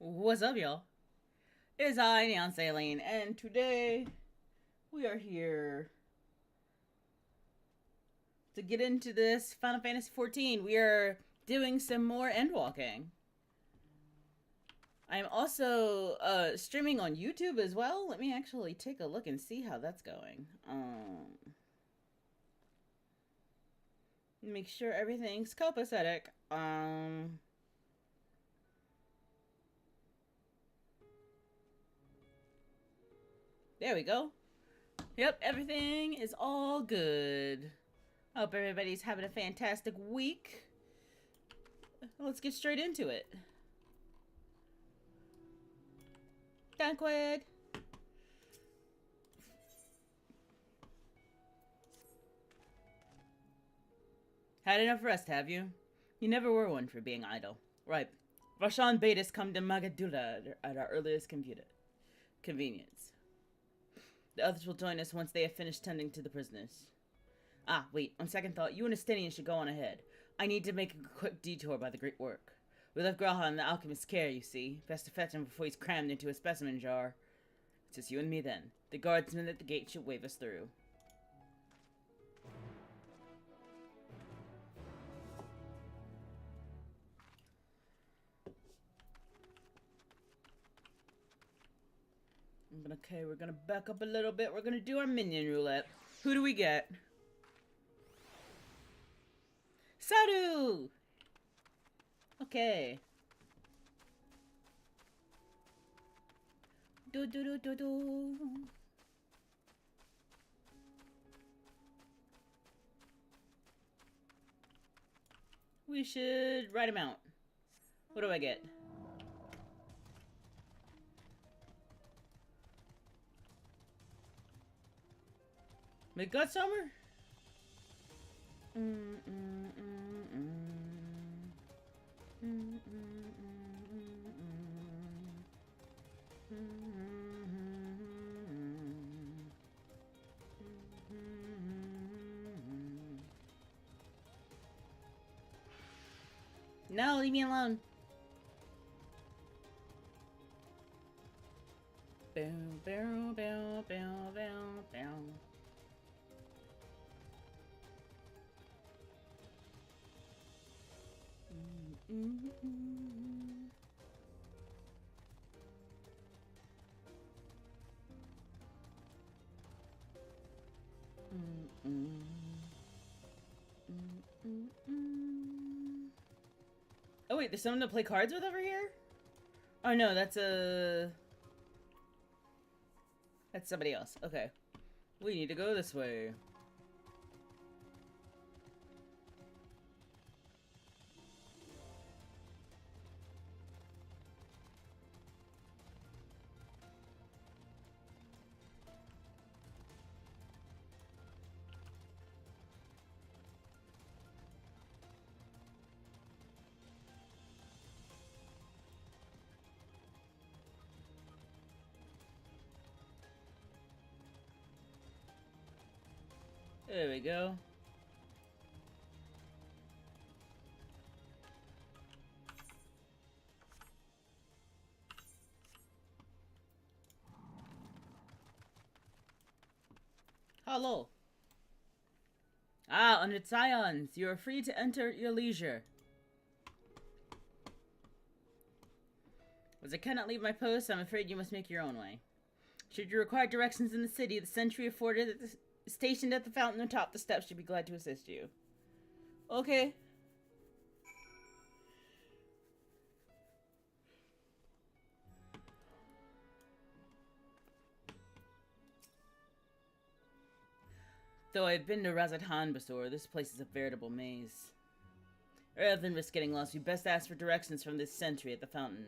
What's up, y'all? It's I, Neon Saline, and today we are here to get into this Final Fantasy XIV. We are doing some more Endwalking. I'm also streaming on YouTube as well. Let me actually take a look and see how that's going. Make sure everything's copacetic. There we go. Yep, everything is all good. Hope everybody's having a fantastic week. Let's get straight into it. Dankweg. Had enough rest, have you? You never were one for being idle. Right. Roshan bade us come to Magadula at our earliest convenience. The others will join us once they have finished tending to the prisoners. Ah, wait, on second thought, you and Estinian should go on ahead. I need to make a quick detour by the Great Work. We left Graha in the alchemist's care, you see. Best to fetch him before he's crammed into a specimen jar. It's just you and me then. The guardsmen at the gate should wave us through. Okay, we're gonna back up a little bit. We're gonna do our minion roulette. Who do we get? Saru! Okay. Do do do do do. We should write him out. What do I get? Midsummer? No, leave me alone. Bow, bow, bow, bow, bow, bow. Oh wait, there's someone to play cards with over here? Oh no, that's somebody else. Okay. We need to go this way. There we go. Hello. Ah, under Scions, you are free to enter at your leisure. As I cannot leave my post, I'm afraid you must make your own way. Should you require directions in the city, the sentry afforded stationed at the fountain atop the steps should be glad to assist you. Okay. Though I've been to Razatan before, this place is a veritable maze. Rather than risk getting lost, you best ask for directions from this sentry at the fountain.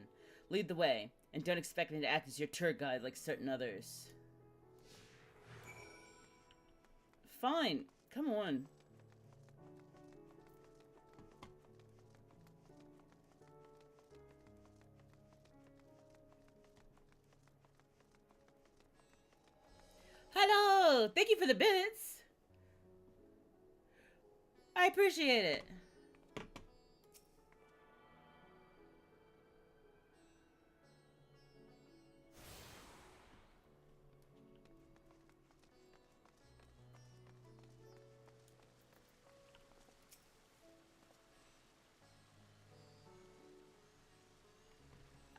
Lead the way, and don't expect me to act as your tour guide like certain others. Fine, come on. Hello! Thank you for the bits! I appreciate it.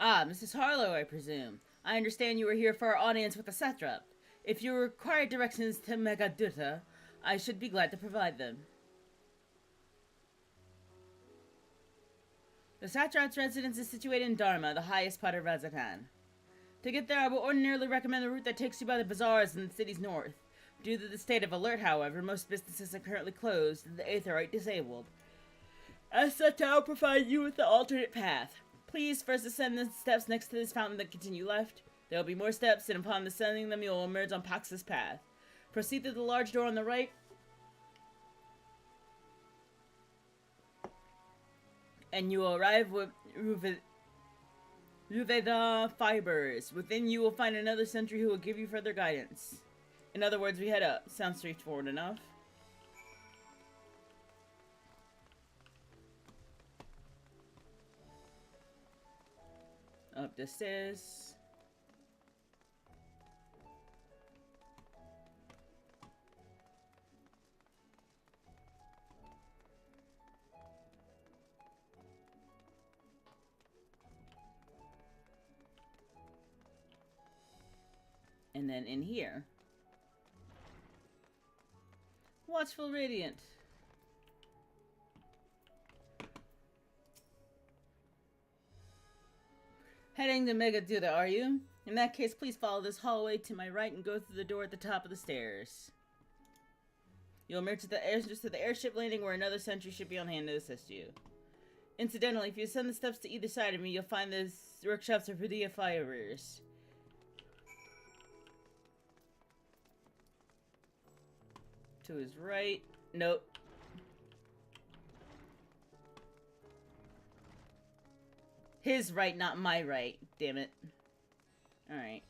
Ah, Mrs. Harlow, I presume. I understand you are here for our audience with the satrap. If you require directions to Megaduta, I should be glad to provide them. The satrap's residence is situated in Dharma, the highest part of Razatan. To get there, I would ordinarily recommend the route that takes you by the bazaars in the city's north. Due to the state of alert, however, most businesses are currently closed and the Aetherite disabled. As such, I will provide you with the alternate path. Please first ascend the steps next to this fountain, then continue left. There will be more steps, and upon ascending them, you will emerge on Pax's path. Proceed through the large door on the right. And you will arrive with Ruveda Fibers. Within you will find another sentry who will give you further guidance. In other words, we head up. Sounds straightforward enough. Up the stairs. And then in here. Watchful Radiant. Heading to Megaduta, are you? In that case, please follow this hallway to my right and go through the door at the top of the stairs. You'll emerge at the entrance to the airship landing where another sentry should be on hand to assist you. Incidentally, if you ascend the steps to either side of me, you'll find the workshops of Rudia Fibers. To his right. Nope. His right, not my right. Damn it. Alright.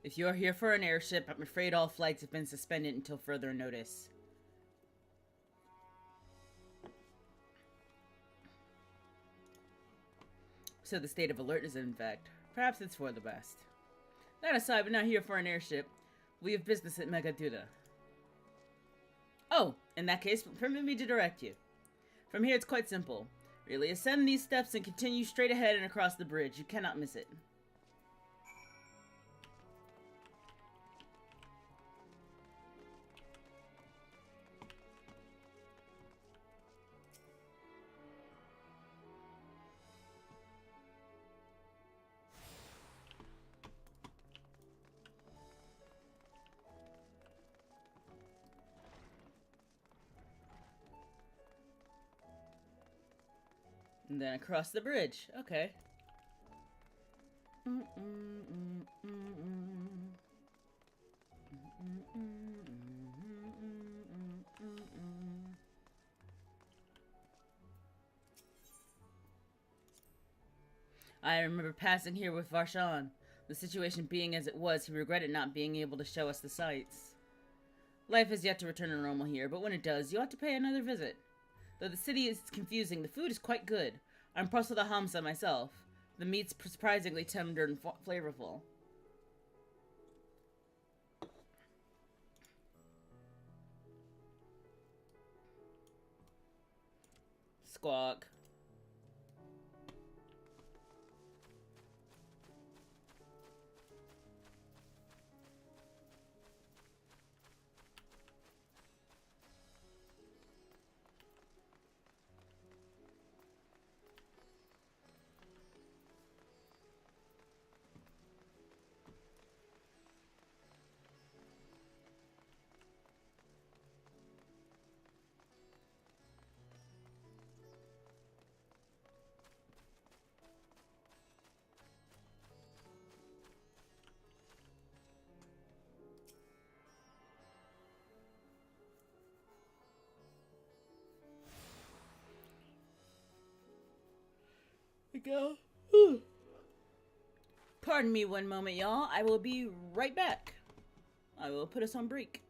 If you're here for an airship, I'm afraid all flights have been suspended until further notice. So the state of alert is in effect. Perhaps it's for the best. That aside, we're not here for an airship. We have business at Megaduta. Oh, in that case, permit me to direct you. From here, it's quite simple. Really, ascend these steps and continue straight ahead and across the bridge. You cannot miss it. And then across the bridge. Okay. I remember passing here with Varshan. The situation being as it was, he regretted not being able to show us the sights. Life has yet to return to normal here, but when it does, you ought to pay another visit. Though the city is confusing, the food is quite good. I'm impressed with the Hamsa myself. The meat's surprisingly tender and flavorful. Squawk. Go. Pardon me one moment, y'all. I will be right back. I will put us on break.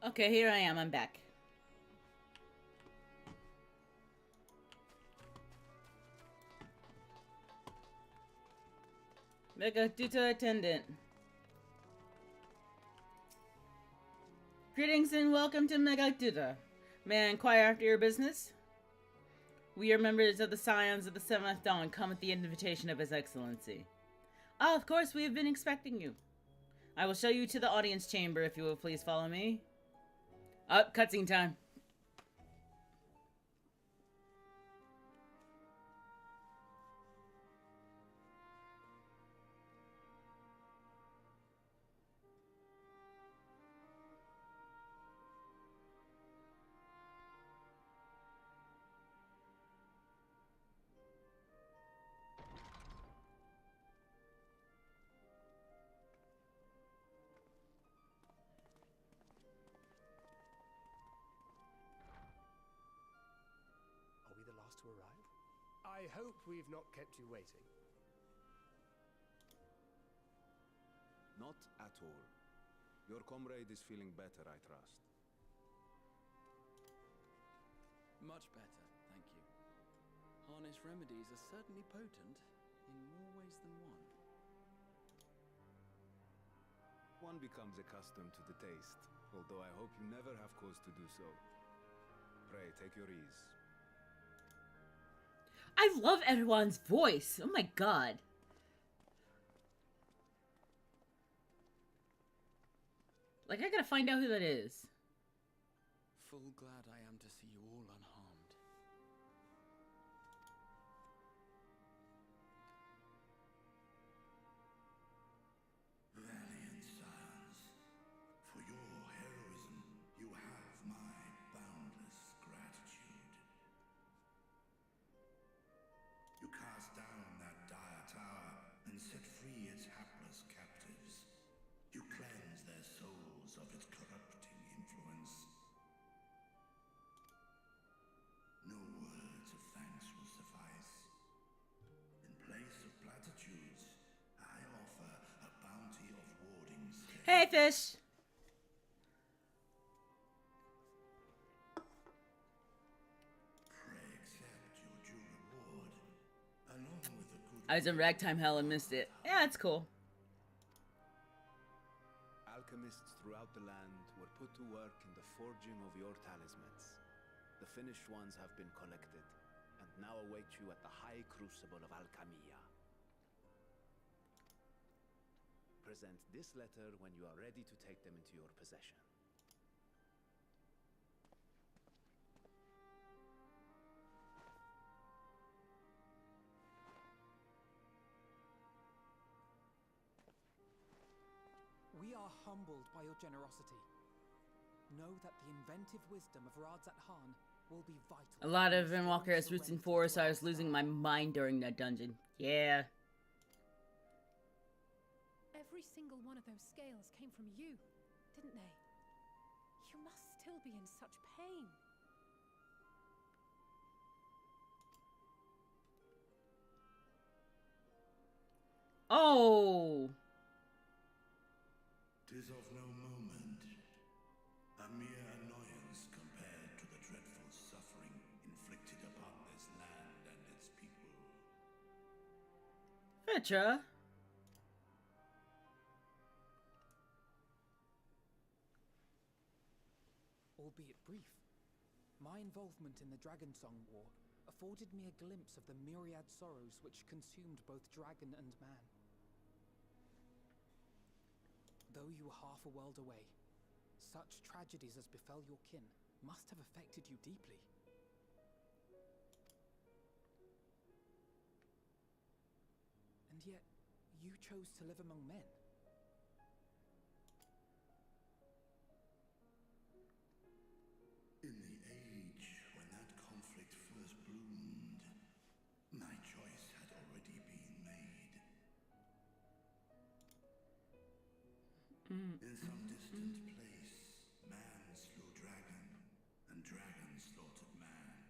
Okay, here I am. I'm back. Megaduta attendant. Greetings and welcome to Megaduta. May I inquire after your business? We are members of the Scions of the Seventh Dawn, come at the invitation of His Excellency. Ah, of course, we have been expecting you. I will show you to the audience chamber if you will please follow me. Up, cutscene time. Are we the last to arrive? I hope we've not kept you waiting. Not at all. Your comrade is feeling better, I trust. Much better, thank you. Harness remedies are certainly potent, in more ways than one. One becomes accustomed to the taste, although I hope you never have cause to do so. Pray, take your ease. I love Erwan's voice. Oh my god. Like, I gotta find out who that is. Full glad I am to see you all unharmed. Valiant sons, for your heroism, you have my boundless gratitude. You cast down that dire tower and set free its hapless captives. Hey, fish. Pray accept your due reward, along with the good I was in ragtime hell and missed it. Yeah, it's cool. Alchemists throughout the land were put to work in the forging of your talismans. The finished ones have been collected, and now await you at the high crucible of Alchemia. Present this letter when you are ready to take them into your possession. We are humbled by your generosity. Know that the inventive wisdom of Radzat Han will be vital. A lot of Endwalker has roots in forest, so I was losing my mind during that dungeon. Yeah. Every single one of those scales came from you, didn't they? You must still be in such pain. Oh! 'Tis of no moment, a mere annoyance compared to the dreadful suffering inflicted upon this land and its people. Petra? Albeit brief, my involvement in the Dragonsong War afforded me a glimpse of the myriad sorrows which consumed both dragon and man. Though you were half a world away, such tragedies as befell your kin must have affected you deeply. And yet, you chose to live among men. In the age when that conflict first bloomed, my choice had already been made. In some distant place, man slew dragon, and dragon slaughtered man.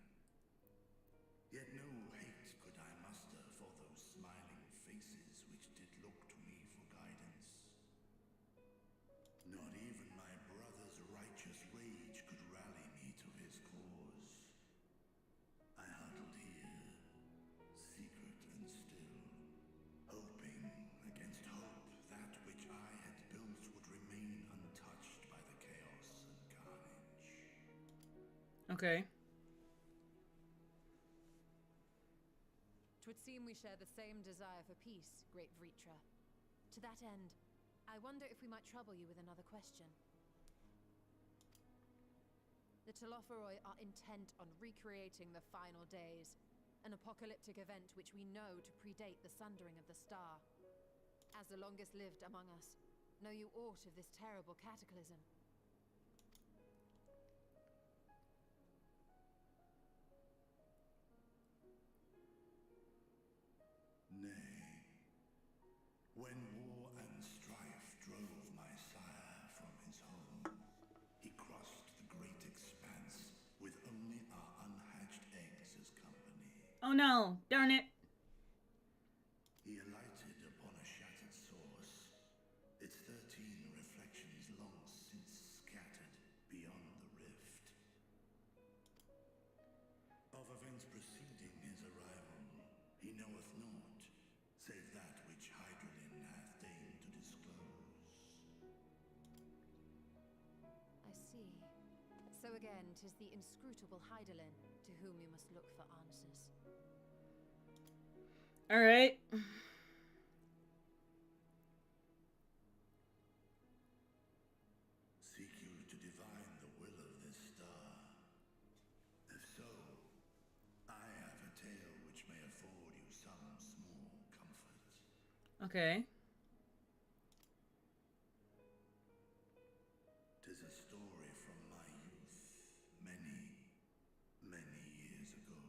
Yet no hate could I muster for those smiling faces which did look to me for guidance. Not even my brother's righteous rage could rally me to his cause. I huddled here, secret and still, hoping against hope that which I had built would remain untouched by the chaos and carnage. Okay. 'Twould seem we share the same desire for peace, great Vritra. To that end, I wonder if we might trouble you with another question. The Telophoroi are intent on recreating the final days, an apocalyptic event which we know to predate the sundering of the star. As the longest lived among us, know you aught of this terrible cataclysm? Nay, when war and strife drove my sire from his home, he crossed the great expanse with only our unhatched eggs as company. Oh no, darn it. He alighted upon a shattered source, its 13 reflections long since scattered beyond the rift. Of events preceding his arrival, he knoweth naught, save that which Hydralin hath deigned to disclose. I see. So again, 'tis the inscrutable Hydaelyn to whom we must look for answers. Alright. Seek you to divine the will of this star? If so, I have a tale which may afford you some small comfort. Okay. 'Tis a story from my youth, many, many years ago.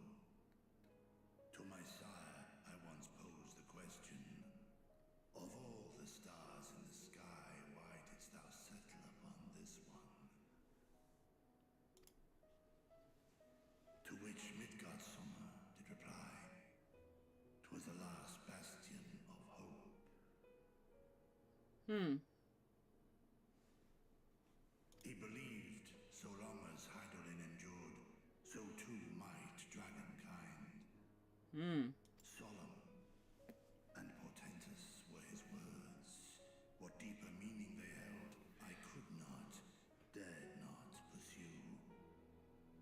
To my sire, I once posed the question, of all the stars in the sky, why didst thou settle upon this one? To which Midgardsormr did reply, 'twas the last bastion of hope. Hmm. Solemn and portentous were his words. What deeper meaning they held, I could not, dared not pursue.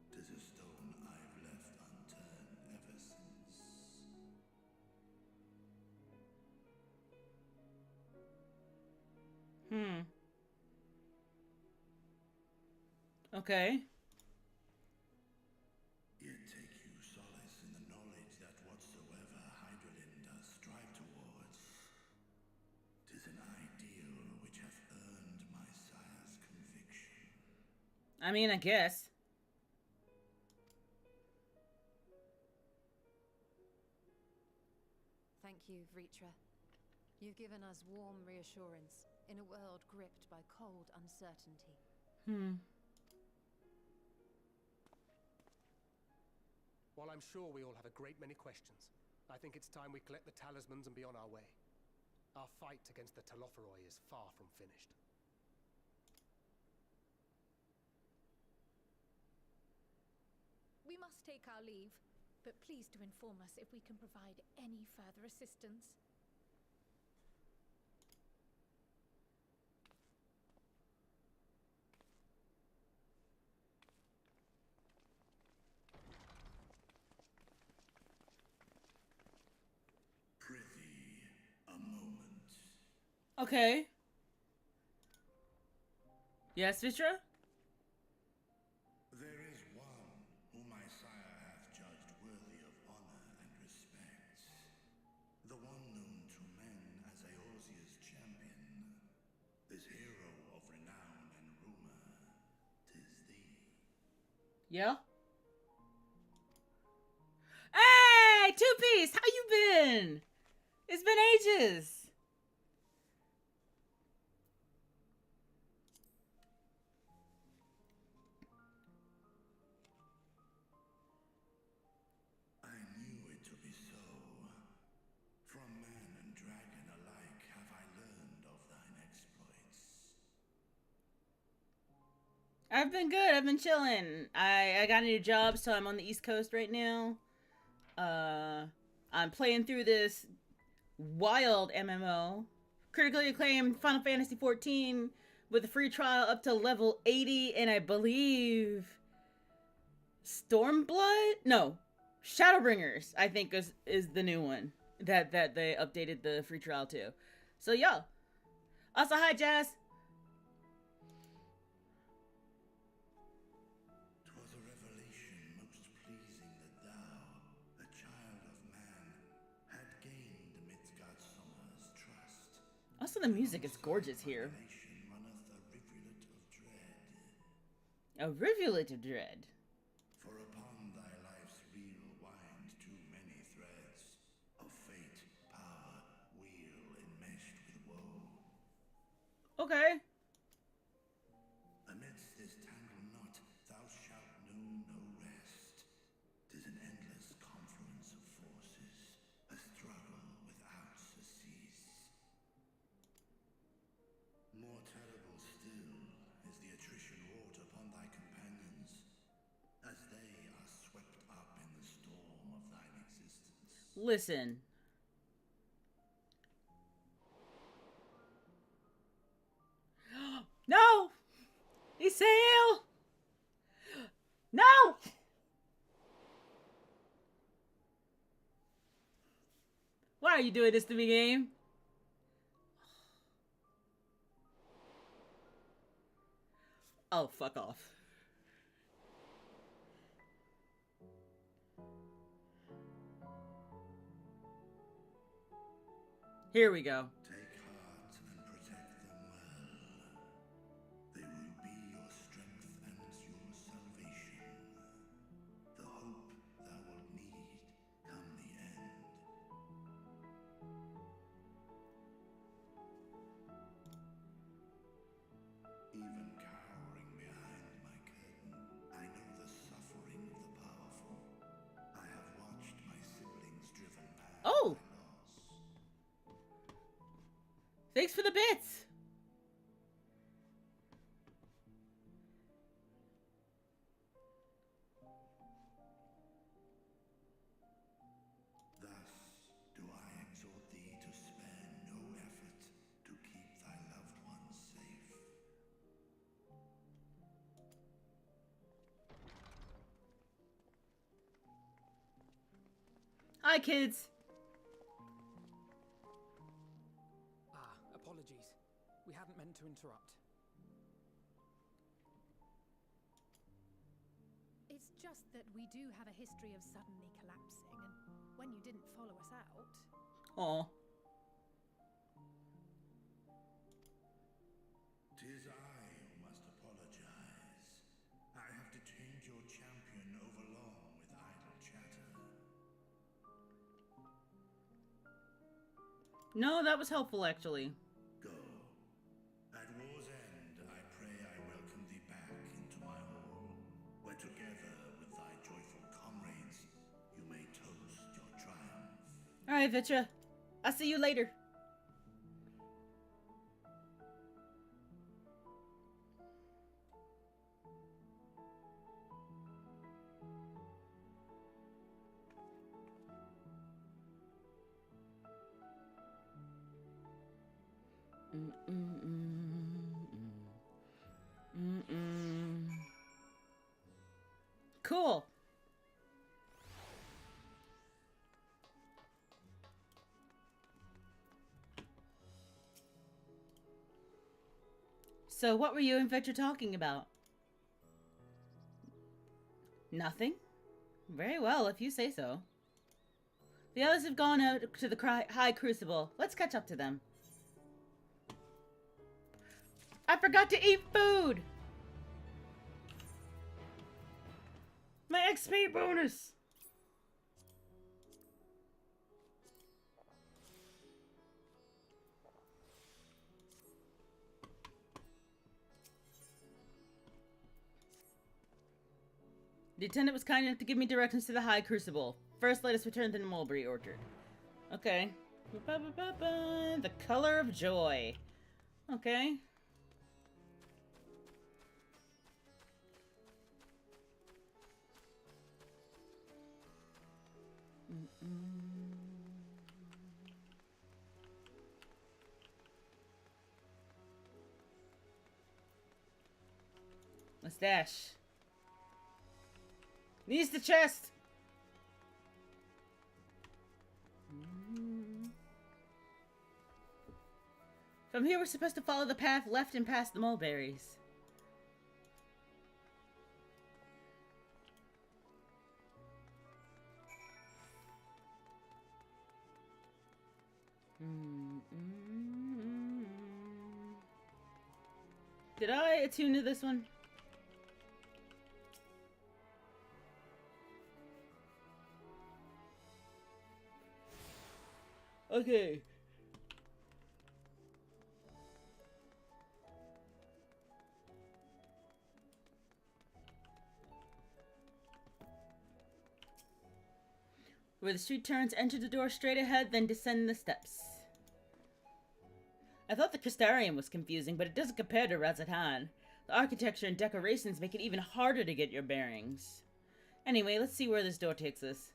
'Tis a stone I've left unturned ever since. Hmm. Okay. Yet take you solace in the knowledge that whatsoever Hydralin does strive towards, 'tis an ideal which hath earned my sire's conviction. I mean, I guess. Thank you, Vritra. You've given us warm reassurance in a world gripped by cold uncertainty. Hmm. While I'm sure we all have a great many questions, I think it's time we collect the talismans and be on our way. Our fight against the Telophoroi is far from finished. We must take our leave, but please do inform us if we can provide any further assistance. Prithee, a moment. Okay. Yes, Vitra? There is one whom my sire hath judged worthy of honor and respect. The one known to men as Eorzea's champion. This hero of renown and rumor. 'Tis thee. Yeah? Hey! Two Piece! How you been? It's been ages! I knew it to be so. From man and dragon alike have I learned of thine exploits. I've been good. I've been chilling. I got a new job, so I'm on the East Coast right now. I'm playing through this wild MMO, critically acclaimed Final Fantasy XIV, with a free trial up to level 80, and I believe Stormblood? No, Shadowbringers. I think is the new one that they updated the free trial to. So yeah. Also, hi Jazz. 'Twas a revelation most pleasing that thou, a child of man, had gained Midgardsonger's trust. Also, the music is gorgeous here. Nation runneth a rivulet of dread. A rivulet of dread. For upon thy life's reel wind too many threads of fate, power, wheel enmeshed with woe. Okay. Amidst this tangled knot, thou shalt know no rest. 'Tis an endless confluence of forces, a struggle without surcease. More terrible still is the attrition wrought upon thy companions, as they are swept up in the storm of thine existence. Listen. No! Isael! No! Why are you doing this to me, game? Oh, fuck off. Here we go. Take heart and protect them well. They will be your strength and your salvation. The hope thou wilt need come the end. Even cowering behind my curtain, I know the suffering of the powerful. I have watched my siblings driven mad Oh! by loss. Thanks for the bits! Hi, kids. Apologies. We hadn't meant to interrupt. It's just that we do have a history of suddenly collapsing, and when you didn't follow us out... Aw. Tis I who must apologize. I have detained your champion overlong with idle chatter. No, that was helpful, actually. Go. At war's end, I pray I welcome thee back into my hall, where together with thy joyful comrades, you may toast your triumph. Alright, Vitra. I'll see you later. Cool. So what were you and Vetra talking about? Nothing? Very well, if you say so. The others have gone out to the High Crucible. Let's catch up to them. I forgot to eat food! My XP bonus! The attendant was kind enough to give me directions to the High Crucible. First, let us return to the mulberry orchard. Okay. The color of joy. Okay. Mustache. Needs the chest. From here, we're supposed to follow the path left and past the mulberries. Did I attune to this one? Okay. Where the street turns, enter the door straight ahead, then descend the steps. I thought the Crystarium was confusing, but it doesn't compare to Razatan. The architecture and decorations make it even harder to get your bearings. Anyway, let's see where this door takes us.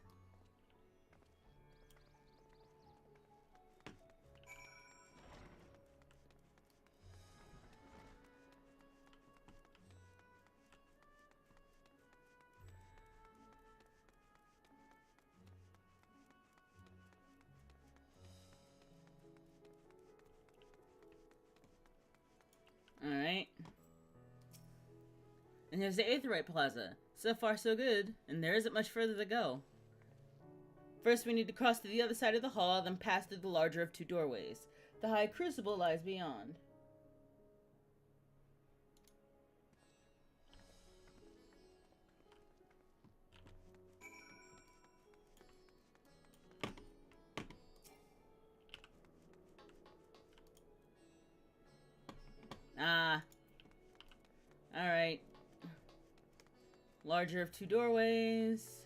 Alright. And here's the Aetheryte Plaza. So far, so good. And there isn't much further to go. First, we need to cross to the other side of the hall, then pass through the larger of two doorways. The High Crucible lies beyond. Ah. Alright. Larger of two doorways.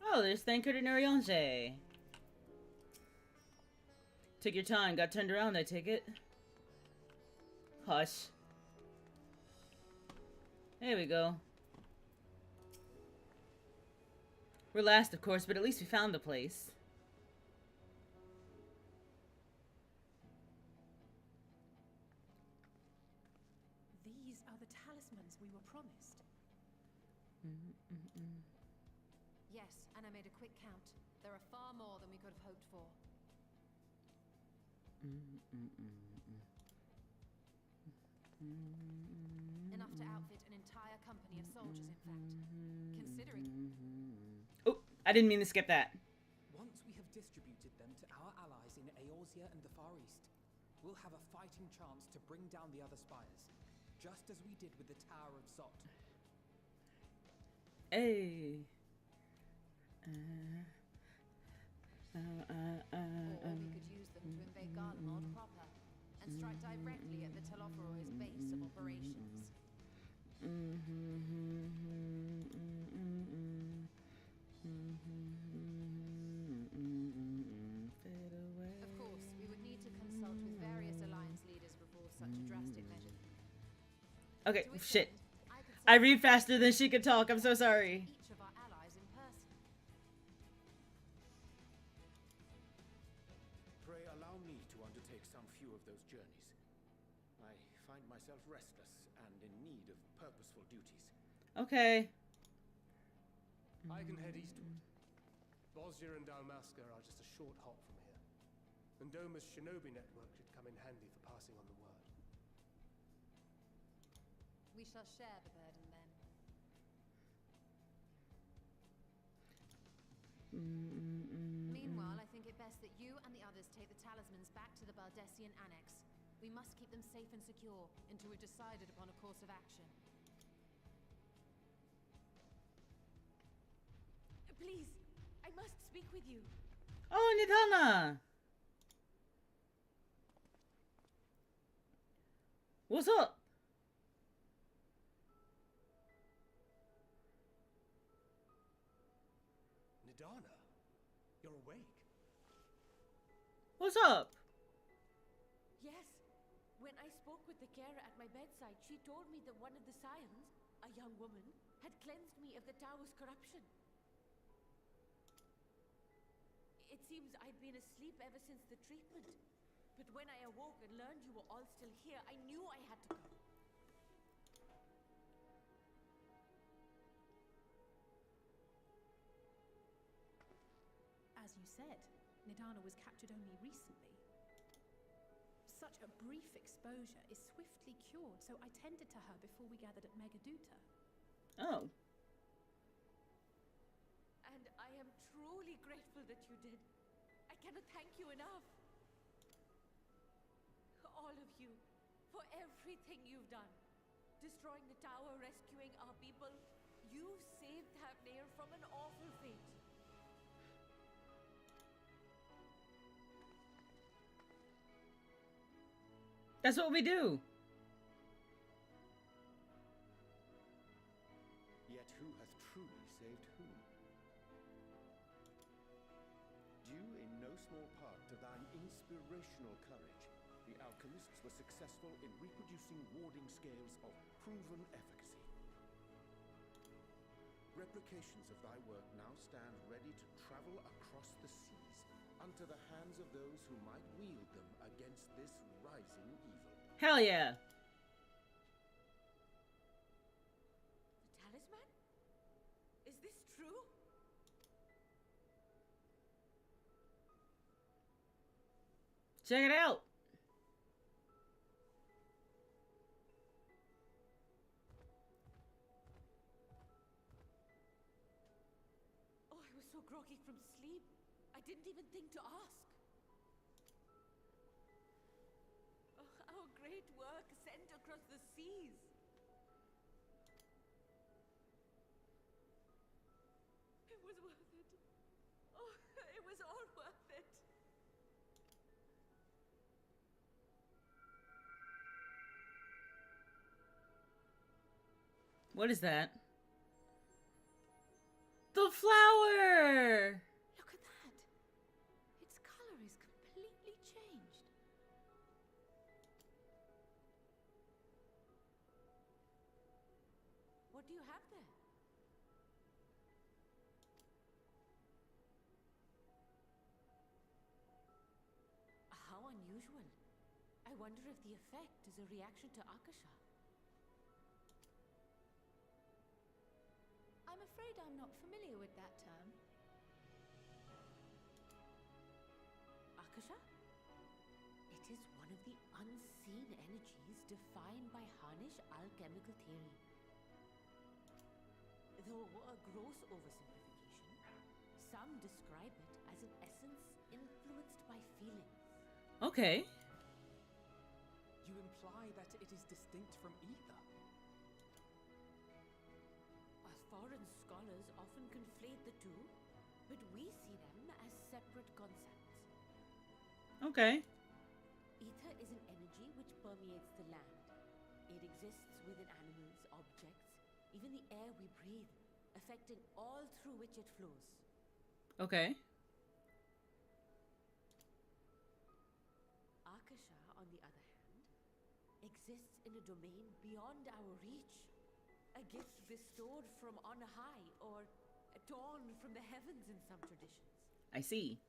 Oh, there's Thancred and Urianger. Took your time, got turned around, I take it. Hush. There we go. We're last, of course, but at least we found the place. These are the talismans we were promised. Yes, and I made a quick count. There are far more than we could have hoped for. Enough to outfit an entire company of soldiers, in fact. Considering... Oh, I didn't mean to skip that. Once we have distributed them to our allies in Eorzea and the Far East, we'll have a fighting chance to bring down the other spires, just as we did with the Tower of Zot. Hey. Or we could use them to invade Garlemald proper and strike directly at the Telophoroid's base of operations. Of course, we would need to consult with various alliance leaders before such a drastic measure. Okay, To its shit. end, I read faster than she could talk. I'm so sorry. each of our allies in person. Pray allow me to undertake some few of those journeys. I find myself restless and in need of purposeful duties. Okay. I can head eastward. Bosnia and Dalmasca are just a short hop from here. And Doma's shinobi network should come in handy for passing on the word. We shall share the burden then. Meanwhile, I think it best that you and the others take the talismans back to the Baldessian Annex. We must keep them safe and secure until we've decided upon a course of action. Please, I must speak with you. Oh, Nidana. What's up? Nidana, you're awake. What's up? Yes. When I spoke with the carer at my bedside, she told me that one of the scions, a young woman, had cleansed me of the tower's corruption. It seems I'd been asleep ever since the treatment. But when I awoke and learned you were all still here, I knew I had to go. As you said, Nidana was captured only recently. Such a brief exposure is swiftly cured, so I tended to her before we gathered at Megaduta. Oh. And I am truly grateful that you did. I cannot thank you enough. All of you, for everything you've done. Destroying the tower, rescuing our people. You saved Thavnair from an awful fate. That's what we do. Yet who has truly saved whom? Due in no small part to thine inspirational courage, the alchemists were successful in reproducing warding scales of proven efficacy. Replications of thy work now stand ready to travel across the seas, unto the hands of those who might wield them against this rising evil. Hell yeah. The talisman? Is this true? Check it out. Oh, I was so groggy from sleep. I didn't even think to ask. Oh, our great work sent across the seas. It was worth it. Oh, it was all worth it. What is that? The flower! Look at that! Its color is completely changed. What do you have there? How unusual. I wonder if the effect is a reaction to Akasha. afraid I'm not familiar with that term. Akasha? It is one of the unseen energies defined by Harnish alchemical theory. Though a gross oversimplification, some describe it as an essence influenced by feelings. Okay. You imply that it is distinct from ether. Foreign scholars often conflate the two, but we see them as separate concepts. Okay. Ether is an energy which permeates the land. It exists within animals, objects, even the air we breathe, affecting all through which it flows. Okay. Akasha, on the other hand, exists in a domain beyond our reach. A gift bestowed from on high, or torn from the heavens in some traditions. I see.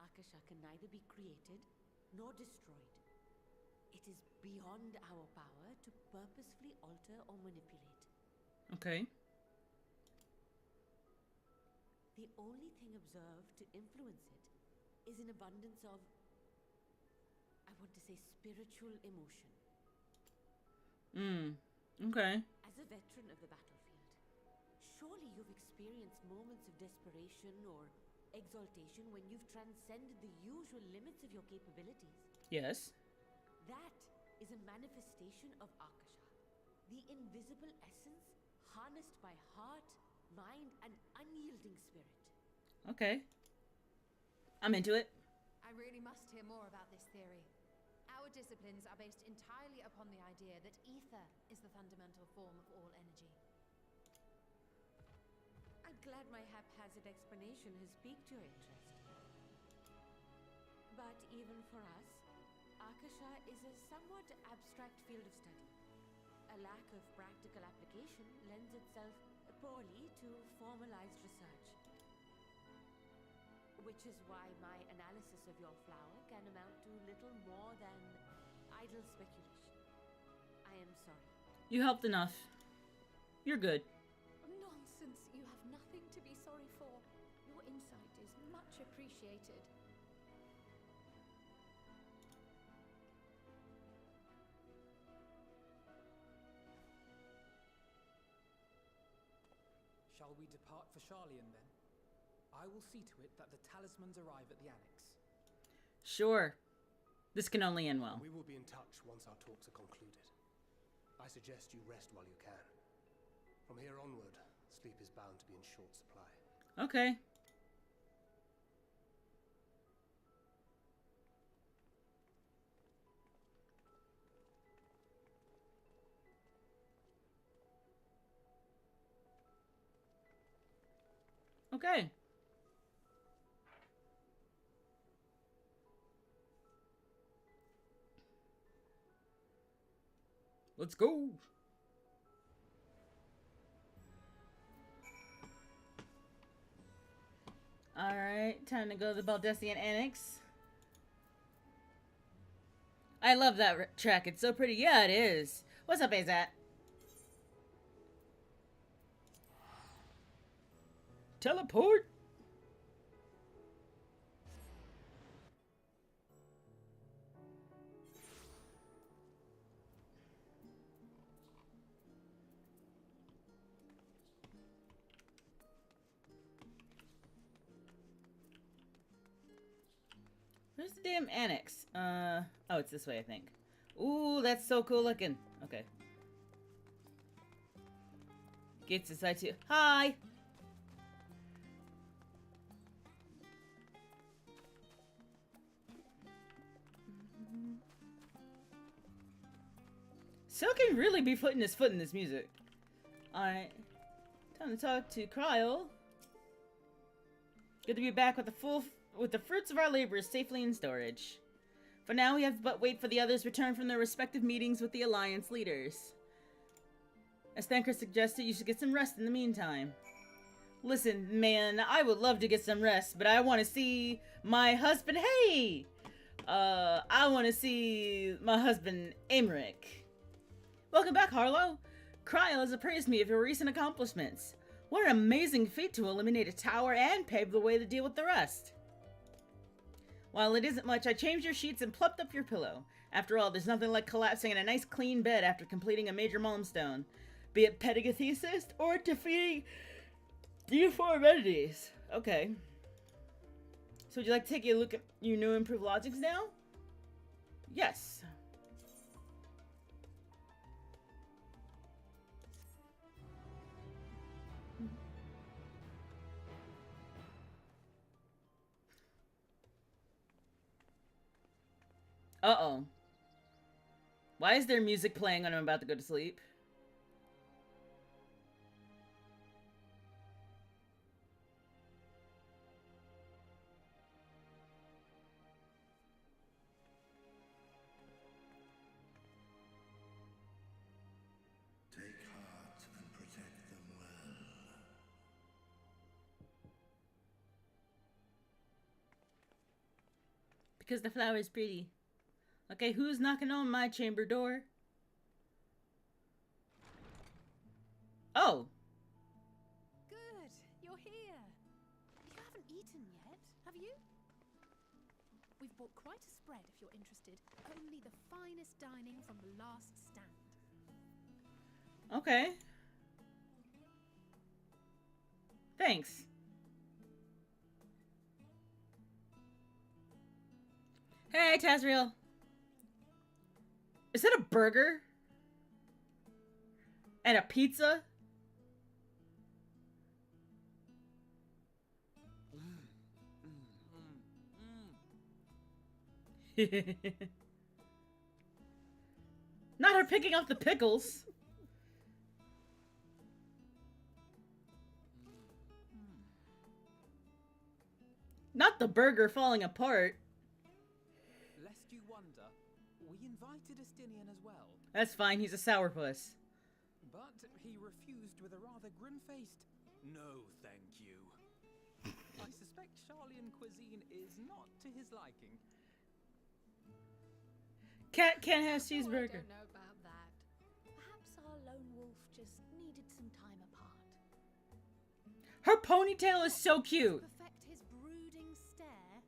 Akasha can neither be created nor destroyed. It is beyond our power to purposefully alter or manipulate. Okay. The only thing observed to influence it is an abundance of, I want to say, spiritual emotion. Okay. As a veteran of the battlefield, surely you've experienced moments of desperation or exaltation when you've transcended the usual limits of your capabilities. Yes. That is a manifestation of Akasha, the invisible essence harnessed by heart, mind, and unyielding spirit. Okay. I'm into it. I really must hear more about this theory. Our disciplines are based entirely upon the idea that ether is the fundamental form of all energy. I'm glad my haphazard explanation has piqued your interest. But even for us, Akasha is a somewhat abstract field of study. A lack of practical application lends itself poorly to formalized research. Which is why my analysis of your flower can amount to little more than idle speculation. I am sorry. You helped enough. You're good. Nonsense. You have nothing to be sorry for. Your insight is much appreciated. Shall we depart for Sharlayan then? I will see to it that the talismans arrive at the annex. Sure. This can only end well. We will be in touch once our talks are concluded. I suggest you rest while you can. From here onward, sleep is bound to be in short supply. Okay. Okay. Let's go. Alright, time to go to the Baldessian Annex. I love that track. It's so pretty. Yeah, it is. What's up, AZAT? Teleport. Where's the damn annex? Oh, it's this way, I think. Ooh, that's so cool looking. Okay. Gates inside too. Hi! Sil can really be putting his foot in this music. Alright. Time to talk to Kryl. Good to be back with the fruits of our labors safely in storage. For now, we have but wait for the others' return from their respective meetings with the Alliance leaders. As Thanker suggested, you should get some rest in the meantime. Listen, man, I would love to get some rest, but I want to see my husband. Hey! I want to see my husband, Aymeric. Welcome back, Harlow. Kryl has appraised me of your recent accomplishments. What an amazing feat to eliminate a tower and pave the way to deal with the rest. While it isn't much, I changed your sheets and plumped up your pillow. After all, there's nothing like collapsing in a nice clean bed after completing a major milestone. Be it pedagogicis or defeating deformities. Okay. So would you like to take a look at your new improved logics now? Yes. Uh-oh. Why is there music playing when I'm about to go to sleep? Take heart and protect them well. Because the flower is pretty. Okay, who's knocking on my chamber door? Oh! Good, you're here. You haven't eaten yet, have you? We've bought quite a spread if you're interested. Only the finest dining from the last stand. Okay. Thanks. Hey, Tazriel. Is that a burger? And a pizza? Not her picking up the pickles. Not the burger falling apart. Lest you wonder, we invited Estinian as well. That's fine, he's a sourpuss. But he refused with a rather grim-faced, "No, thank you." I suspect Sharlayan cuisine is not to his liking. Cat can't have cheeseburger. I don't know about that. Perhaps our lone wolf just needed some time apart. Her ponytail is so cute. Perfect his brooding stare.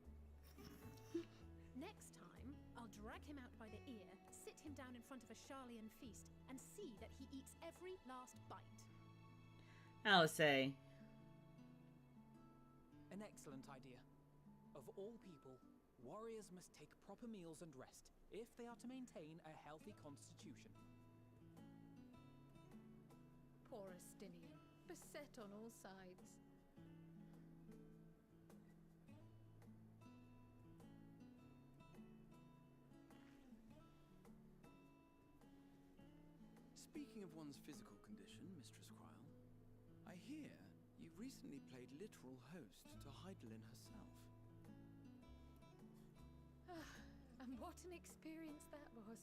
Next time, I'll drag him out by the ear, sit him down in front of a Sharlayan feast, and see that he eats every last bite. I'll say. An excellent idea. Of all people, warriors must take proper meals and rest if they are to maintain a healthy constitution. Poor Estinian, beset on all sides. Speaking of one's physical condition, Mistress Kryl, I hear you recently played literal host to Heidelin herself. And what an experience that was.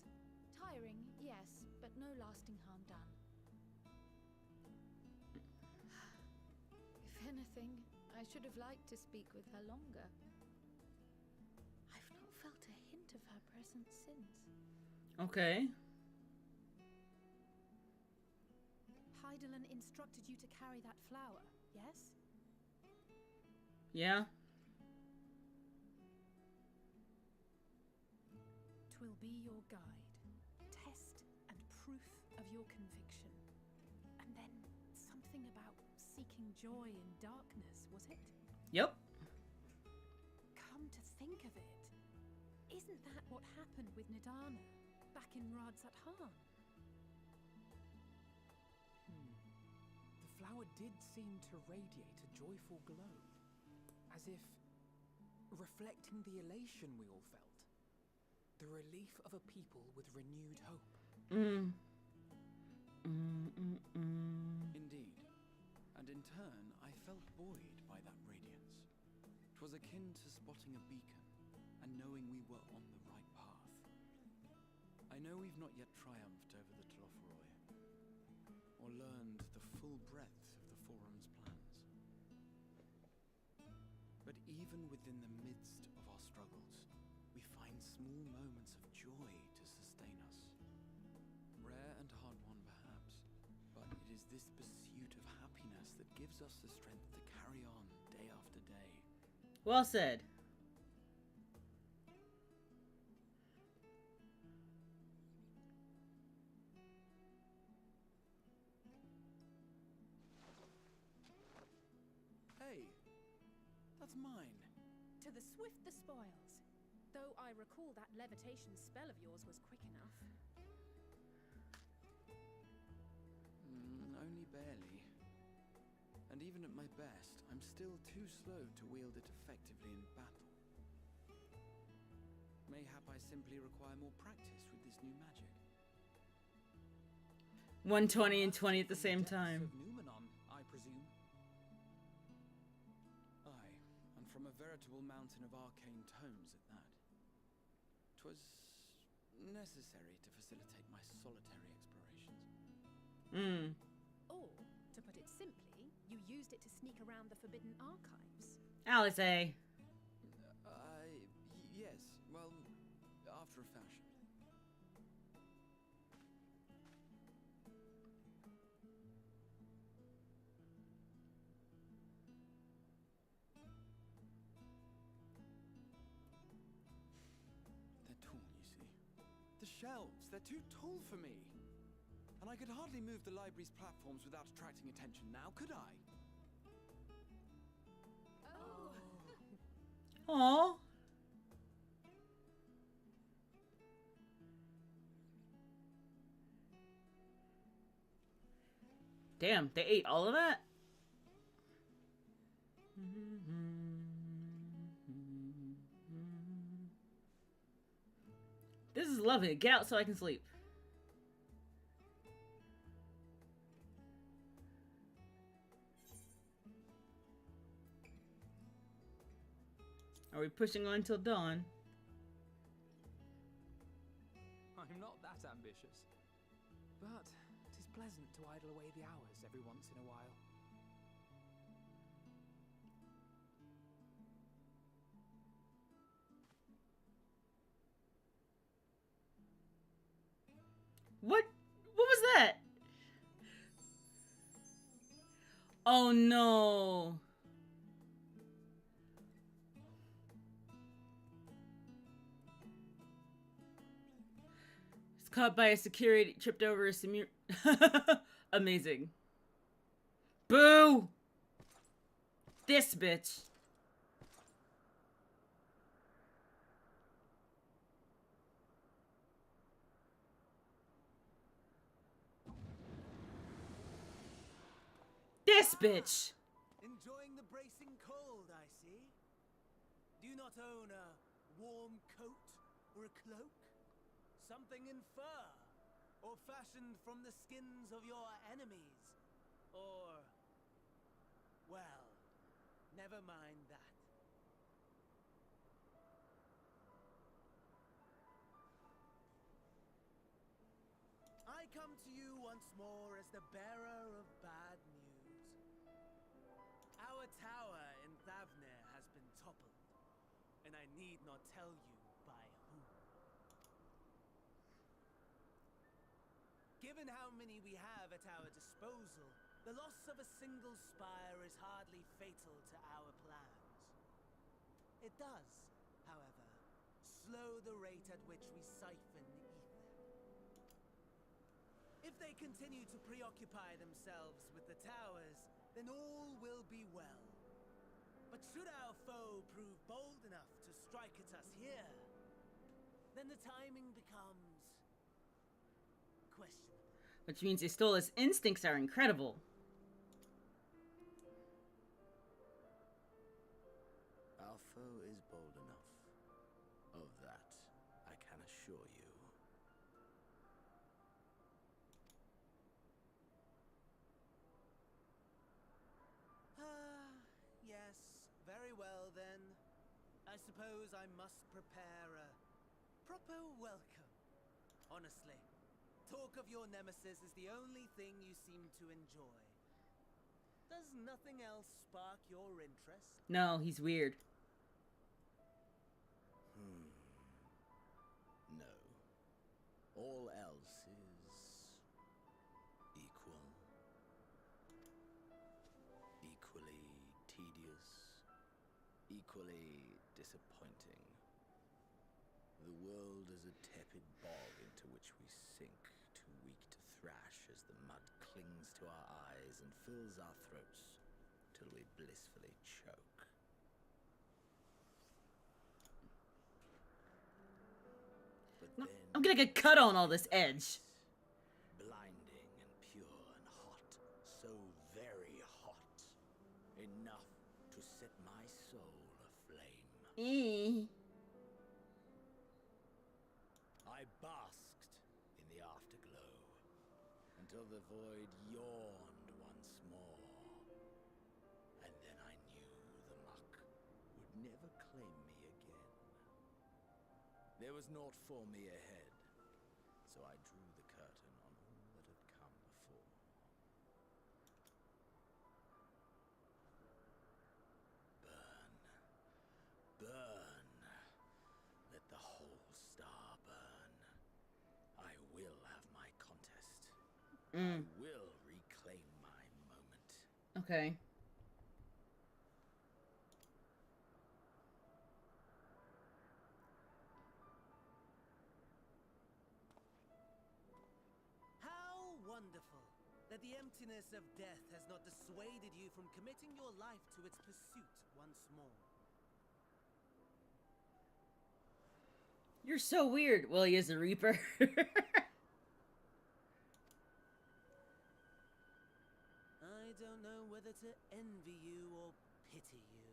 Tiring, yes, but no lasting harm done. If anything, I should have liked to speak with her longer. I've not felt a hint of her presence since. Okay. Heidelin instructed you to carry that flower, yes? Yeah. Twill be your guide, test and proof of your conviction. And then something about seeking joy in darkness, was it? Yep. Come to think of it, isn't that what happened with Nidana back in Radzat-Han? The flower did seem to radiate a joyful glow, as if reflecting the elation we all felt. The relief of a people with renewed hope. Indeed. And in turn, I felt buoyed by that radiance. 'Twas akin to spotting a beacon and knowing we were on the right path. I know we've not yet triumphed over the Telophoroi, or learned the full breadth of the Forum's plans. But even within the midst of our struggles, we find small moments of joy to sustain us. Rare and hard-won perhaps, this pursuit of happiness that gives us the strength to carry on day after day. Well said. Hey, that's mine. To the swift the spoils. Though I recall that levitation spell of yours was quick enough. Only barely. And even at my best, I'm still too slow to wield it effectively in battle. Mayhap I simply require more practice with this new magic. 120 and 20 at the same time. Of Numenon, I presume. Aye, and from a veritable mountain of arcane tomes at that. 'Twas necessary to facilitate my solitary explorations. Or, to put it simply, you used it to sneak around the Forbidden Archives. Alice. Yes, well, after a fashion. They're tall, you see. The shelves, they're too tall for me. And I could hardly move the library's platforms without attracting attention now, could I? Aww. Damn, they ate all of that? This is lovely. Get out so I can sleep. Are we pushing on till dawn? I'm not that ambitious. But it is pleasant to idle away the hours every once in a while. What was that? Oh no. It's caught by a security, tripped over a amazing. Boo! This bitch. This bitch! Enjoying the bracing cold, I see. Do you not own a warm coat or a cloak? Something in fur? Or fashioned from the skins of your enemies? Or... well, never mind that. I come to you once more as the bearer of bad news. Our tower in Thavnir has been toppled, and I need not tell you by whom. Given how many we have at our disposal, the loss of a single spire is hardly fatal to our plans. It does, however, slow the rate at which we siphon ether. If they continue to preoccupy themselves with the towers, then all will be well. But should our foe prove bold enough to strike at us here, then the timing becomes questionable. Which means Istola's instincts are incredible. Our foe is bold enough. Of that, I can assure you. Yes, very well then. I suppose I must prepare a proper welcome. Honestly, talk of your nemesis is the only thing you seem to enjoy. Does nothing else spark your interest? No, he's weird. No. All else is equal. equally disappointing. The world is a tepid bog into which we sink, too weak to thrash as the mud clings to our eyes and fills our throats till we blissfully choke. But then I'm gonna get cut on all this edge. blinding and pure and hot, so very hot, enough to set my soul aflame. I basked in the afterglow until the void yawned once more, and then I knew the muck would never claim me again. There was naught for me ahead, so I drew the curtain on all that had come before. Burn, burn, let the whole star burn. I will have my contest. I will reclaim my moment. Okay. How wonderful that the emptiness of death has not dissuaded you from committing your life to its pursuit once more. You're so weird. Well, he is a Reaper. I don't know whether to envy you or pity you.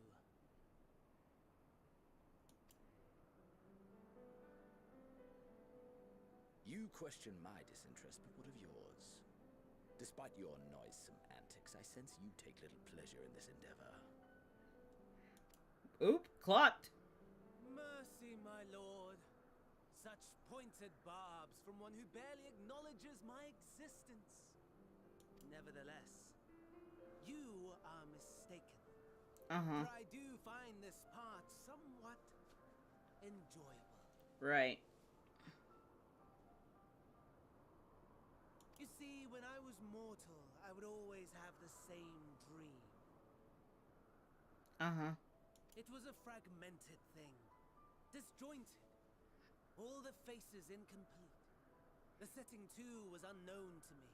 You question my disinterest, but what of yours? Despite your noisome antics, I sense you take little pleasure in this endeavor. Oop, clocked. Mercy, my lord. Such pointed barbs from one who barely acknowledges my existence. Nevertheless, you are mistaken. For I do find this part somewhat enjoyable. Right. You see, when I was mortal, I would always have the same dream. It was a fragmented thing, disjointed, all the faces incomplete. The setting, too, was unknown to me,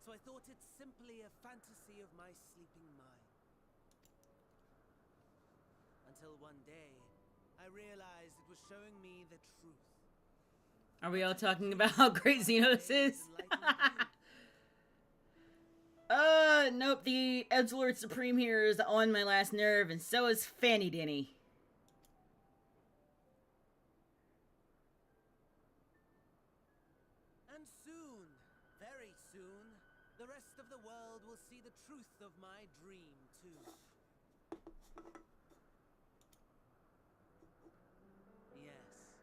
so I thought it simply a fantasy of my sleeping mind. Until one day, I realized it was showing me the truth. Are we all talking about how great Xenos is? Nope, the Edgelord Supreme here is on my last nerve, and so is Fanny Denny. And soon, very soon, the rest of the world will see the truth of my dream, too. Yes,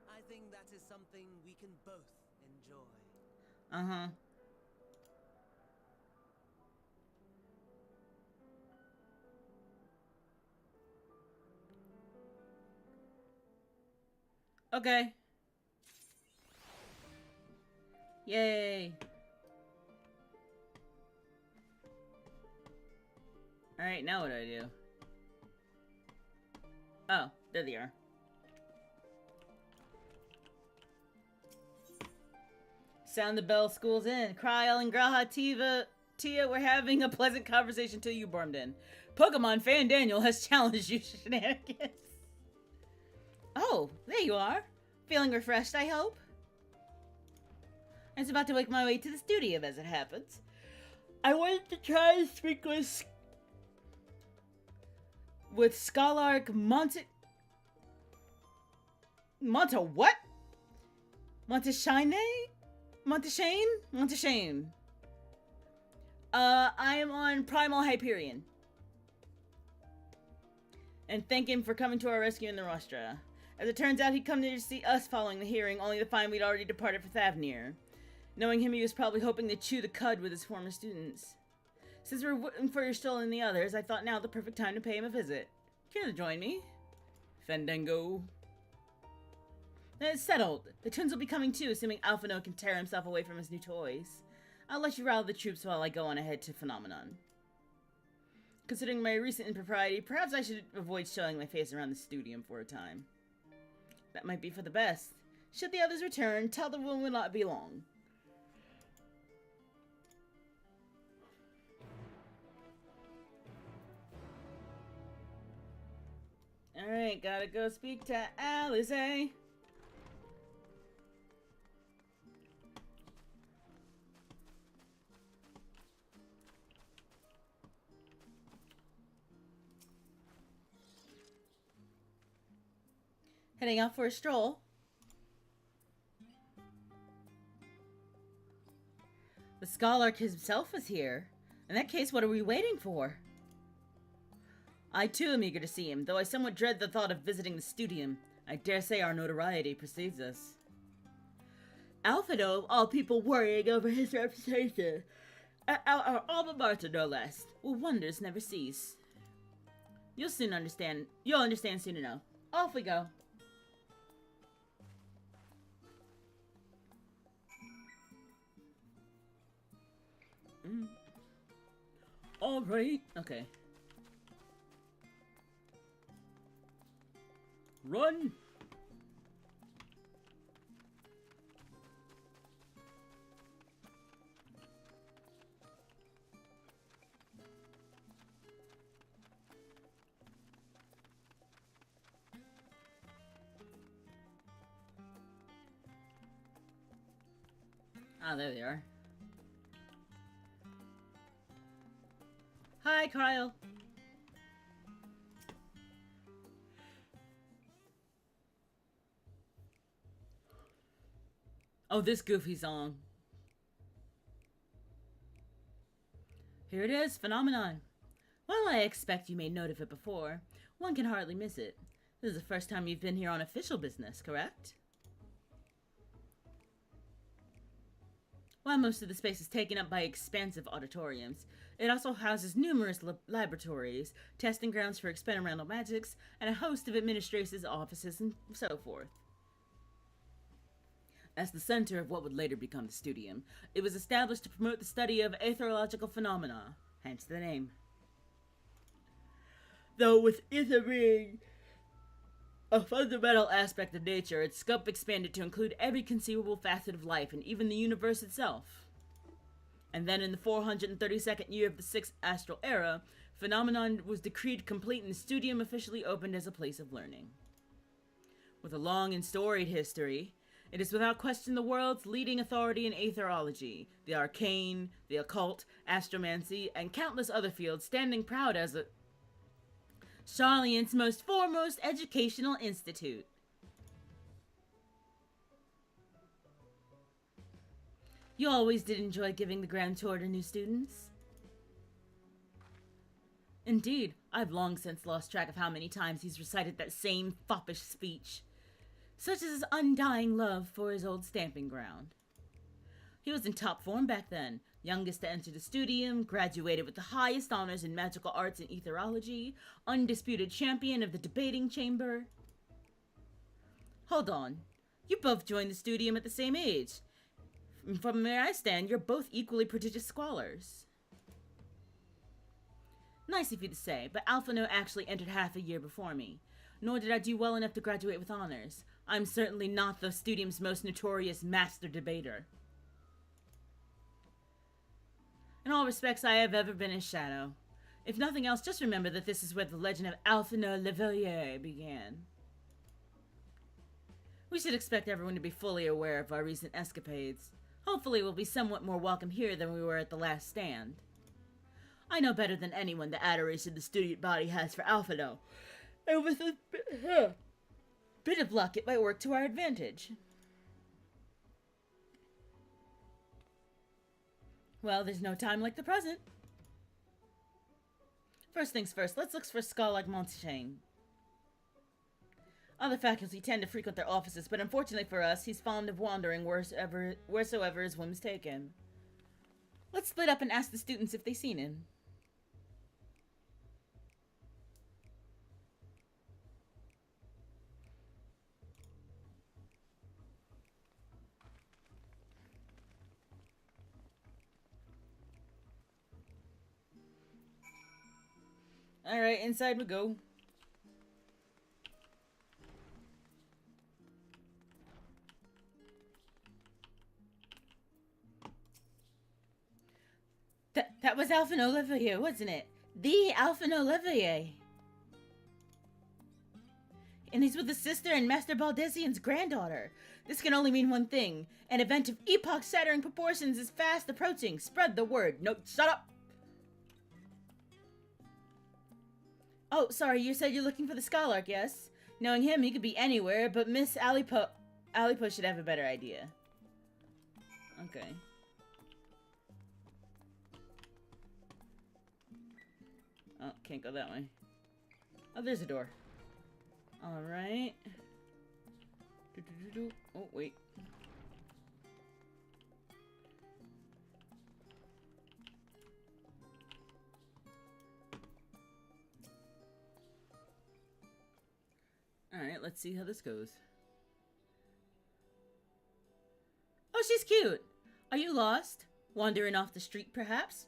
I think that is something we can both enjoy. Okay. Yay. Alright, now what do I do? Oh, there they are. Sound the bell, school's in. Kryl and Graha Tia, we're having a pleasant conversation till you bormed in. Pokemon fan Daniel has challenged you shenanigans. Oh, there you are. Feeling refreshed, I hope? I was about to make my way to the studio as it happens. I wanted to try to speak with Scholark Monte what? Monteshane? Monteshane. I am on Primal Hyperion. And thank him for coming to our rescue in the Rostra. As it turns out, he'd come to see us following the hearing, only to find we'd already departed for Thavnir. Knowing him, he was probably hoping to chew the cud with his former students. Since we're waiting for your still and the others, I thought now the perfect time to pay him a visit. Care to join me? Fandango. It's settled. The twins will be coming too, assuming Alphino can tear himself away from his new toys. I'll let you rally the troops while I go on ahead to Phenomenon. Considering my recent impropriety, perhaps I should avoid showing my face around the studium for a time. That might be for the best. Should the others return, tell them it will not be long. Alright, gotta go speak to Alice, eh? Heading out for a stroll. The scholar himself is here. In that case, what are we waiting for? I too am eager to see him, though I somewhat dread the thought of visiting the studium. I dare say our notoriety precedes us. Alphino, of all people worrying over his reputation. Our alma mater, no less. Well, wonders never cease. You'll understand soon enough. Off we go. All right. Okay. Run. Ah, there they are. Hi, Kyle. Oh, this goofy song. Here it is, Phenomenon. Well, I expect you made note of it before. One can hardly miss it. This is the first time you've been here on official business, correct? While most of the space is taken up by expansive auditoriums, it also houses numerous laboratories, testing grounds for experimental magics, and a host of administrators' offices and so forth. As the center of what would later become the studium, it was established to promote the study of aetherological phenomena, hence the name. Though with ether being a fundamental aspect of nature, its scope expanded to include every conceivable facet of life and even the universe itself. And then in the 432nd year of the 6th astral era, Phenomenon was decreed complete and the studium officially opened as a place of learning. With a long and storied history, it is without question the world's leading authority in aetherology, the arcane, the occult, astromancy, and countless other fields, standing proud as a Sharlayan's most foremost educational institute. You always did enjoy giving the grand tour to new students. Indeed, I've long since lost track of how many times he's recited that same foppish speech. Such is his undying love for his old stamping ground. He was in top form back then, youngest to enter the studium, graduated with the highest honors in magical arts and aetherology, undisputed champion of the debating chamber. Hold on, you both joined the studium at the same age. From where I stand, you're both equally prodigious scholars. Nice of you to say, but Alphino actually entered half a year before me. Nor did I do well enough to graduate with honors. I'm certainly not the studium's most notorious master debater. In all respects, I have ever been his shadow. If nothing else, just remember that this is where the legend of Alphino Levellier began. We should expect everyone to be fully aware of our recent escapades. Hopefully we'll be somewhat more welcome here than we were at the last stand. I know better than anyone the adoration the student body has for Alphino, and with a bit of luck it might work to our advantage. Well, there's no time like the present. First things first, let's look for Scholar Montaigne. Other faculty tend to frequent their offices, but unfortunately for us, he's fond of wandering wheresoever his whims take him. Let's split up and ask the students if they've seen him. Alright, inside we go. That was Alphen Olivier, wasn't it? The Alphen Olivier. And he's with his sister and Master Baldesian's granddaughter. This can only mean one thing. An event of epoch-shattering proportions is fast approaching. Spread the word. No, shut up! Oh, sorry, you said you're looking for the Scholark, yes? Knowing him, he could be anywhere, but Miss Alipo should have a better idea. Okay. Oh, can't go that way. Oh, there's a door. Alright. Oh, wait. Alright, let's see how this goes. Oh, she's cute! Are you lost? Wandering off the street, perhaps?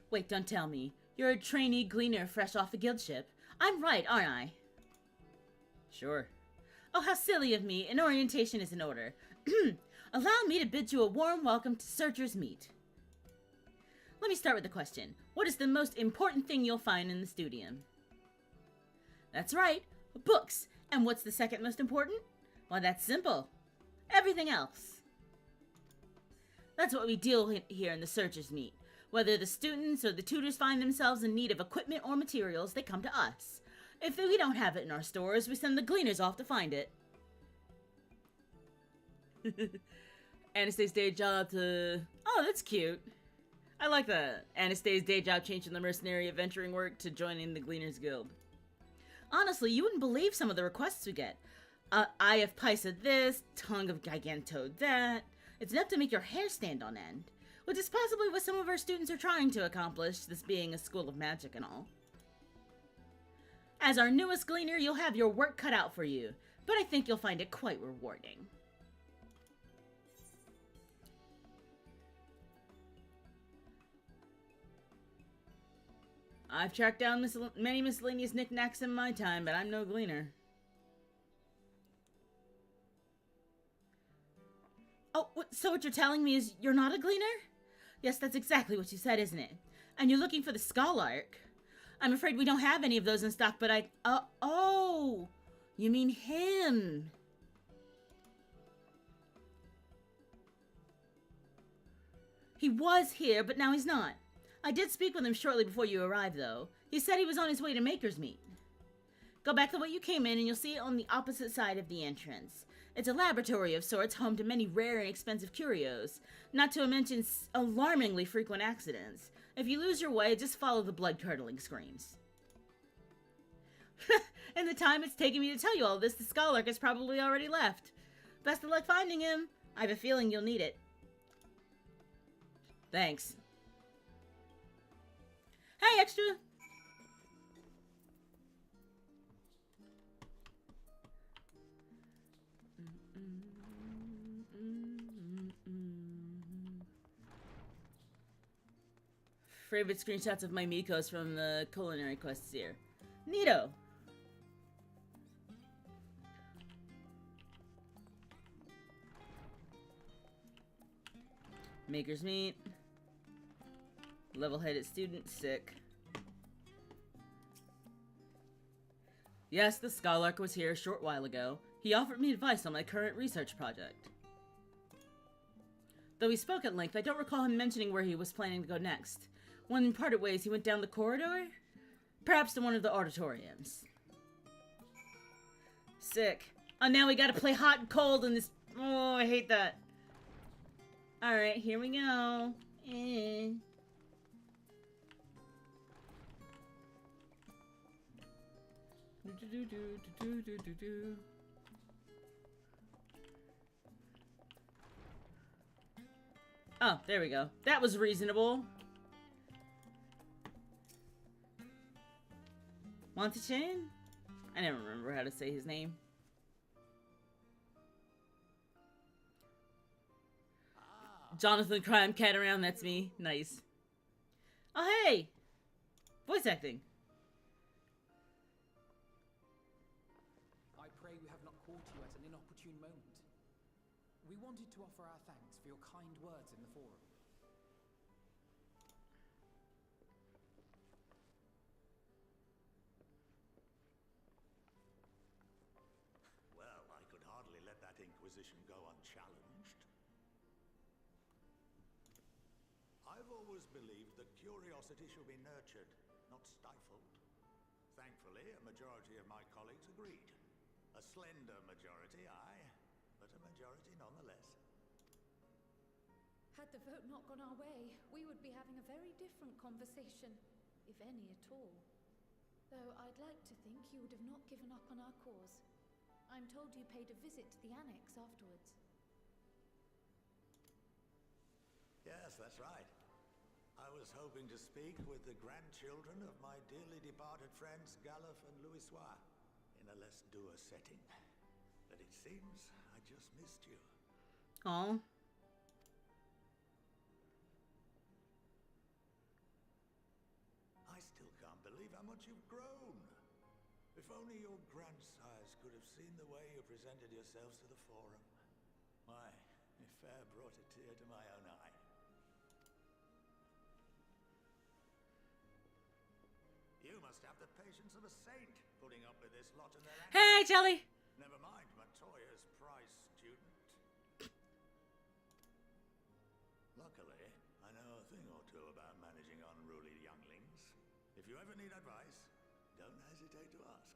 Wait, don't tell me. You're a trainee gleaner fresh off a guild ship. I'm right, aren't I? Sure. Oh, how silly of me. An orientation is in order. Allow me to bid you a warm welcome to Searcher's Meet. Let me start with the question. What is the most important thing you'll find in the studium? That's right. Books. And what's the second most important? Well, that's simple. Everything else. That's what we deal here in the Searcher's Meet. Whether the students or the tutors find themselves in need of equipment or materials, they come to us. If we don't have it in our stores, we send the gleaners off to find it. Anastasia's day job to... Oh, that's cute. I like that. Anastasia's day job changed from the mercenary adventuring work to joining the Gleaners Guild. Honestly, you wouldn't believe some of the requests we get. Eye of Pisa this, Tongue of Giganto that. It's enough to make your hair stand on end. Which is possibly what some of our students are trying to accomplish, this being a school of magic and all. As our newest gleaner, you'll have your work cut out for you, but I think you'll find it quite rewarding. I've tracked down many miscellaneous knickknacks in my time, but I'm no gleaner. Oh, so what you're telling me is you're not a gleaner? Yes, that's exactly what you said, isn't it? And you're looking for the Scholark. I'm afraid we don't have any of those in stock, but oh! You mean him. He was here, but now he's not. I did speak with him shortly before you arrived, though. He said he was on his way to Maker's Meet. Go back the way you came in, and you'll see it on the opposite side of the entrance. It's a laboratory of sorts, home to many rare and expensive curios, not to mention alarmingly frequent accidents. If you lose your way, just follow the blood-curdling screams. In the time it's taken me to tell you all this, the Scholark has probably already left. Best of luck finding him. I have a feeling you'll need it. Thanks. Hey, extra! Favorite screenshots of my Mikos from the culinary quests here. Neato! Maker's Meet. Level-headed student, sick. Yes, the Scholark was here a short while ago. He offered me advice on my current research project. Though he spoke at length, I don't recall him mentioning where he was planning to go next. When we parted ways, he went down the corridor? Perhaps to one of the auditoriums. Sick. Oh, now we gotta play hot and cold in this... Oh, I hate that. Alright, here we go. Oh, there we go. That was reasonable. Montaigne? I never remember how to say his name. Jonathan Crime Cat Around, that's me. Nice. Oh, hey! Voice acting. pray we have not caught you at an inopportune moment. We wanted to offer our thanks for your kind words in the forum. Well, I could hardly let that inquisition go unchallenged. I've always believed that curiosity should be nurtured, not stifled. Thankfully, a majority of my colleagues agreed. A slender majority, aye, but a majority nonetheless. Had the vote not gone our way, we would be having a very different conversation, if any at all. Though I'd like to think you would have not given up on our cause. I'm told you paid a visit to the annex afterwards. Yes, that's right. I was hoping to speak with the grandchildren of my dearly departed friends Galuf and Louisoix in a less dour setting. But it seems I just missed you. Aw. I still can't believe how much you've grown. If only your grandsires could have seen the way you presented yourselves to the forum. Why, it fair brought a tear to my own eye. You must have the patience of a saint, putting up with this lot in their annex. Hey, Jelly! Never mind Matoya's prize student. Luckily, I know a thing or two about managing unruly younglings. If you ever need advice, don't hesitate to ask.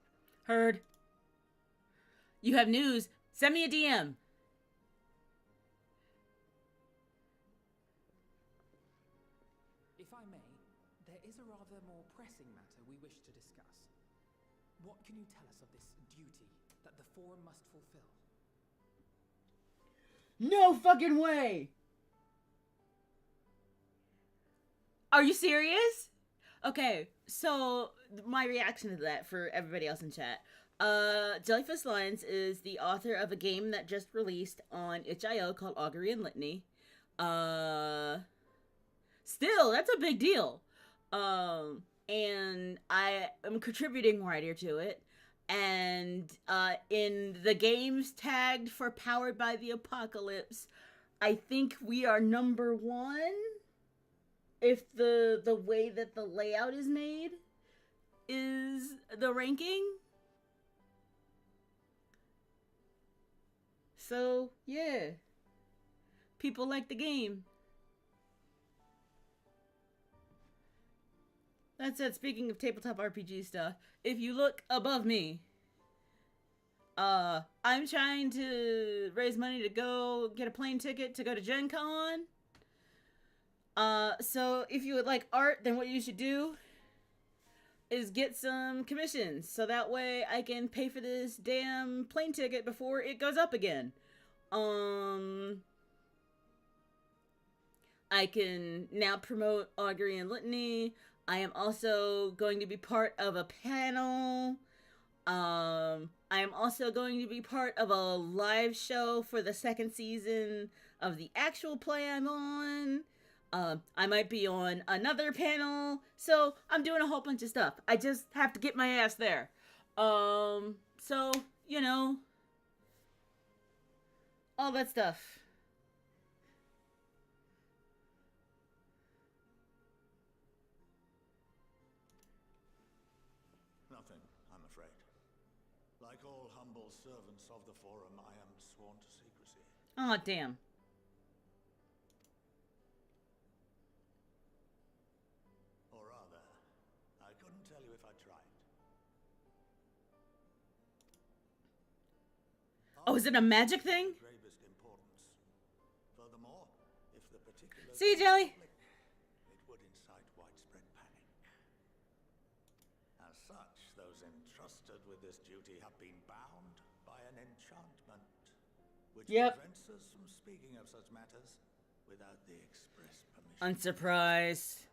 Heard. You have news. Send me a DM. If I may, there is a rather more pressing matter we wish to discuss. What can you tell us of this duty that the forum must fulfill? No fucking way! Are you serious? Okay, so my reaction to that for everybody else in chat. Jellyfish Lines is the author of a game that just released on itch.io called Augury and Litany. Still, that's a big deal. And I am contributing writer to it. And in the games tagged for Powered by the Apocalypse, I think we are number 1. If the way that the layout is made is the ranking. So, yeah. People like the game. That said, speaking of tabletop RPG stuff, if you look above me, I'm trying to raise money to go get a plane ticket to go to Gen Con. So if you would like art, then what you should do is get some commissions. So that way I can pay for this damn plane ticket before it goes up again. I can now promote Augury and Litany. I am also going to be part of a panel. I am also going to be part of a live show for the 2nd season of the actual play I'm on. I might be on another panel. So I'm doing a whole bunch of stuff. I just have to get my ass there. So, you know, all that stuff. Nothing, I'm afraid. Like all humble servants of the forum, I am sworn to secrecy. Aw, damn. Or rather, I couldn't tell you if I tried. Oh, is it a magic thing? Gravest importance. Furthermore, if the particular See you, Jelly. it would incite widespread panic. As such, those entrusted with this duty have been bound by an enchantment, which prevents us from speaking of such matters without the express permission. Unsurprised.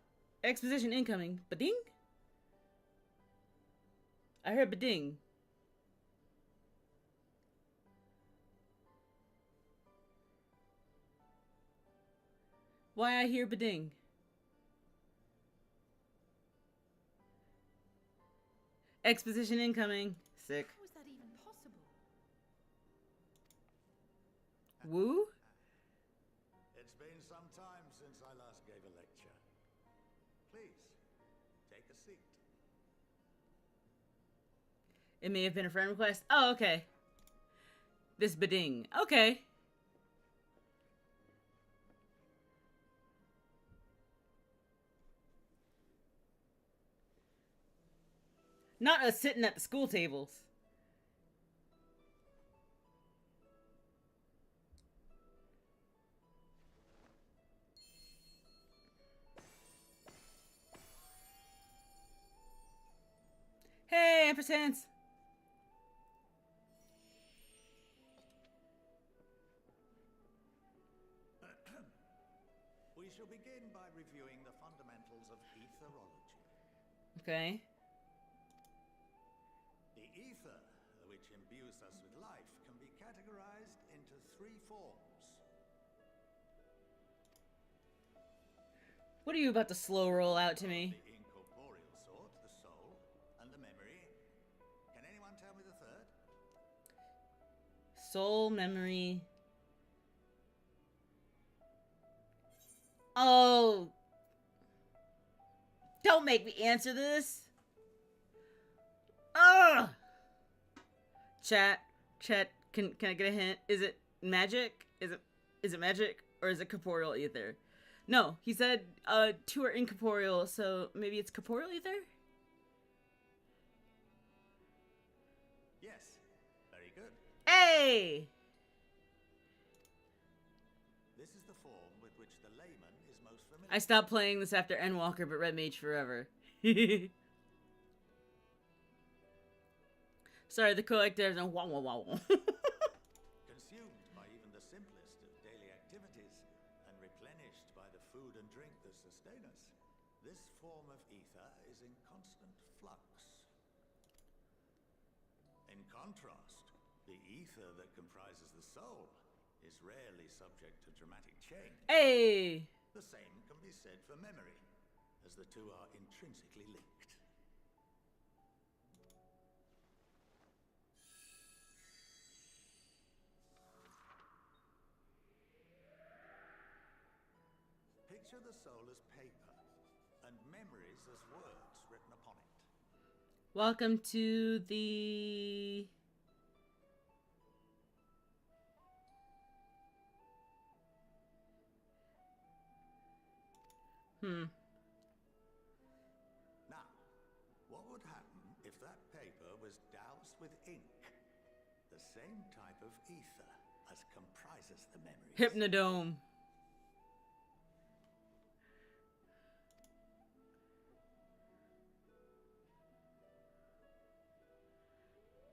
Exposition incoming. Bading? I heard bading. Why I hear bading? Exposition incoming. Sick. How is that even possible? Woo? It's been some time since I last gave a lecture. Please, take a seat. It may have been a friend request. Oh, okay. This bidding. Okay. Not us sitting at the school tables. Hey, ampersands. We shall begin by reviewing the fundamentals of etherology. Okay. The ether, which imbues us with life, can be categorized into three forms. What are you about to slow roll out to me? The incorporeal sort, the soul, and the memory. Can anyone tell me the third? Soul, memory. Oh. Don't make me answer this. Ugh. Chat, can I get a hint? Is it magic? Is it magic or is it corporeal ether? No, he said 2 are incorporeal, so maybe it's corporeal ether? Yes. Very good. Hey! This is the form with which the layman is most familiar. I stopped playing this after Endwalker, but Red Mage forever. Sorry, the collectors and wow wow wow. Consumed by even the simplest of daily activities and replenished by the food and drink that sustain us, this form of ether is in constant flux. In contrast, the ether that comprises the soul is rarely subject to dramatic change. Hey! The same can be said for memory, as the two are intrinsically linked. Picture the soul as paper, and memories as words written upon it. Welcome to the... Now, what would happen if that paper was doused with ink? The same type of ether as comprises the memories. Hypnodome.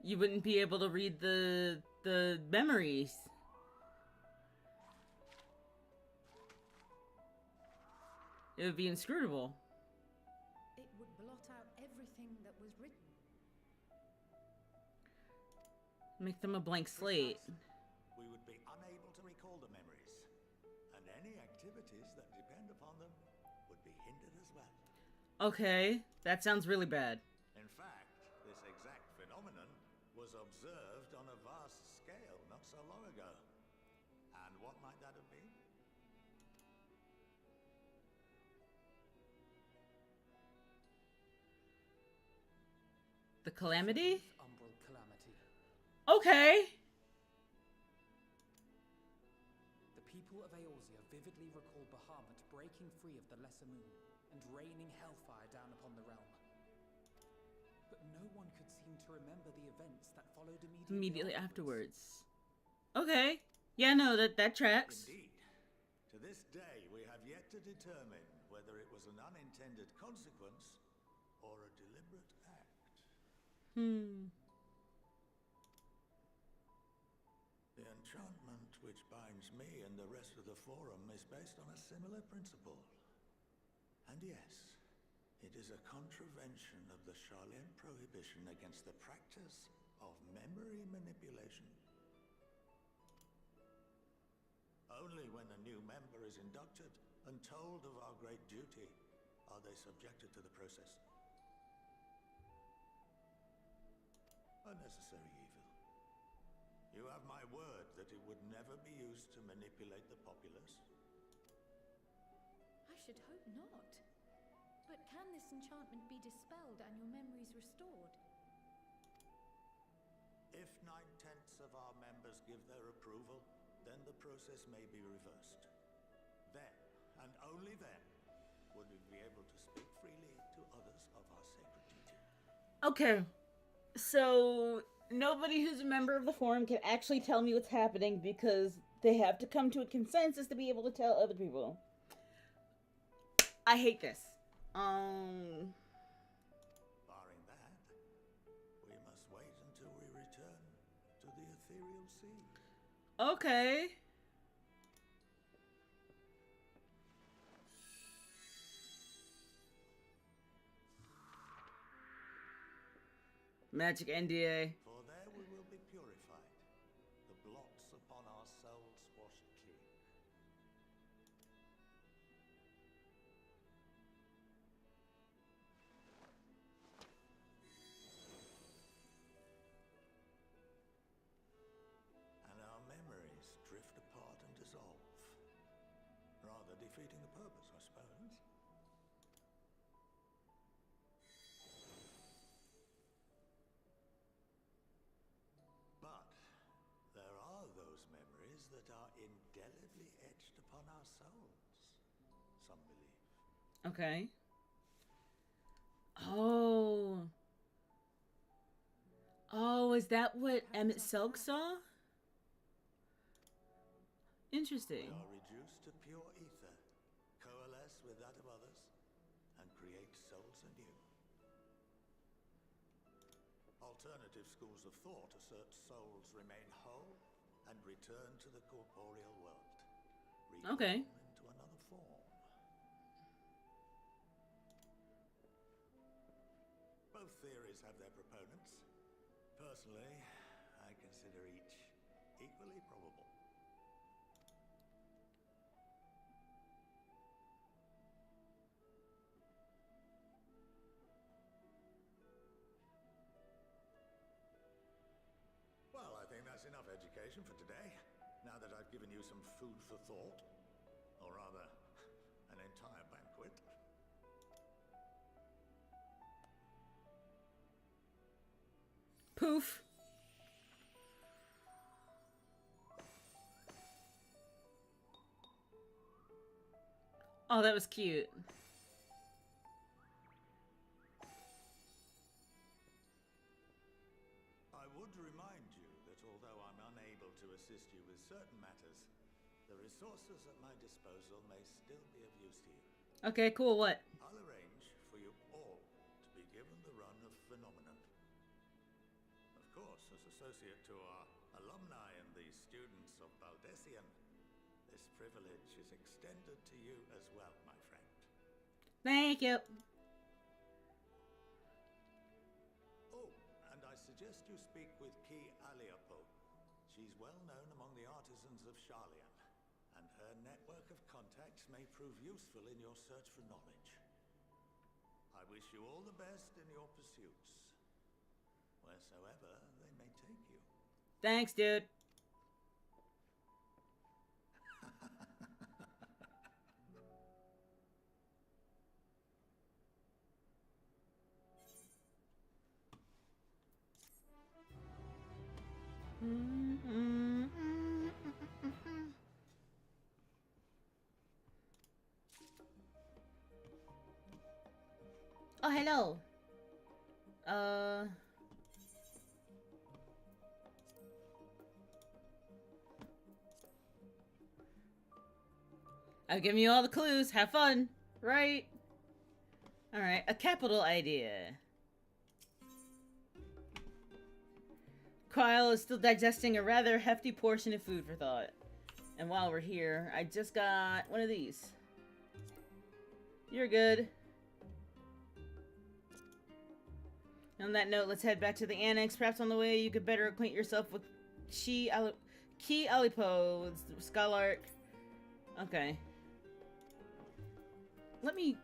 You wouldn't be able to read the memories. It would be inscrutable. It would blot out everything that was written. Make them a blank slate. We would be unable to recall the memories, and any activities that depend upon them would be hindered as well. Okay, that sounds really bad. In fact, this exact phenomenon was observed on a vast scale not so long ago. And what might that have been? The Calamity? Umbral Calamity. Okay. The people of Eorzea vividly recall Bahamut breaking free of the Lesser Moon and raining hellfire down upon the realm. But no one could seem to remember the events that followed Immediately afterwards. Okay. Yeah, no, that tracks. Indeed. To this day, we have yet to determine whether it was an unintended consequence or a deliberate act. The enchantment which binds me and the rest of the Forum is based on a similar principle. And yes, it is a contravention of the Sharlayan prohibition against the practice of memory manipulation. Only when a new member is inducted and told of our great duty are they subjected to the process. A necessary evil. You have my word that that it would never be used to manipulate the populace? I should hope not. But can this enchantment be dispelled and your memories restored? If 9/10 of our members give their approval, then the process may be reversed. Then, and only then, would we be able to speak freely to others of our sacred duty. Okay, so nobody who's a member of the forum can actually tell me what's happening because they have to come to a consensus to be able to tell other people. I hate this. Barring that, we must wait until we return to the ethereal sea. Okay. Magic NDA. For there we will be purified, the blots upon our souls washed clean. And our memories drift apart and dissolve, rather defeating the purpose, I suppose. But there are those memories that are indelibly etched upon our souls, some believe. Okay. Oh. Oh, is that what Emmett Silk saw? Interesting. We are reduced to pure ether, coalesce with that of others, and create souls anew. Alternative schools of thought assert souls remain whole and return to the corporeal world, Okay. reborn into another form. Both theories have their proponents. Personally, I consider each equally probable. Well, I think that's enough education for today, now that I've given you some food for thought. Or rather, an entire banquet. Poof. Oh, that was cute. I would remind you that although I'm unable to assist you with certain matters, the resources at my disposal may still be of use to you. Okay, cool. What? I'll arrange for you all to be given the run of Phenomenon. Of course, as associate to our alumni and the students of Baldessian, this privilege is extended to you as well, my friend. Thank you. Oh, and I suggest you speak with Ki Aliapo. She's well known among the artisans of Sharlayan, and her network of contacts may prove useful in your search for knowledge. I wish you all the best in your pursuits, wheresoever they may take you. Thanks, dude. Oh, hello. I've given you all the clues. Have fun. Right? Alright, a capital idea. Kyle is still digesting a rather hefty portion of food for thought. And while we're here, I just got one of these. You're good. On that note, let's head back to the annex. Perhaps on the way, you could better acquaint yourself with Ki Alipo, Scholark. Okay. Let me...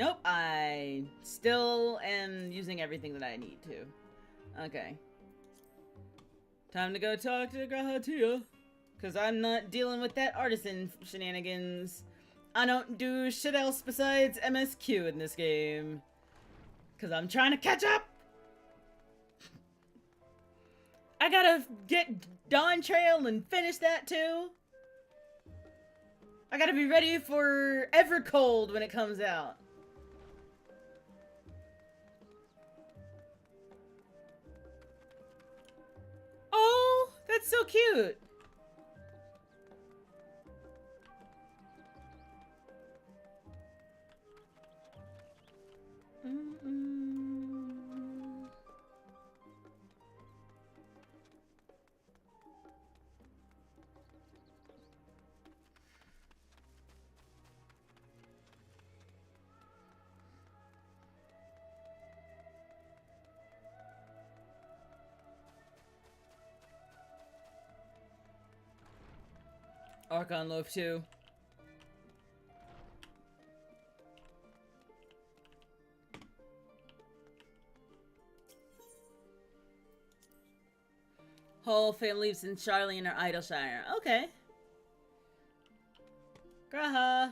Nope, I still am using everything that I need to. Okay. Time to go talk to Grahatia. Because I'm not dealing with that artisan shenanigans. I don't do shit else besides MSQ in this game. Because I'm trying to catch up! I gotta get Dawn Trail and finish that too. I gotta be ready for Evercold when it comes out. Oh, that's so cute. Archon Loaf 2. Whole family lives in Sharlayan or Idleshire. Okay. Graha.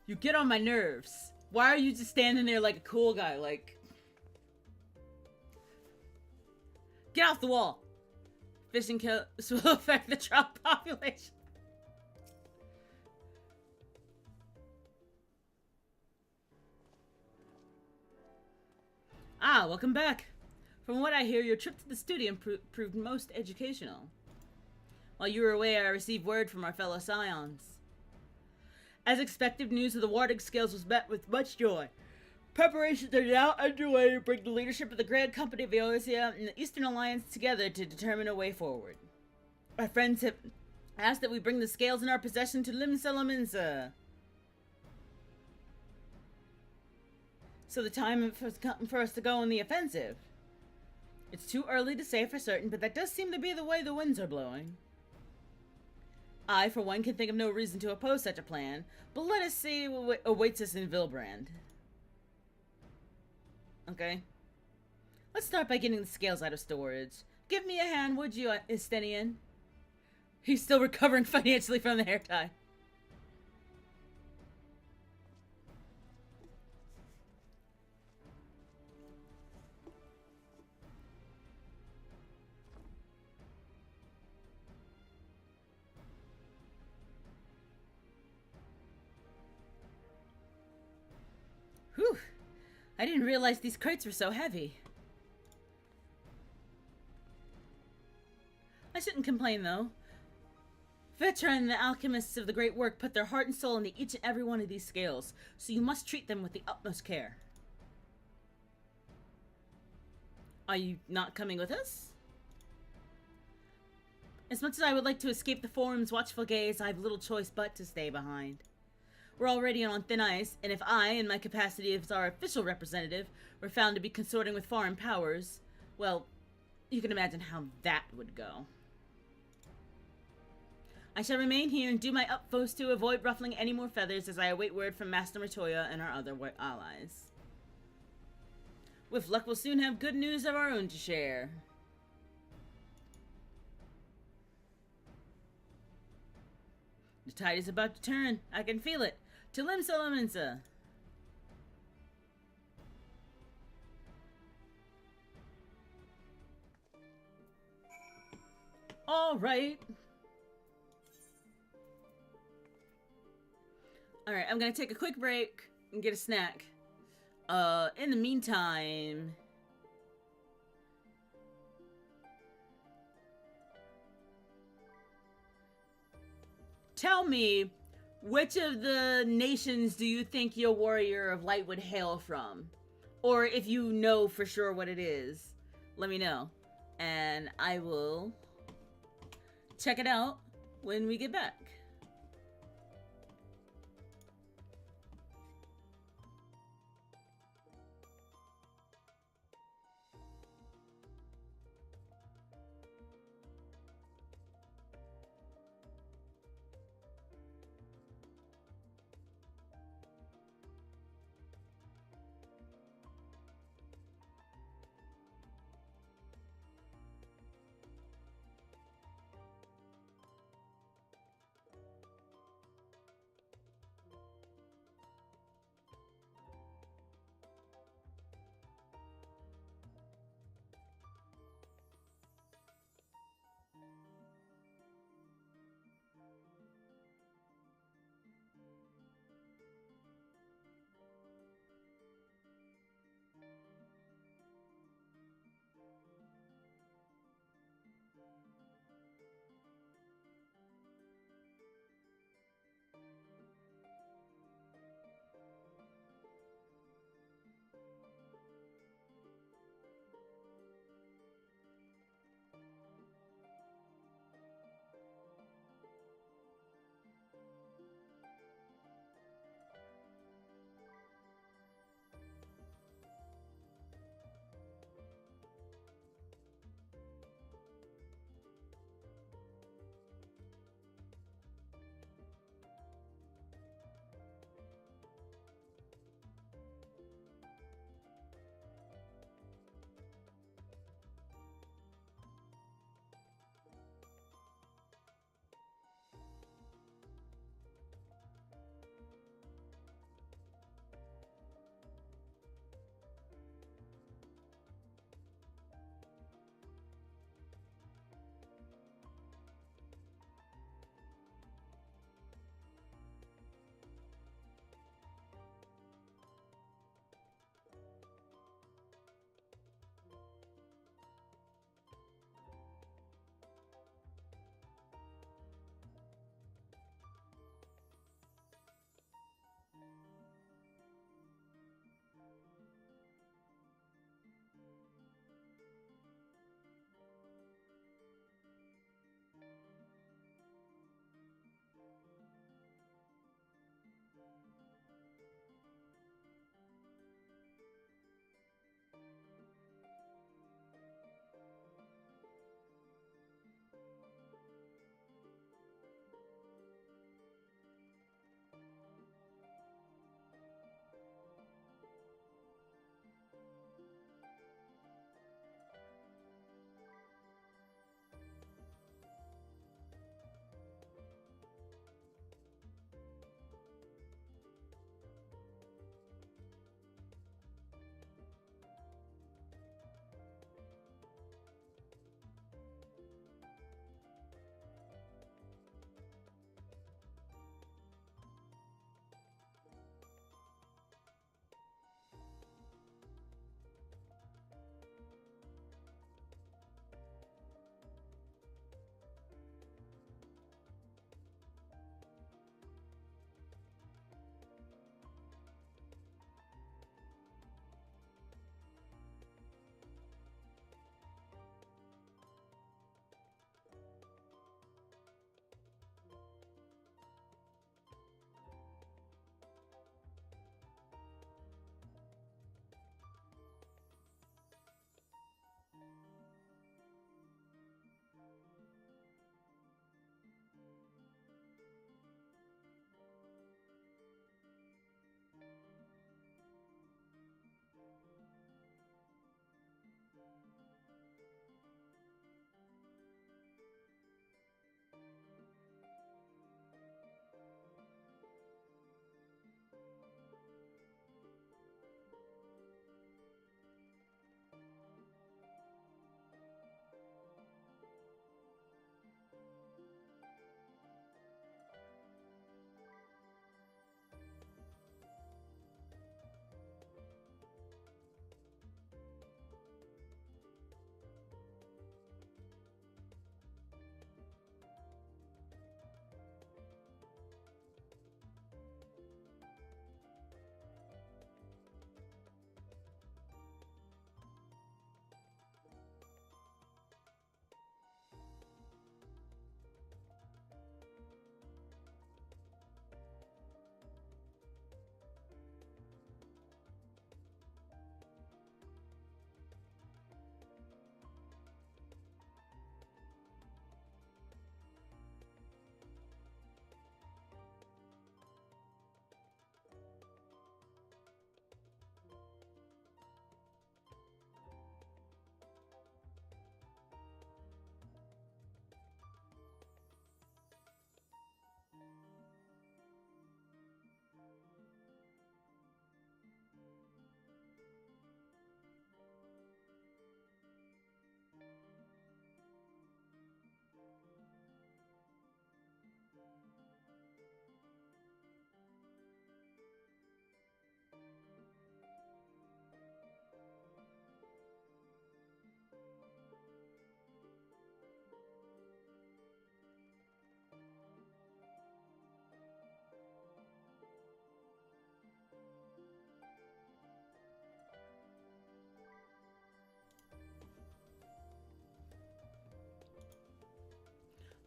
You get on my nerves. Why are you just standing there like a cool guy? Like, get off the wall. Fishing kills will affect the trout population. Ah, welcome back. From what I hear, your trip to the studio proved most educational. While you were away, I received word from our fellow Scions. As expected, news of the warding scales was met with much joy. Preparations are now underway to bring the leadership of the Grand Company of Eosia and the Eastern Alliance together to determine a way forward. Our friends have asked that we bring the scales in our possession to Limsalaminsa. So the time has come for us to go on the offensive. It's too early to say for certain, but that does seem to be the way the winds are blowing. I, for one, can think of no reason to oppose such a plan, but let us see what awaits us in Vilbrand. Okay. Let's start by getting the scales out of storage. Give me a hand, would you, Estenian? He's still recovering financially from the hair tie. Whew. I didn't realize these crates were so heavy. I shouldn't complain, though. Vetra and the alchemists of the great work put their heart and soul into each and every one of these scales, so you must treat them with the utmost care. Are you not coming with us? As much as I would like to escape the forum's watchful gaze, I have little choice but to stay behind. We're already on thin ice, and if I, in my capacity as our official representative, were found to be consorting with foreign powers, well, you can imagine how that would go. I shall remain here and do my utmost to avoid ruffling any more feathers as I await word from Master Matoya and our other allies. With luck, we'll soon have good news of our own to share. The tide is about to turn. I can feel it. To Limsalaminsa. All right. Alright, I'm gonna take a quick break and get a snack. In the meantime... Tell me, which of the nations do you think your warrior of light would hail from? Or if you know for sure what it is, let me know. And I will check it out when we get back.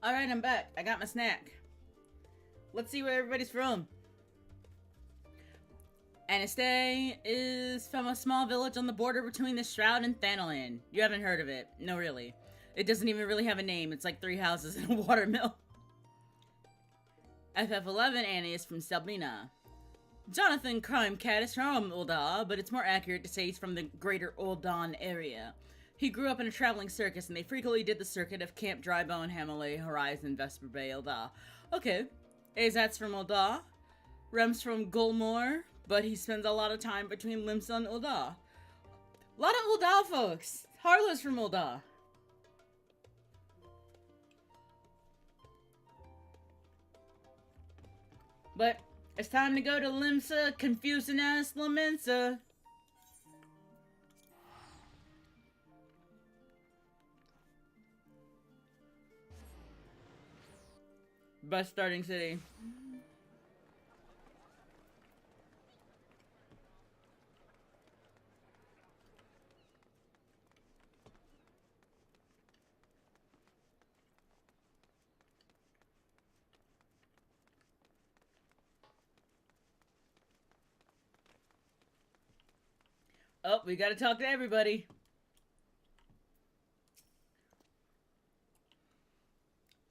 Alright, I'm back. I got my snack. Let's see where everybody's from. Anastay is from a small village on the border between the Shroud and Thanalan. You haven't heard of it. No, really. It doesn't even really have a name. It's like 3 houses and a watermill. FF11 Annie is from Selbina. Jonathan Crime Cat is from Ul'dah, but it's more accurate to say he's from the greater Ul'dan area. He grew up in a traveling circus, and they frequently did the circuit of Camp Drybone, Hamalay, Horizon, Vesper Bay, Ul'dah. Okay. Azat's from Ul'dah. Rem's from Gulmore, but he spends a lot of time between Limsa and Ul'dah. A lot of Ul'dah folks. Harlow's from Ul'dah. But it's time to go to Limsa, confusing ass Lamensa. Best starting city. Oh, we gotta talk to everybody.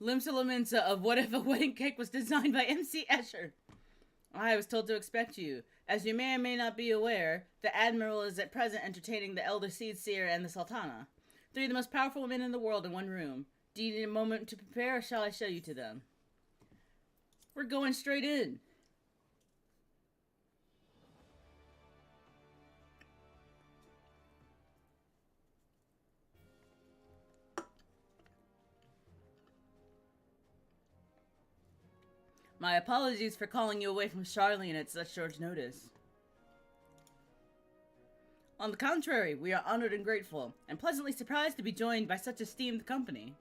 Limsa Lamensa of What If a Wedding Cake was designed by MC Escher. I was told to expect you. As you may or may not be aware, the Admiral is at present entertaining the Elder Seed Seer and the Sultana. 3 of the most powerful women in the world in one room. Do you need a moment to prepare, or shall I show you to them? We're going straight in. My apologies for calling you away from Sharlayan at such short notice. On the contrary, we are honored and grateful, and pleasantly surprised to be joined by such esteemed company.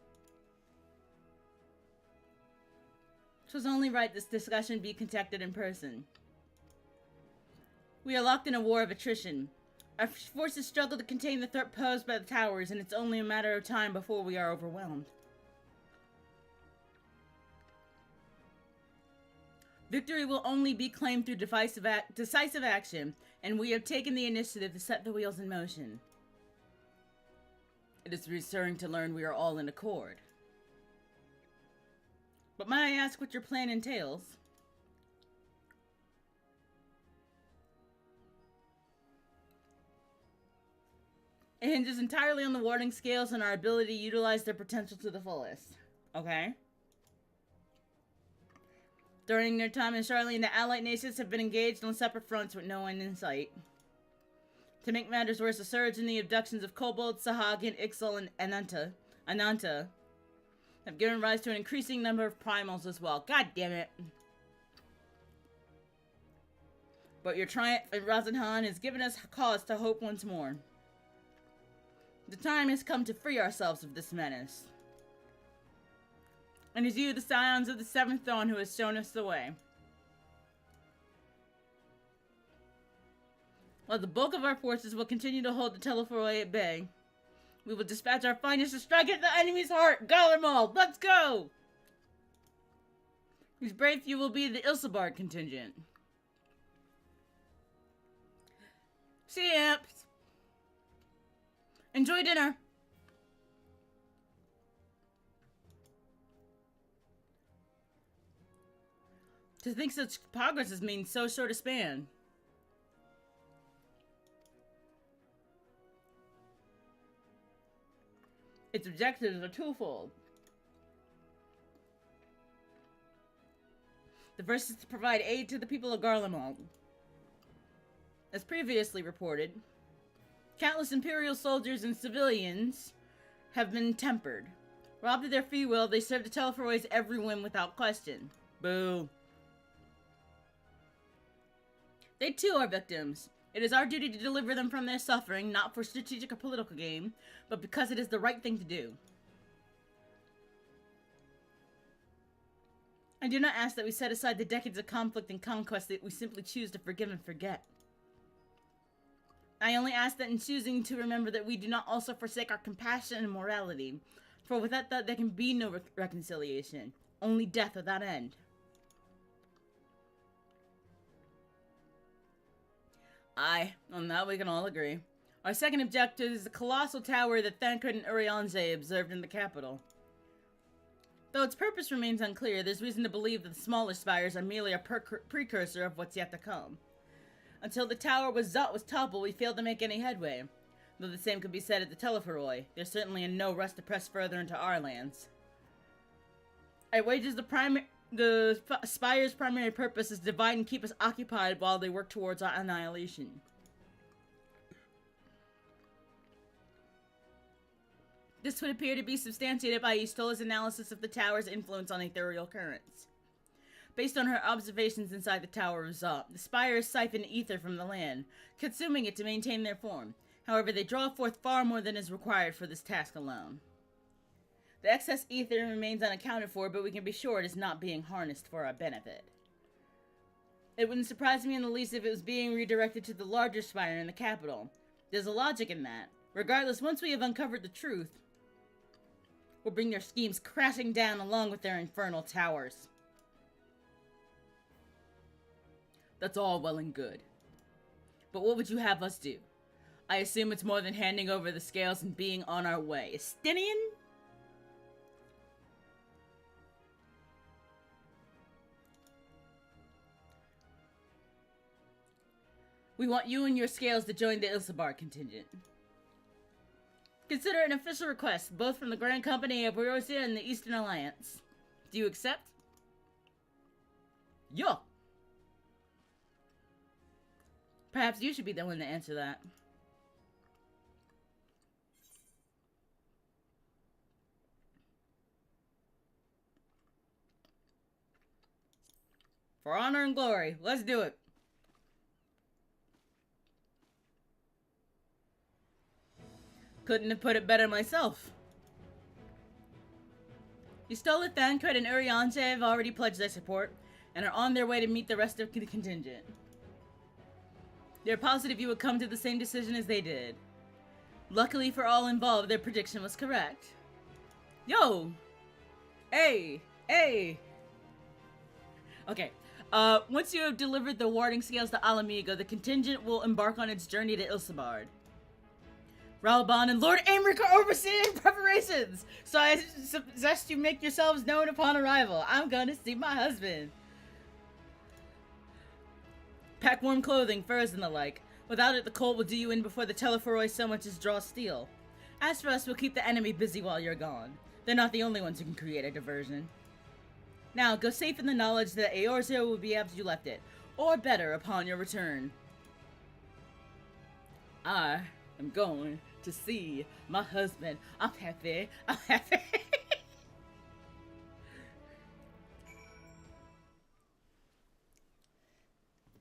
'Twas only right this discussion be conducted in person. We are locked in a war of attrition. Our forces struggle to contain the threat posed by the towers, and it's only a matter of time before we are overwhelmed. Victory will only be claimed through decisive action, and we have taken the initiative to set the wheels in motion. It is reassuring to learn we are all in accord. But may I ask what your plan entails? It hinges entirely on the warding scales and our ability to utilize their potential to the fullest. Okay? During their time in Sharlayan, the allied nations have been engaged on separate fronts with no end in sight. To make matters worse, a surge in the abductions of Kobold, Sahagin, Ixal, and Ananta have given rise to an increasing number of primals as well. God damn it. But your triumph in Razanhan has given us cause to hope once more. The time has come to free ourselves of this menace. And it is you, the scions of the Seventh Dawn, who has shown us the way. While the bulk of our forces will continue to hold the Telephoroi at bay, we will dispatch our finest to strike at the enemy's heart! Gallermaul, let's go! These brave few will be the Ilsabard contingent. See you, Amps. Enjoy dinner! To think such progress has been so short a span. Its objectives are twofold. The first is to provide aid to the people of Garlemald. As previously reported, countless Imperial soldiers and civilians have been tempered. Robbed of their free will, they serve the Telephoroi's every whim without question. Boo. They too are victims. It is our duty to deliver them from their suffering, not for strategic or political gain, but because it is the right thing to do. I do not ask that we set aside the decades of conflict and conquest that we simply choose to forgive and forget. I only ask that in choosing to remember that we do not also forsake our compassion and morality, For without that, there can be no reconciliation. Only death without end. Aye, on that we can all agree. Our second objective is the colossal tower that Thancred and Urianger observed in the capital. Though its purpose remains unclear, there's reason to believe that the smaller spires are merely a precursor of what's yet to come. Until the tower was toppled, we failed to make any headway. Though the same could be said at the Telephoroi. They're certainly in no rush to press further into our lands. I wages the spire's primary purpose is to divide and keep us occupied while they work towards our annihilation. This would appear to be substantiated by Ystola's analysis of the tower's influence on ethereal currents. Based on her observations inside the Tower of Zot, the spires siphon ether from the land, consuming it to maintain their form. However, they draw forth far more than is required for this task alone. The excess ether remains unaccounted for, but we can be sure it is not being harnessed for our benefit. It wouldn't surprise me in the least if it was being redirected to the larger spire in the capital. There's a logic in that. Regardless, once we have uncovered the truth, we'll bring their schemes crashing down along with their infernal towers. That's all well and good. But what would you have us do? I assume it's more than handing over the scales and being on our way. Estinian? We want you and your scales to join the Ilsabar contingent. Consider an official request, both from the Grand Company of Eorzea and the Eastern Alliance. Do you accept? Yo! Perhaps you should be the one to answer that. For honor and glory, let's do it. Couldn't have put it better myself. Ystola, Thancred, and Urianger have already pledged their support and are on their way to meet the rest of the contingent. They're positive you would come to the same decision as they did. Luckily for all involved, their prediction was correct. Yo! Hey! Hey! Okay. Once you have delivered the warding scales to Alamigo, the contingent will embark on its journey to Ilsabard. Ralban and Lord Aymeric are overseeing preparations, so I suggest you make yourselves known upon arrival. I'm gonna see my husband. Pack warm clothing, furs, and the like. Without it, the cold will do you in before the Telephoroi so much as draw steel. As for us, we'll keep the enemy busy while you're gone. They're not the only ones who can create a diversion. Now, go safe in the knowledge that Eorzea will be as you left it, or better upon your return. I am going to see my husband. I'm happy. I'm happy.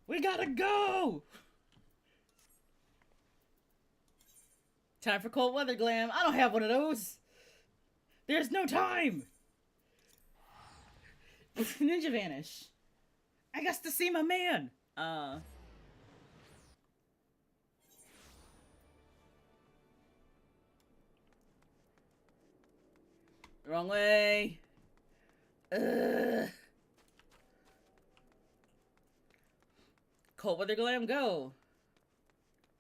We gotta go! Time for cold weather glam. I don't have one of those. There's no time. Ninja vanish. I got to see my man. Wrong way. Cold weather glam, go.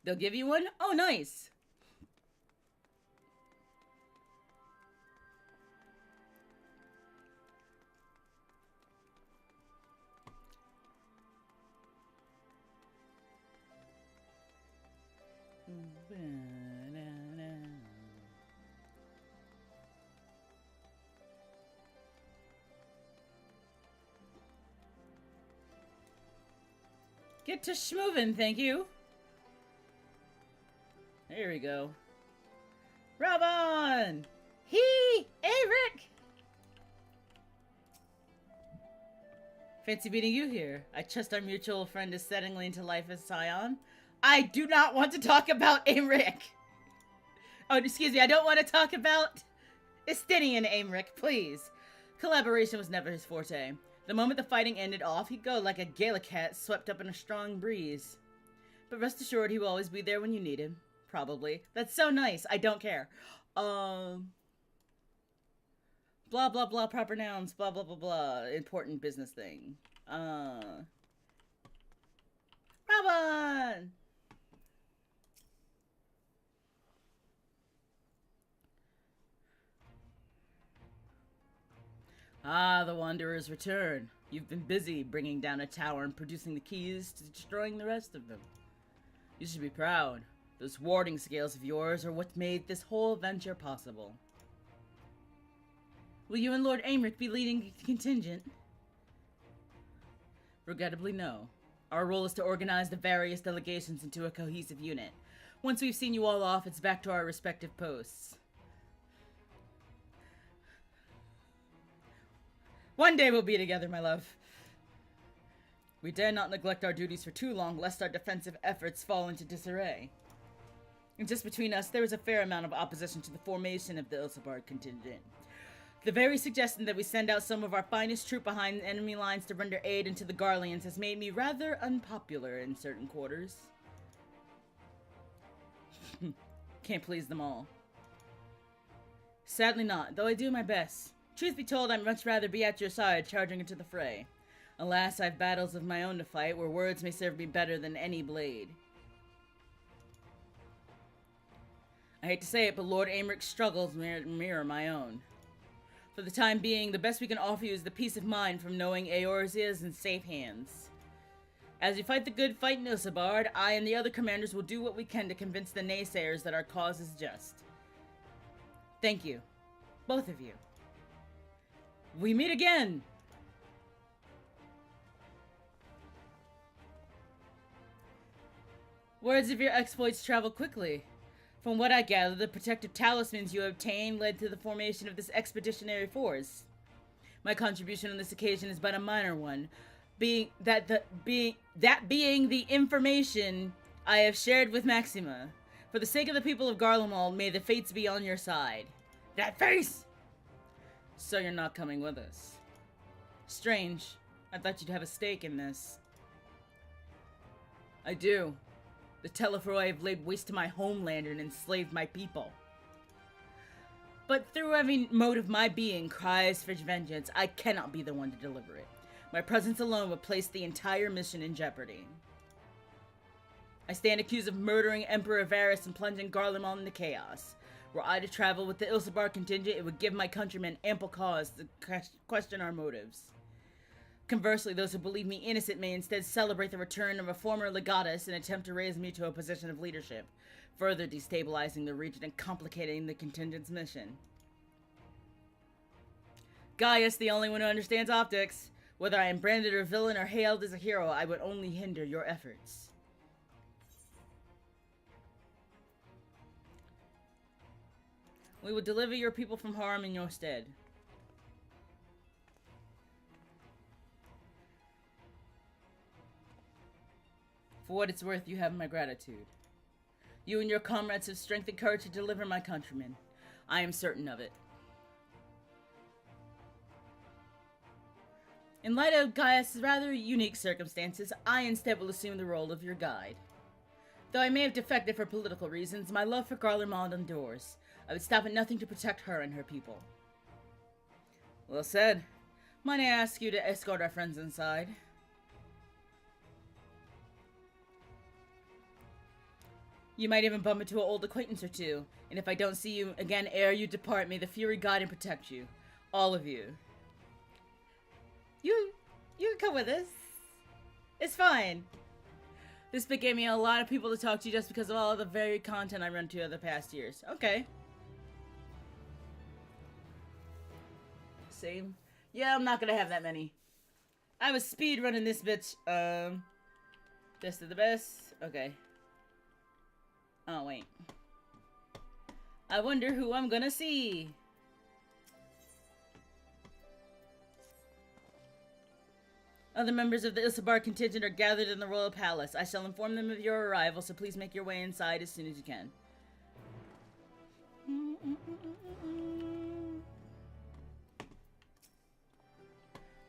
They'll give you one? Oh, nice. Get to schmovin', thank you. There we go. Robon! Eric! Fancy meeting you here. I trust our mutual friend is settling into life as Scion. I do not want to talk about Aymeric. Oh, excuse me, I don't want to talk about Estinian Aymeric, please. Collaboration was never his forte. The moment the fighting ended, off he'd go like a Gallicat swept up in a strong breeze. But rest assured, he will always be there when you need him. Probably. That's so nice. I don't care. Blah, blah, blah, proper nouns, blah, blah, blah, blah. Important business thing. Robin! Ah, the Wanderers return. You've been busy bringing down a tower and producing the keys to destroying the rest of them. You should be proud. Those warding scales of yours are what made this whole venture possible. Will you and Lord Aymeric be leading the contingent? Regrettably, no. Our role is to organize the various delegations into a cohesive unit. Once we've seen you all off, it's back to our respective posts. One day we'll be together, my love. We dare not neglect our duties for too long, lest our defensive efforts fall into disarray. And just between us, there is a fair amount of opposition to the formation of the Ilsabard contingent. The very suggestion that we send out some of our finest troop behind enemy lines to render aid into the Garleans has made me rather unpopular in certain quarters. Can't please them all. Sadly not, though I do my best. Truth be told, I'd much rather be at your side, charging into the fray. Alas, I've battles of my own to fight, where words may serve me better than any blade. I hate to say it, but Lord Aymeric struggles mirror my own. For the time being, the best we can offer you is the peace of mind from knowing Eorzea is in safe hands. As we fight the good fight in Ilsabard, I and the other commanders will do what we can to convince the naysayers that our cause is just. Thank you. Both of you. We meet again! Words of your exploits travel quickly. From what I gather, the protective talismans you obtained led to the formation of this expeditionary force. My contribution on this occasion is but a minor one, being the information I have shared with Maxima. For the sake of the people of Garlemald, may the fates be on your side. That face! So you're not coming with us. Strange. I thought you'd have a stake in this. I do. The Telefroi have laid waste to my homeland and enslaved my people. But through every mode of my being cries for vengeance, I cannot be the one to deliver it. My presence alone would place the entire mission in jeopardy. I stand accused of murdering Emperor Varys and plunging Garlemald into chaos. Were I to travel with the Ilsabard contingent, it would give my countrymen ample cause to question our motives. Conversely, those who believe me innocent may instead celebrate the return of a former legatus and attempt to raise me to a position of leadership, further destabilizing the region and complicating the contingent's mission. Gaius, the only one who understands optics. Whether I am branded a villain or hailed as a hero, I would only hinder your efforts. We will deliver your people from harm in your stead. For what it's worth, you have my gratitude. You and your comrades have strength and courage to deliver my countrymen. I am certain of it. In light of Gaius' rather unique circumstances, I instead will assume the role of your guide. Though I may have defected for political reasons, my love for Garlemald endures. I would stop at nothing to protect her and her people. Well said. Might I ask you to escort our friends inside? You might even bump into an old acquaintance or two, and if I don't see you again ere you depart, may the Fury guide and protect you. All of you. You can come with us. It's fine. This book gave me a lot of people to talk to just because of all the varied content I run to over the past years. Okay. Same. Yeah, I'm not gonna have that many. I was speed running this bitch. Best of the best. Okay. Oh, wait. I wonder who I'm gonna see. Other members of the Ilsabard contingent are gathered in the royal palace. I shall inform them of your arrival, so please make your way inside as soon as you can.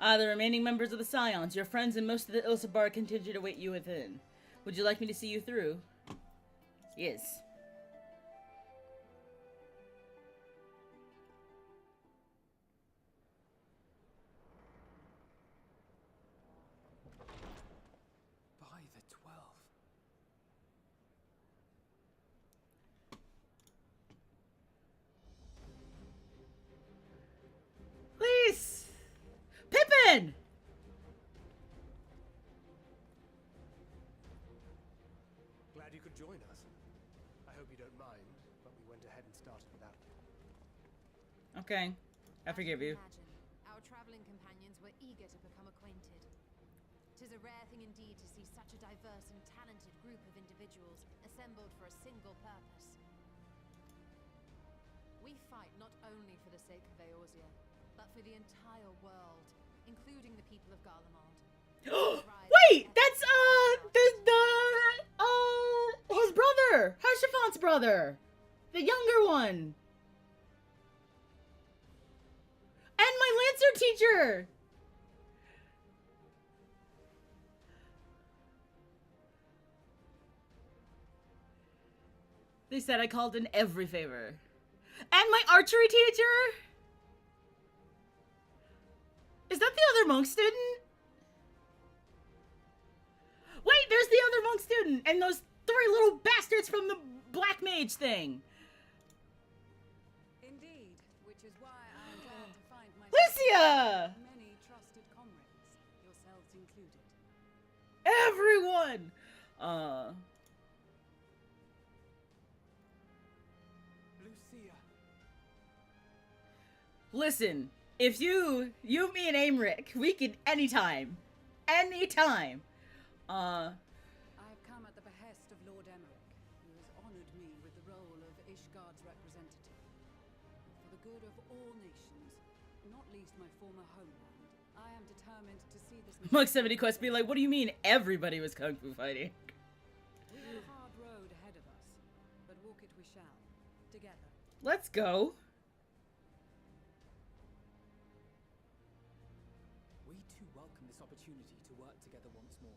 The remaining members of the Scions, your friends and most of the Ilsabard contingent await you within. Would you like me to see you through? Yes. ahead and start it without me. Okay. I forgive you. Imagine, our traveling companions were eager to become acquainted. 'Tis a rare thing indeed to see such a diverse and talented group of individuals assembled for a single purpose. We fight not only for the sake of Eorzea, but for the entire world, including the people of Garlemald. Wait, that's his brother, Harshafon's brother, the younger one, and my Lancer teacher. They said I called in every favor, and my archery teacher. Is that the other monk student? Wait, there's the other monk student and those 3 little bastards from the Black Mage thing. Indeed, which is why I'm glad to find myself Lucia! many trusted comrades, yourselves included. Everyone! Lucia. Listen, if you, me and Aimric, we can anytime. Anytime. I have come at the behest of Lord Emmerich, who has honored me with the role of Ishgard's representative. For the good of all nations, not least my former homeland, I am determined to see this... Monk 70 Quest be like, what do you mean everybody was kung fu fighting? We have a hard road ahead of us, but walk it we shall, together. Let's go. We too welcome this opportunity to work together once more.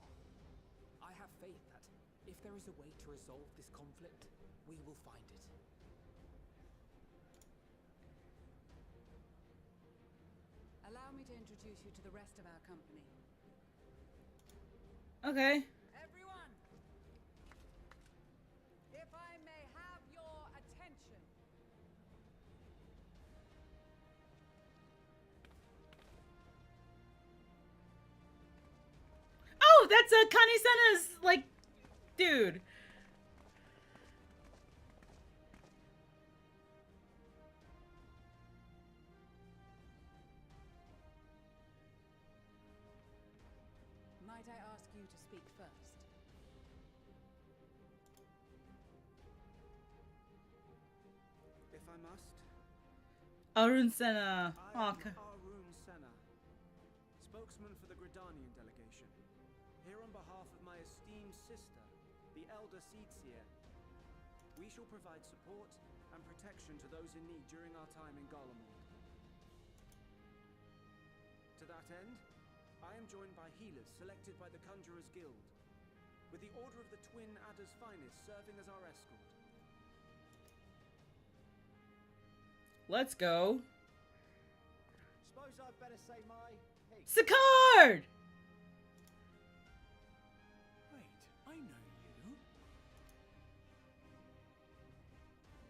I have faith that, if there is a way to resolve this conflict, we will find it. Allow me to introduce you to the rest of our company. Okay. Everyone! If I may have your attention. Oh, that's Kani-sana's, like, dude. Might I ask you to speak first? If I must. Arun Sena. I Oh, am Arun Sena, spokesman for the Gridanian delegation, here on behalf of my esteemed sister, the Elder Seedseer. We shall provide support and protection to those in need during our time in Garlemald. To that end, I am joined by healers selected by the Conjurers Guild, with the Order of the Twin Adder's Finest serving as our escort. let's go. Suppose I'd better say my piece. Sicard! Wait, I know you.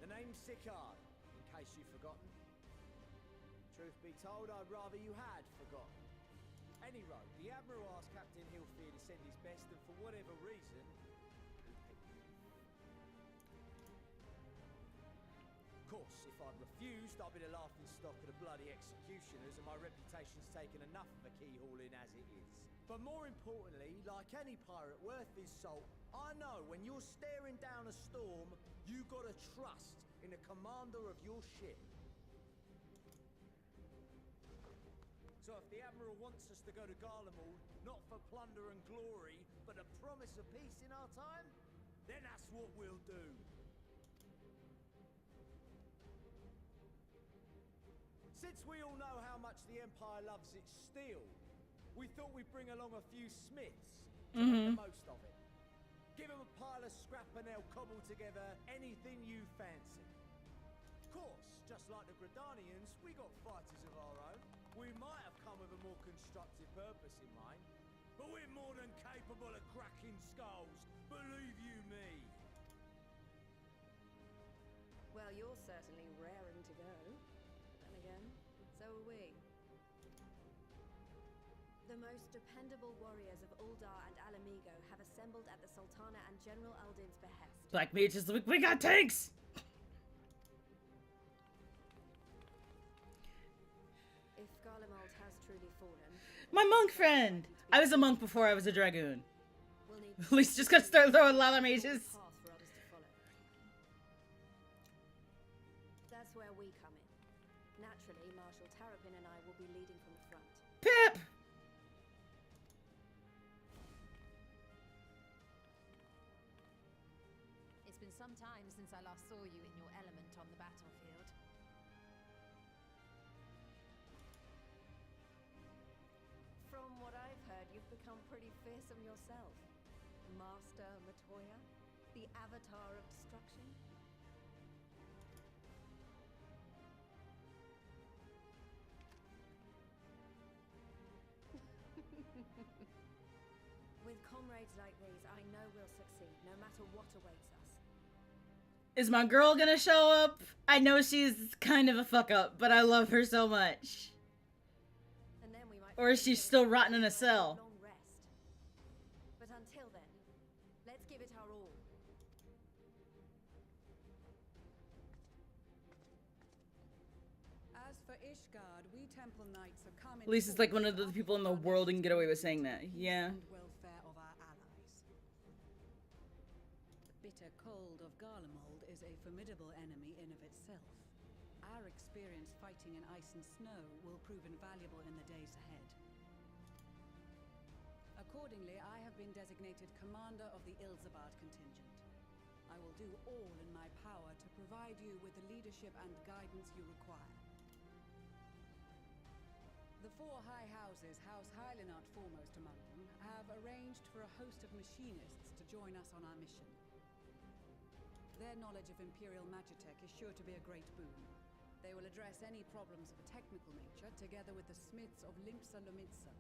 The name's Sicard, in case you've forgotten. Truth be told, I'd rather you had forgotten. Anyway, the Admiral asked Captain Hilfield to send his best, and for whatever reason, he picked me. Of course, if I'd refused, I'd be the laughing stock of the bloody executioners, and my reputation's taken enough of a keyhauling as it is. But more importantly, like any pirate worth his salt, I know when you're staring down a storm, you gotta trust in the commander of your ship. So if the Admiral wants us to go to Garlemald, not for plunder and glory, but a promise of peace in our time, then that's what we'll do. Since we all know how much the Empire loves its steel, we thought we'd bring along a few smiths to make the most of it. Give them a pile of scrap and they'll cobble together anything you fancy. Of course, just like the Gridanians, we got fighters of our own. We might have come with a more constructive purpose in mind, but we're more than capable of cracking skulls, believe you me. Well, you're certainly raring to go. Then again, so are we. The most dependable warriors of Uldar and Alamigo have assembled at the Sultana and General Aldin's behest. Black mages, we got tanks! If Garlemald has truly fallen, My monk friend! I was a monk before I was a dragoon. we'll need At least just gonna start throwing lava mages. path for others to follow. That's where we come in. Naturally, Marshal Terrapin and I will be leading from the front. Pip! It's been some time since I last saw you in your element on the battlefield. From what I've heard, you've become pretty fearsome yourself. Master Matoya, the avatar of destruction. With comrades like these, I know we'll succeed, no matter what awaits us. Is my girl gonna show up? I know she's kind of a fuck up, but I love her so much. And then we might Or is she still rotting in a cell? long rest. But until then, let's give it our all. As for Ishgard, we Temple Knights have come in At least it's like one of the people in the world who can get away with saying that. Yeah. and welfare of our allies. The bitter cold of Garlemald is a formidable enemy in of itself. Our experience fighting in ice and snow will prove invaluable in the days ahead. Accordingly, I have been designated commander of the Ilzabard contingent. I will do all in my power to provide you with the leadership and guidance you require. The four high houses, House Hylinart foremost among them, have arranged for a host of machinists to join us on our mission. Their knowledge of Imperial Magitech is sure to be a great boon. They will address any problems of a technical nature together with the smiths of Limpsa Lomitsa.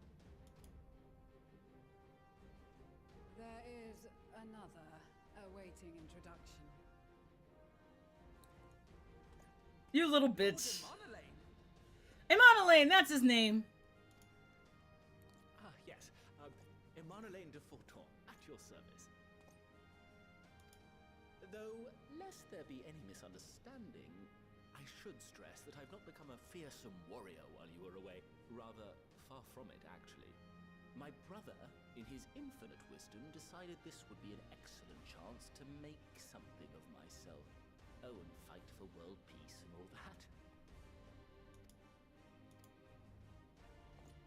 There is another awaiting introduction. You little bitch. Emonelaine, that's his name. Ah, yes. Emonelaine de Forton, at your service. Though, lest there be any misunderstanding, I should stress that I've not become a fearsome warrior while you were away. Rather, far from it, actually. My brother, in his infinite wisdom, decided this would be an excellent chance to make something of myself. Oh, and fight for world peace and all that.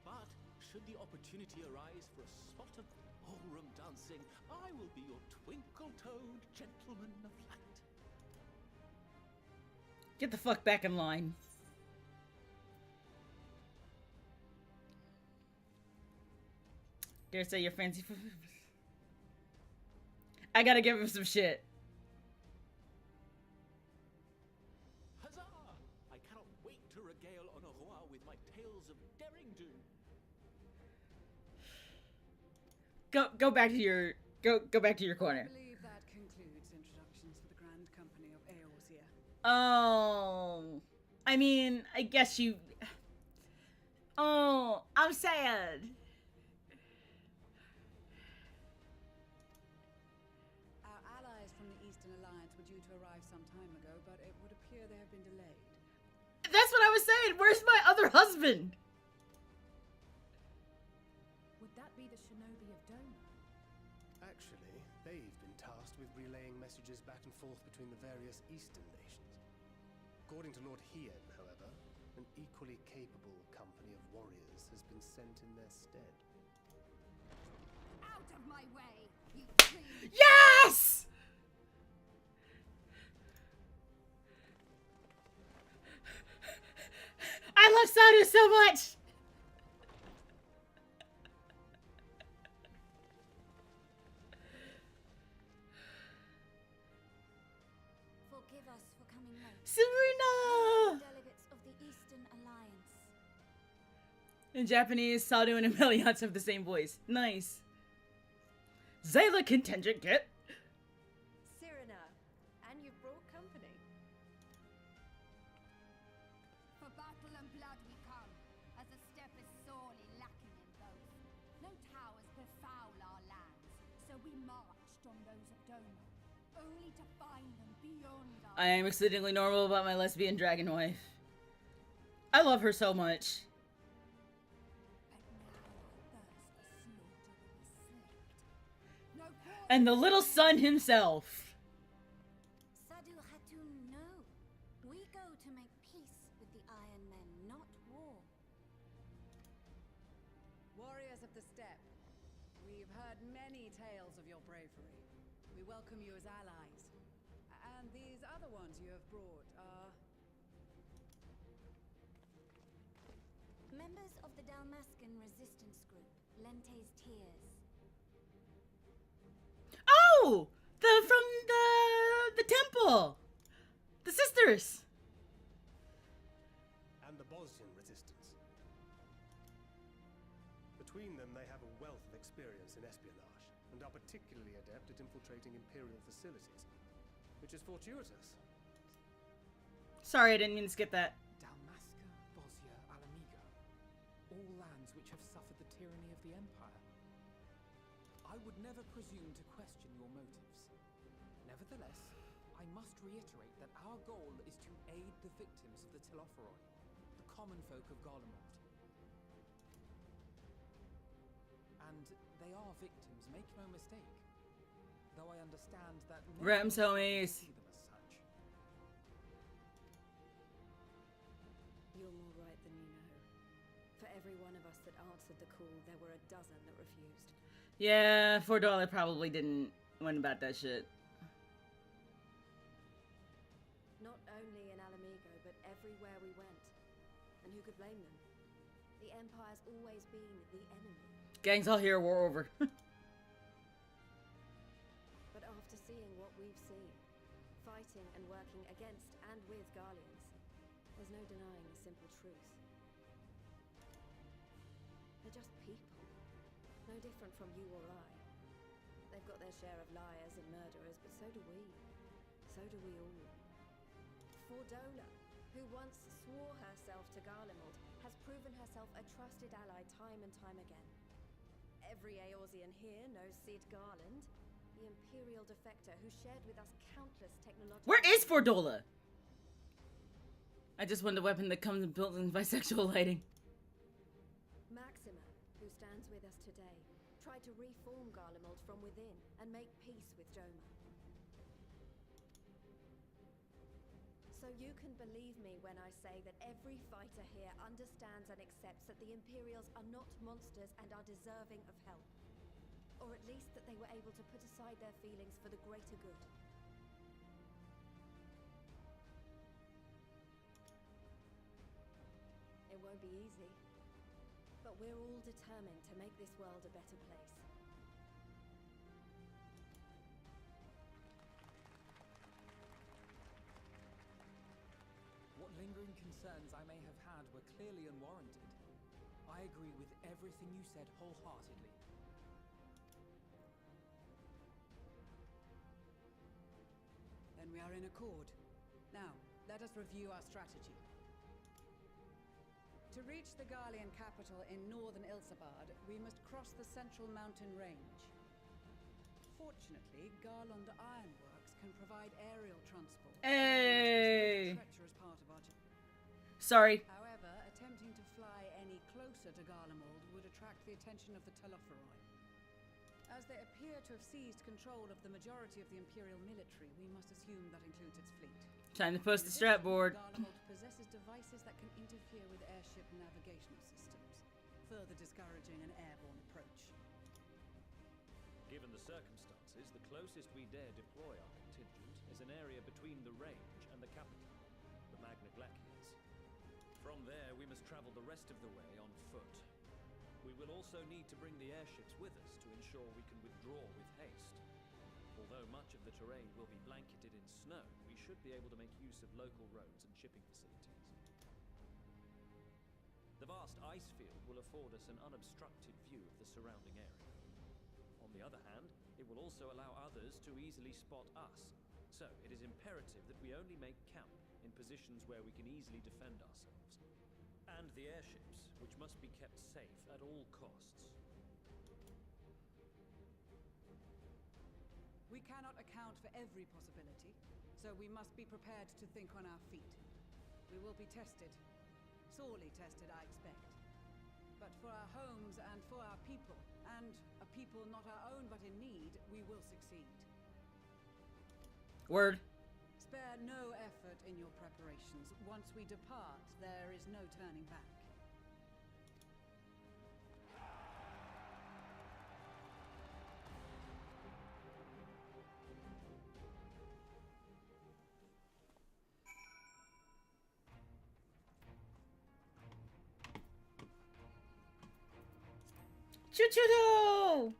But, should the opportunity arise for a spot of ballroom dancing, I will be your twinkle-toed gentleman of light. Get the fuck back in line. Dare say you're fancy for... I gotta give him some shit. Huzzah! I cannot wait to regale Honoroa with my tales of daring do. Go back to your go back to your corner. I believe that concludes introductions for the Grand Company of Eorzea. Oh, I mean, I guess you. Oh, I'm sad. Our allies from the Eastern Alliance were due to arrive some time ago, but it would appear they have been delayed. That's what I was saying. Where's my other husband? Would that be the shinobi of Doma? Actually, they've been tasked with relaying messages back and forth between the various Eastern nations. According to Lord Hien, however, an equally capable company of warriors has been sent in their stead. Out of my way, you Yes! I love Sadu so much. Forgive us for coming late. Serena! Delegates of the Eastern Alliance. In Japanese, Sadu and Emelians have the same voice. Nice. Zayla contingent get. Cyrena, and you've brought company. For battle and blood we come, as a step is sorely lacking in both. No towers befoul our lands, so we marched on those of Doma, only to find them beyond our... I am exceedingly normal about my lesbian dragon wife. I love her so much. And the little son himself. Sadu Hatun, no. We go to make peace with the Iron Men, not war. Warriors of the Steppe, we've heard many tales of your bravery. We welcome you as allies. And these other ones you have brought are... Members of the Dalmascan resistance group, Lente's Tears. Oh! From the temple! The sisters! And the Bosnian resistance. Between them, they have a wealth of experience in espionage, and are particularly adept at infiltrating Imperial facilities, which is fortuitous. Sorry, I didn't mean to skip that. Dalmasca, Bosnia, Alamigo. All lands which have suffered the tyranny of the Empire. I would never presume to question your motives. Nevertheless, I must reiterate that our goal is to aid the victims of the Telophoroi, the common folk of Garlemald. And they are victims, make no mistake. Though I understand that Rams homies. see them as such. You're more right than you know. For every one of us that answered the call, there were a dozen that refused. Yeah, $4 probably didn't win about that shit. Not only in Alamigo, but everywhere we went. And who could blame them? The Empire's always been the enemy. Gang's all here, war over. But after seeing what we've seen, fighting and working against and with Garleans, there's no denying the simple truth. They're just people. No different from you or I. They've got their share of liars and murderers, but so do we. So do we all. Fordola, who once swore herself to Garlemald, has proven herself a trusted ally time and time again. Every Eorzean here knows Cid Garland, the Imperial defector who shared with us countless technological... Where is Fordola? I just want the weapon that comes built in bisexual lighting. Maxima, who stands with us today, tried to reform Garlemald from within and make peace with Joma. So you can believe me when I say that every fighter here understands and accepts that the Imperials are not monsters and are deserving of help. Or at least that they were able to put aside their feelings for the greater good. It won't be easy, but we're all determined to make this world a better place. What lingering concerns I may have had were clearly unwarranted. I agree with everything you said wholeheartedly. Then we are in accord. Now, let us review our strategy. To reach the Garlean capital in northern Ilsabard, we must cross the central mountain range. Fortunately, Garland Ironworks can provide aerial transport. Hey! Treacherous part of our Sorry. However, attempting to fly any closer to Garlemald would attract the attention of the Telophoroi. As they appear to have seized control of the majority of the Imperial military, we must assume that includes its fleet. Time to post the strat board. Garlemald possesses devices that can interfere with airship navigational systems, further discouraging an airborne approach. Given the circumstances, the closest we dare deploy our contingent is an area between the range and the capital, the Magna Glaciers. From there, we must travel the rest of the way on foot. We will also need to bring the airships with us to ensure we can withdraw with haste. Although much of the terrain will be blanketed in snow, we should be able to make use of local roads and shipping facilities. The vast ice field will afford us an unobstructed view of the surrounding area. On the other hand, it will also allow others to easily spot us. So, it is imperative that we only make camp in positions where we can easily defend ourselves. And the airships, which must be kept safe at all costs. We cannot account for every possibility, so we must be prepared to think on our feet. We will be tested. Sorely tested, I expect. but for our homes and for our people, and a people not our own but in need, we will succeed. Word. Spare no effort in your preparations. Once we depart, there is no turning back. Choo-choo-doo!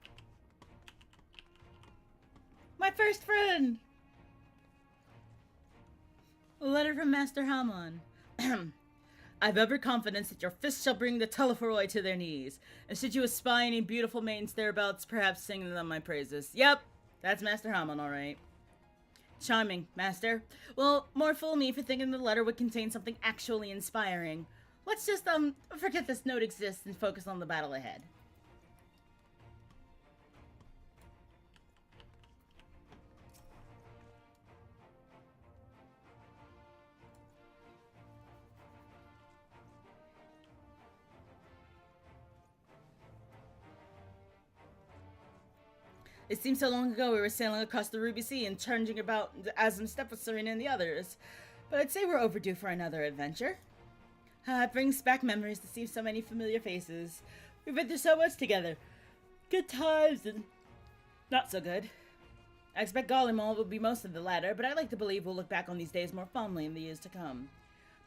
My first friend! A letter from Master Hamon. I've every confidence that your fist shall bring the Telephoroi to their knees, and should you espy any beautiful maidens thereabouts, perhaps sing them my praises. Yep, that's Master Hamon, alright. Charming, Master. Well, more fool me for thinking the letter would contain something actually inspiring. Let's just, forget this note exists and focus on the battle ahead. It seems so long ago we were sailing across the Ruby Sea and charging about Asm Stephenson and the others. But I'd say we're overdue for another adventure. It brings back memories to see so many familiar faces. We've been through so much together. Good times and not so good. I expect Gollimall will be most of the latter, but I like to believe we'll look back on these days more fondly in the years to come.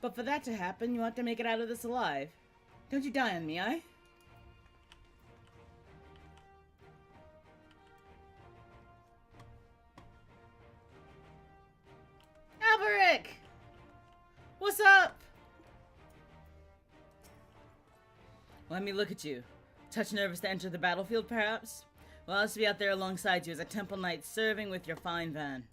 But for that to happen, you have to make it out of this alive. Don't you die on me, eh? Alberic! What's up? Let me look at you. Touch nervous to enter the battlefield, perhaps? Well, I'll just be out there alongside you as a temple knight serving with your fine van.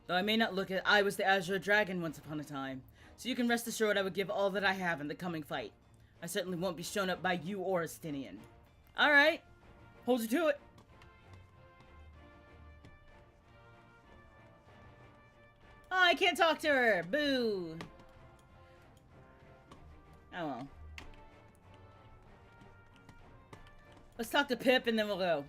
Though I may not look it, I was the Azure Dragon once upon a time, so you can rest assured I would give all that I have in the coming fight. I certainly won't be shown up by you or Astinian. Alright. Hold you to it. Oh, I can't talk to her! Boo! Oh well. Let's talk to Pip and then we'll go.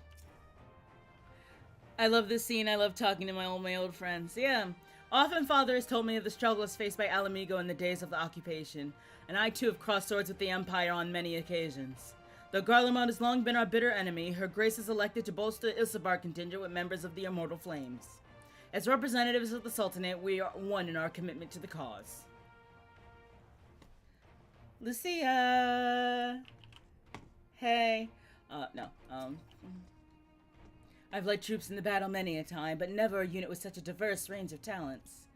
I love this scene. I love talking to my old friends. Yeah. Often Father has told me of the struggles faced by Alamigo in the days of the occupation, and I too have crossed swords with the Empire on many occasions. Though Garlemald has long been our bitter enemy, Her Grace is elected to bolster the Ilsabar contingent with members of the Immortal Flames. As representatives of the Sultanate, we are one in our commitment to the cause. Lucia! Hey. No. I've led troops in the battle many a time, but never a unit with such a diverse range of talents.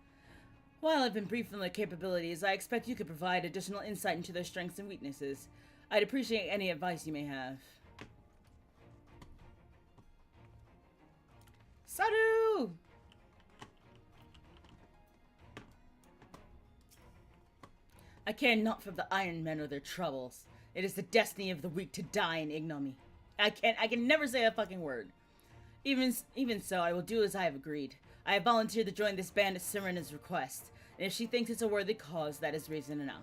While I've been briefed on their capabilities, I expect you could provide additional insight into their strengths and weaknesses. I'd appreciate any advice you may have. Saru! I care not for the Iron Men or their troubles. It is the destiny of the weak to die in ignominy. I can never say a fucking word. Even so, I will do as I have agreed. I have volunteered to join this band at Serena's request, and if she thinks it's a worthy cause, that is reason enough.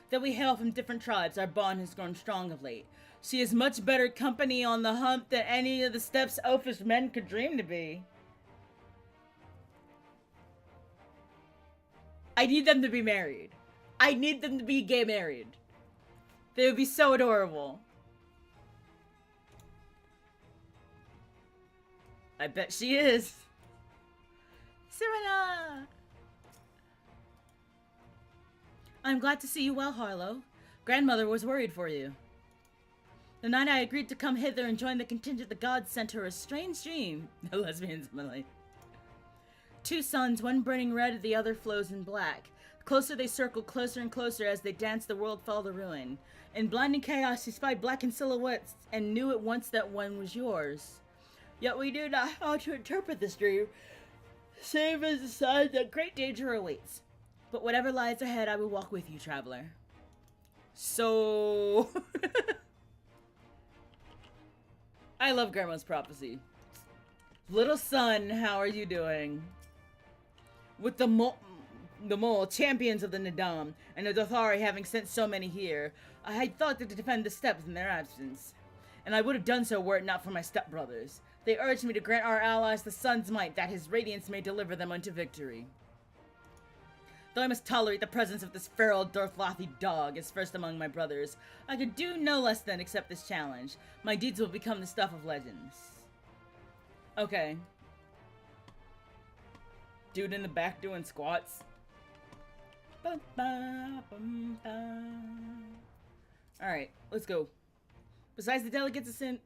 Though we hail from different tribes, our bond has grown strong of late. She is much better company on the hump than any of the steps oafish men could dream to be. I need them to be married. I need them to be gay married. They would be so adorable. I bet she is. Serena! I'm glad to see you well, Harlow. Grandmother was worried for you. The night I agreed to come hither and join the contingent the gods sent her a strange dream. The lesbians, Emily. Two suns, one burning red, the other flows in black. Closer they circled, closer and closer as they danced, the world fell to ruin. In blinding chaos, she spied blackened silhouettes and knew at once that one was yours. Yet we knew not how to interpret this dream, save as a sign that great danger awaits. But whatever lies ahead, I will walk with you, traveler. So... I love Grandma's prophecy. Little son, how are you doing? With the the Mole, champions of the Nadam, and the Dothari having sent so many here, I had thought to defend the steppes in their absence. And I would have done so were it not for my stepbrothers. They urged me to grant our allies the sun's might, that his radiance may deliver them unto victory. Though I must tolerate the presence of this feral Dorthlathi dog as first among my brothers, I could do no less than accept this challenge. My deeds will become the stuff of legends. Okay. Dude in the back doing squats. Alright, let's go. Besides the delegates sent,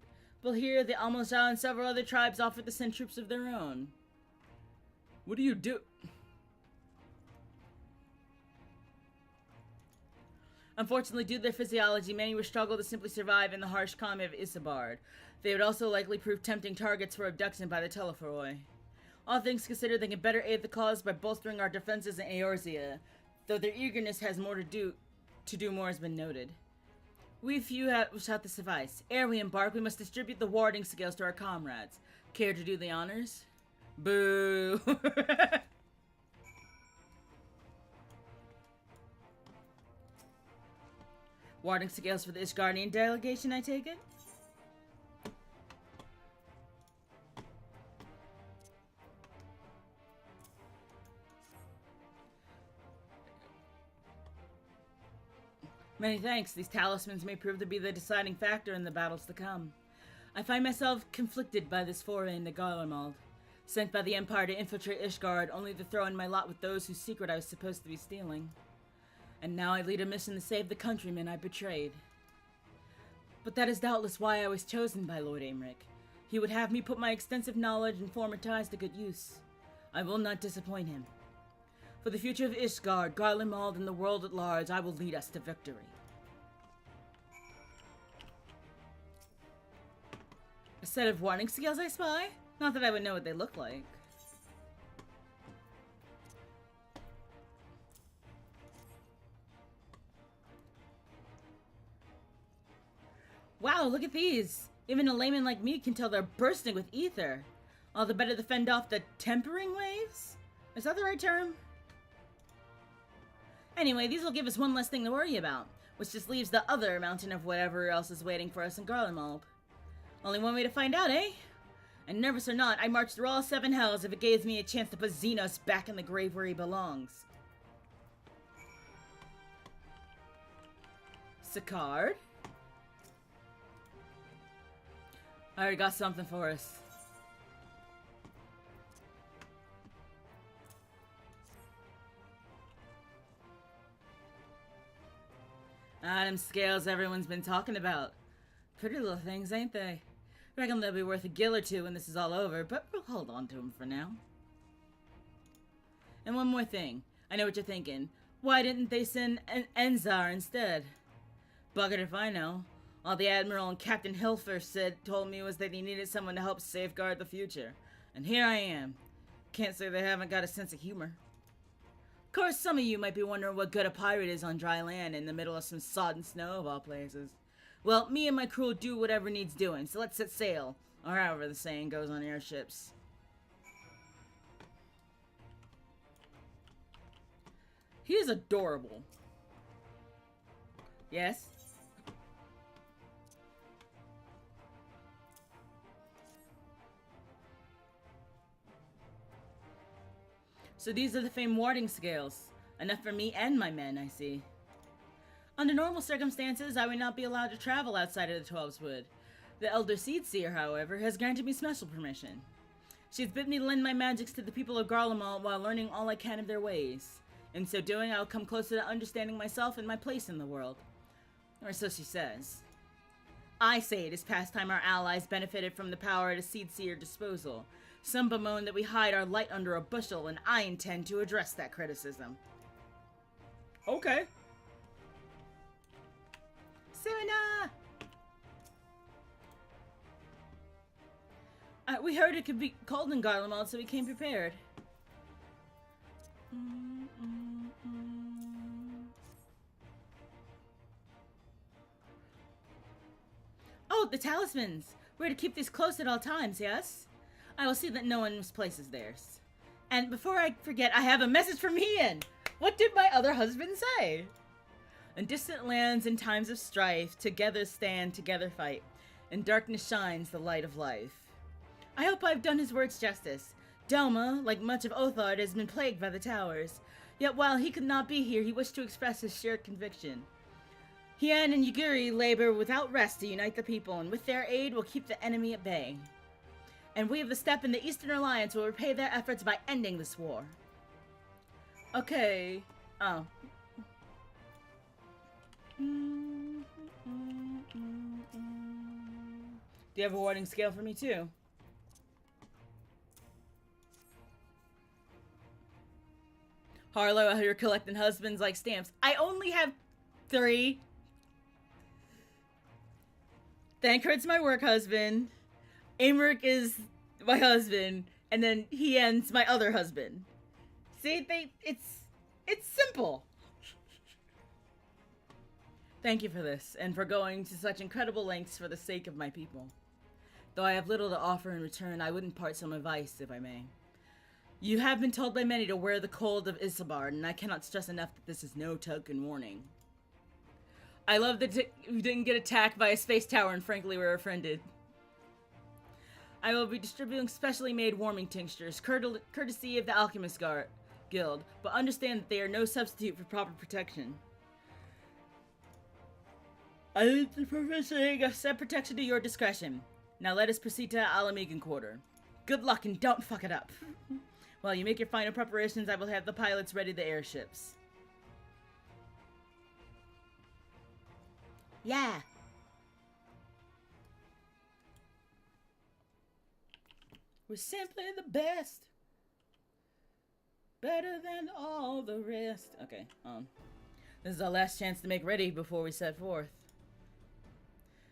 we'll hear the Almozhao and several other tribes offered to send troops of their own. What do you do? Unfortunately, due to their physiology, many would struggle to simply survive in the harsh climate of Isambard. They would also likely prove tempting targets for abduction by the Telephoroi. All things considered, they can better aid the cause by bolstering our defenses in Eorzea, though their eagerness has more to do more has been noted. We few shall to suffice. Ere we embark, we must distribute the warding scales to our comrades. Care to do the honors? Boo! Warding scales for the Ishgardian delegation, I take it? Many thanks. These talismans may prove to be the deciding factor in the battles to come. I find myself conflicted by this foray into Garlemald, sent by the Empire to infiltrate Ishgard, only to throw in my lot with those whose secret I was supposed to be stealing. And now I lead a mission to save the countrymen I betrayed. But that is doubtless why I was chosen by Lord Aymeric. He would have me put my extensive knowledge and former ties to good use. I will not disappoint him. For the future of Ishgard, Garlemald, and the world at large, I will lead us to victory. A set of warning scales, I spy? Not that I would know what they look like. Wow, look at these! Even a layman like me can tell they're bursting with ether. All the better to fend off the tempering waves? Is that the right term? Anyway, these will give us one less thing to worry about, which just leaves the other mountain of whatever else is waiting for us in Garlemald. Only one way to find out, eh? And nervous or not, I march through all 7 hells if it gives me a chance to put Xenos back in the grave where he belongs. Sicard? I already got something for us. Them scales everyone's been talking about. Pretty little things, ain't they? Reckon they'll be worth a gill or two when this is all over, but we'll hold on to them for now. And one more thing. I know what you're thinking. Why didn't they send an Enzar instead? Buggered if I know. All the Admiral and Captain Hilfer told me was that he needed someone to help safeguard the future. And here I am. Can't say they haven't got a sense of humor. Of course, some of you might be wondering what good a pirate is on dry land in the middle of some sodden snow of all places. Well, me and my crew will do whatever needs doing, so let's set sail. Or however the saying goes on airships. He is adorable. Yes? So these are the famed warding scales. Enough for me and my men, I see. Under normal circumstances, I would not be allowed to travel outside of the Twelves Wood. The Elder Seedseer, however, has granted me special permission. She has bid me lend my magics to the people of Garlemald while learning all I can of their ways. In so doing, I will come closer to understanding myself and my place in the world. Or so she says. I say it is past time our allies benefited from the power at a Seedseer disposal. Some bemoan that we hide our light under a bushel, and I intend to address that criticism. Okay. Serena! We heard it could be cold in Garlemald, so we came prepared. Oh, the talismans! We're to keep these close at all times, yes? I will see that no one misplaces theirs. And before I forget, I have a message from Ian! What did my other husband say? In distant lands and times of strife, together stand, together fight. In darkness shines the light of life. I hope I've done his words justice. Delma, like much of Othard, has been plagued by the towers. Yet while he could not be here, he wished to express his shared conviction. Hien and Yuguri labor without rest to unite the people, and with their aid will keep the enemy at bay. And we of the Steppe and the Eastern Alliance will repay their efforts by ending this war. Okay. Oh. Do you have a warding scale for me too? Harlow, you're collecting husbands like stamps. I only have 3. Thancred's my work husband. Amric is my husband. And then Hien's my other husband. See, it's simple. Thank you for this, and for going to such incredible lengths for the sake of my people. Though I have little to offer in return, I would impart some advice, if I may. You have been told by many to wear the cold of Isambard, and I cannot stress enough that this is no token warning. I love that we didn't get attacked by a space tower, and frankly, we're offended. I will be distributing specially made warming tinctures, courtesy of the Alchemist Guild, but understand that they are no substitute for proper protection. I leave the provisioning of said protection to your discretion. Now let us proceed to Alamegan Quarter. Good luck and don't fuck it up. While you make your final preparations, I will have the pilots ready the airships. Yeah. We're simply the best. Better than all the rest. Okay, this is our last chance to make ready before we set forth.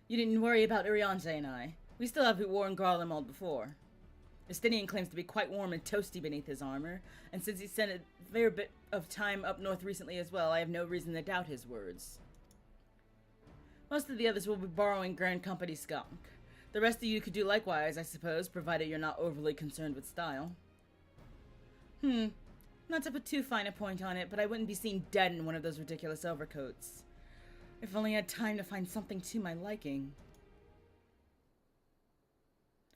You didn't worry about Uriange and I. We still have worn Garlemald before. Estinian claims to be quite warm and toasty beneath his armor, and since he spent a fair bit of time up north recently as well, I have no reason to doubt his words. Most of the others will be borrowing Grand Company skunk. The rest of you could do likewise, I suppose, provided you're not overly concerned with style. Not to put too fine a point on it, but I wouldn't be seen dead in one of those ridiculous overcoats. If only I had time to find something to my liking.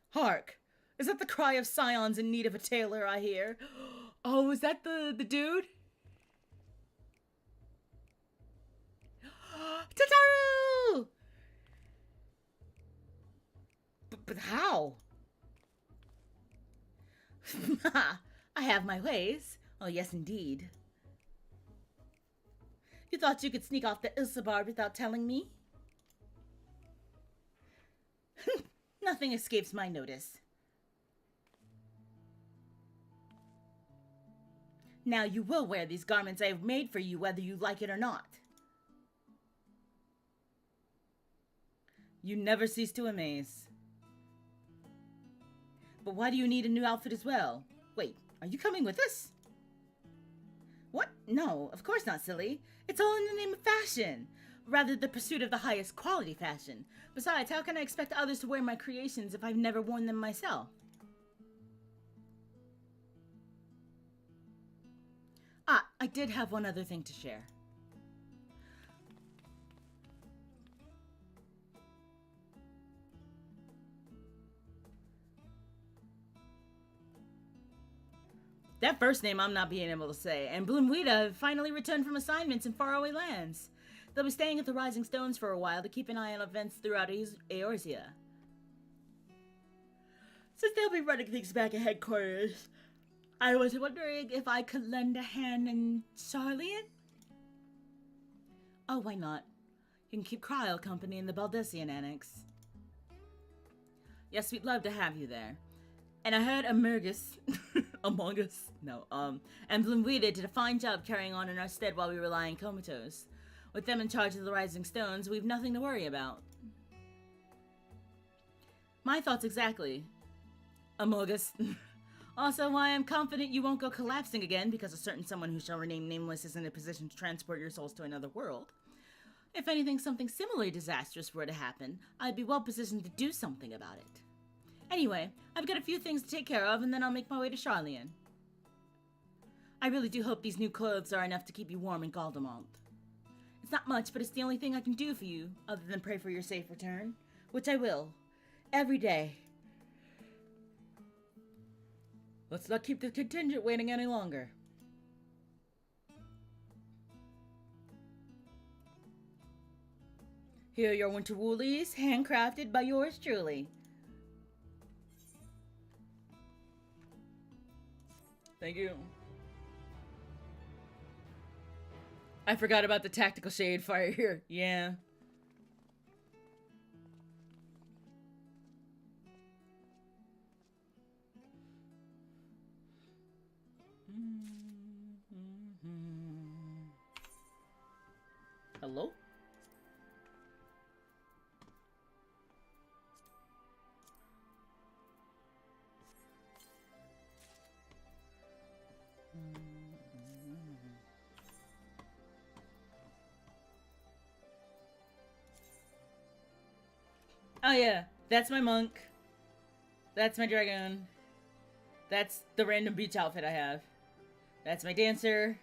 Hark! Is that the cry of scions in need of a tailor, I hear? Oh, is that the dude? Tataru! But how? I have my ways. Oh, yes, indeed. You thought you could sneak off the Isambard without telling me? Nothing escapes my notice. Now you will wear these garments I have made for you, whether you like it or not. You never cease to amaze. But why do you need a new outfit as well? Wait, are you coming with us? What? No, of course not, silly. It's all in the name of fashion. Rather, the pursuit of the highest quality fashion. Besides, how can I expect others to wear my creations if I've never worn them myself? Ah, I did have one other thing to share. That first name I'm not being able to say, and Bloomweeda have finally returned from assignments in faraway lands. They'll be staying at the Rising Stones for a while to keep an eye on events throughout Eorzea. Since they'll be running things back at headquarters, I was wondering if I could lend a hand in Sharlayan? Oh, why not? You can keep Cryle company in the Baldessian Annex. Yes, we'd love to have you there. And I heard Among Us? No, and Bloomweeda did a fine job carrying on in our stead while we were lying comatose. With them in charge of the Rising Stones, we've nothing to worry about. My thoughts exactly. Among Us. Also, why I'm confident you won't go collapsing again because a certain someone who shall remain nameless is in a position to transport your souls to another world. If anything, something similarly disastrous were to happen, I'd be well positioned to do something about it. Anyway, I've got a few things to take care of, and then I'll make my way to Sharlayan. I really do hope these new clothes are enough to keep you warm in Galdemont. It's not much, but it's the only thing I can do for you, other than pray for your safe return, which I will, every day. Let's not keep the contingent waiting any longer. Here are your winter woolies, handcrafted by yours truly. Thank you. I forgot about the tactical shade fire here. Yeah. Hello? Oh yeah, that's my monk. That's my dragoon. That's the random beach outfit I have. That's my dancer.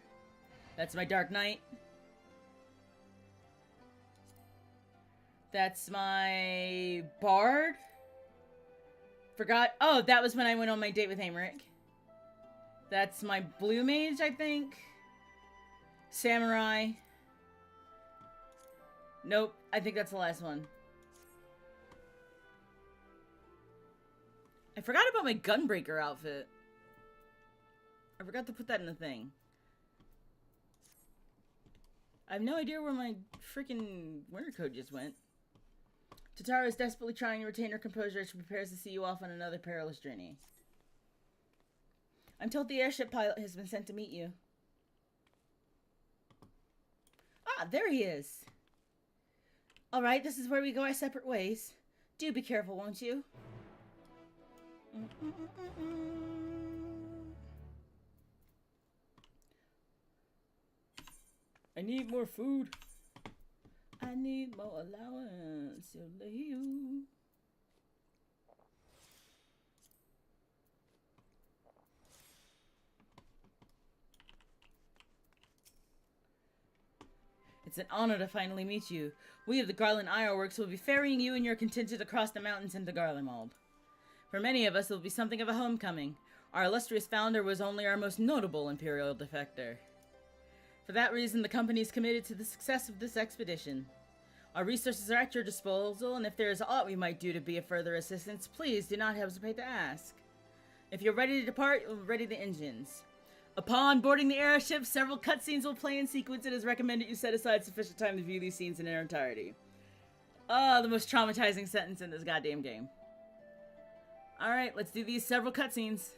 That's my dark knight. That's my bard. Forgot. Oh, that was when I went on my date with Amaric. That's my blue mage, I think. Samurai. Nope, I think that's the last one. I forgot about my gunbreaker outfit. I forgot to put that in the thing. I have no idea where my freaking winter coat just went. Tatara is desperately trying to retain her composure as she prepares to see you off on another perilous journey. I'm told the airship pilot has been sent to meet you. Ah, there he is. Alright, this is where we go our separate ways. Do be careful, won't you? I need more food. I need more allowance. You. It's an honor to finally meet you. We of the Garland Ironworks will be ferrying you and your contingent across the mountains into Garlemald. For many of us, it will be something of a homecoming. Our illustrious founder was only our most notable Imperial defector. For that reason, the company is committed to the success of this expedition. Our resources are at your disposal, and if there is aught we might do to be of further assistance, please do not hesitate to ask. If you're ready to depart, we'll ready the engines. Upon boarding the airship, several cutscenes will play in sequence. It is recommended you set aside sufficient time to view these scenes in their entirety. Oh, the most traumatizing sentence in this goddamn game. Alright, let's do these several cutscenes.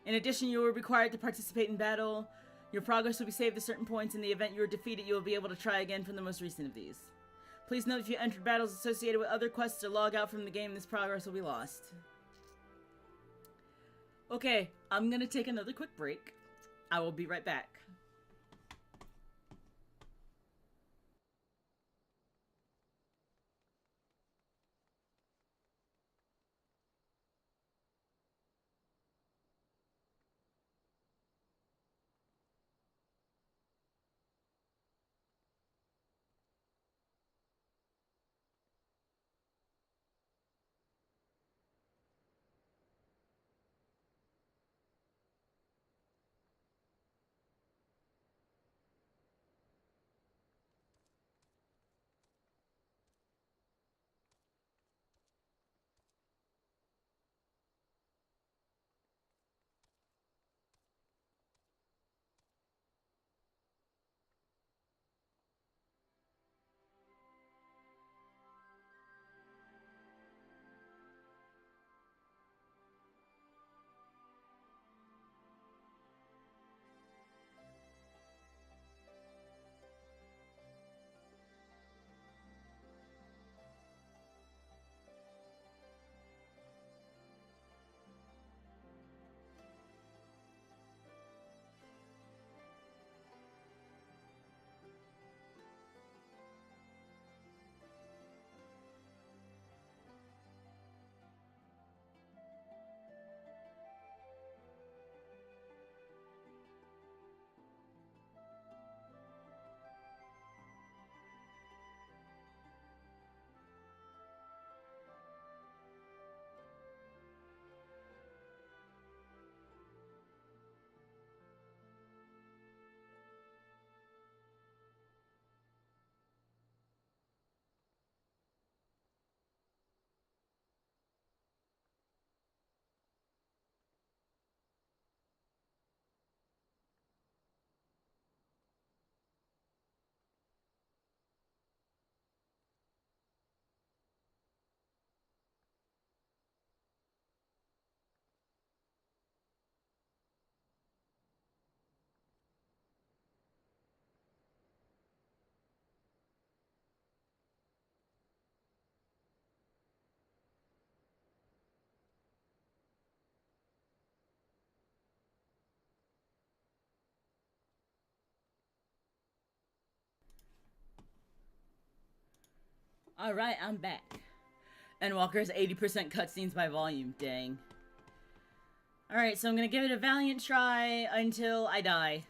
In addition, you are required to participate in battle. Your progress will be saved at certain points. In the event you are defeated, you will be able to try again from the most recent of these. Please note if you entered battles associated with other quests or log out from the game, this progress will be lost. Okay, I'm gonna take another quick break. I will be right back. Alright, I'm back. Endwalker's 80% cutscenes by volume. Dang. Alright, so I'm gonna give it a valiant try until I die.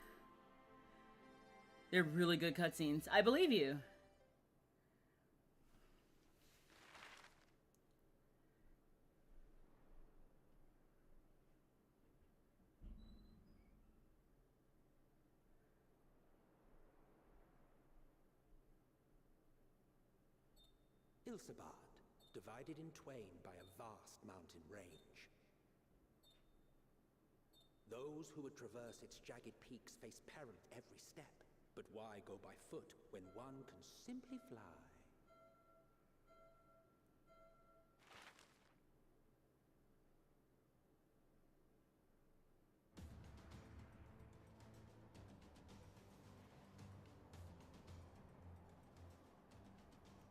They're really good cutscenes. I believe you. Ilsabard, divided in twain by a vast mountain range. Those who would traverse its jagged peaks face peril at every step. But why go by foot when one can simply fly?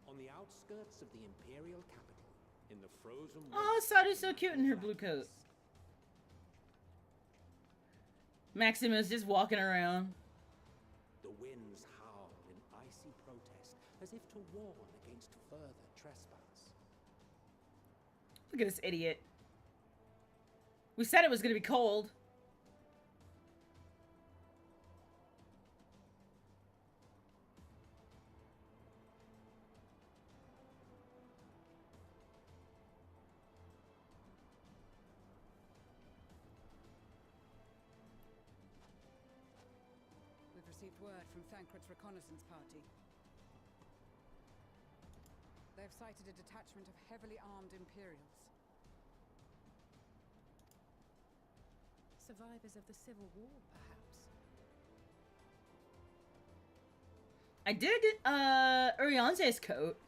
On the outskirts of the Imperial capital, in the frozen Oh, Saru's so cute in her blue coat. Maximus just walking around. The winds howl in icy protest, as if to warn against further trespass. Look at this idiot. We said it was gonna be cold. Received word from Thancred's reconnaissance party. They've sighted a detachment of heavily armed Imperials. Survivors of the Civil War, perhaps? I did, Urianze's coat.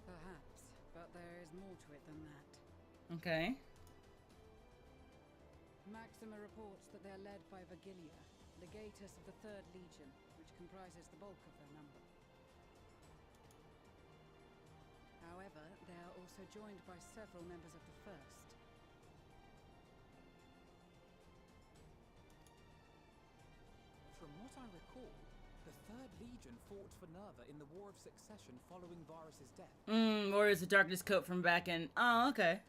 Perhaps, but there is more to it than that. Okay. Maxima reports that they're led by Vergilia, legatus of the 3rd Legion, which comprises the bulk of their number. However, they are also joined by several members of the 1st. From what I recall, the 3rd Legion fought for Nerva in the War of Succession following Varus's death. Warriors of Darkness coat from back in. Oh, okay.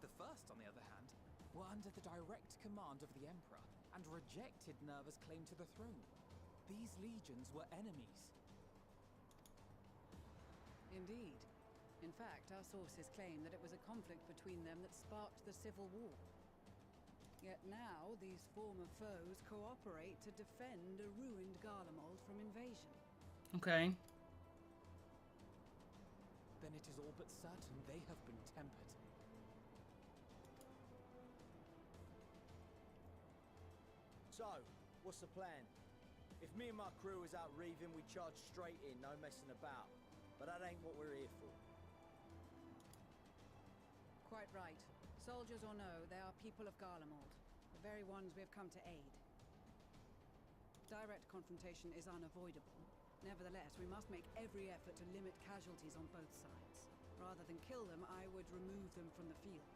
The 1st, on the other hand, were under the direct command of the Emperor and rejected Nerva's claim to the throne. These legions were enemies. Indeed. In fact, our sources claim that it was a conflict between them that sparked the Civil War. Yet now, these former foes cooperate to defend a ruined Garlemald from invasion. Okay. Then it is all but certain they have been tempered. So, what's the plan? If me and my crew is out reaving, we charge straight in, no messing about. But that ain't what we're here for. Quite right. Soldiers or no, they are people of Garlemald, the very ones we have come to aid. Direct confrontation is unavoidable. Nevertheless, we must make every effort to limit casualties on both sides. Rather than kill them, I would remove them from the field.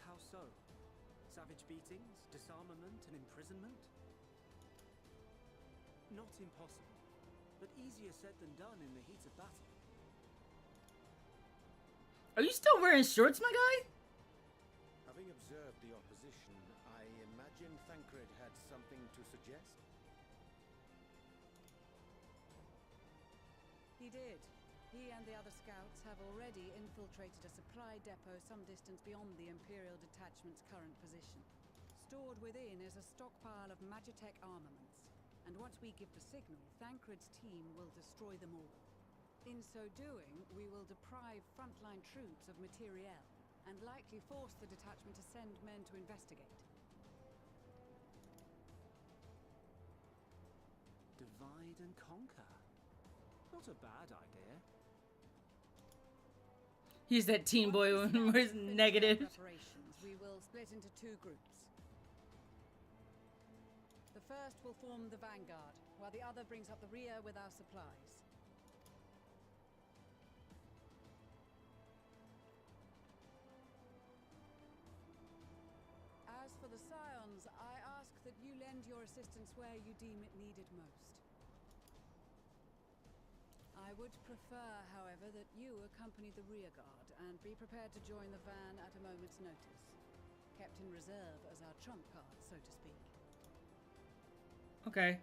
How so? Savage beatings, disarmament, and imprisonment? Not impossible, but easier said than done in the heat of battle. Are you still wearing shorts, my guy? Having observed the opposition, I imagine Thancred had something to suggest? He did. He and the other scouts have already infiltrated a supply depot some distance beyond the Imperial detachment's current position. Stored within is a stockpile of Magitech armaments, and once we give the signal, Thancred's team will destroy them all. In so doing, we will deprive frontline troops of materiel, and likely force the detachment to send men to investigate. Divide and conquer. Not a bad idea. He's that teen boy who was negative. We will split into 2 groups. The first will form the vanguard, while the other brings up the rear with our supplies. As for the Scions, I ask that you lend your assistance where you deem it needed most. I would prefer, however, that you accompany the rear guard and be prepared to join the van at a moment's notice. Kept in reserve as our trump card, so to speak. Okay.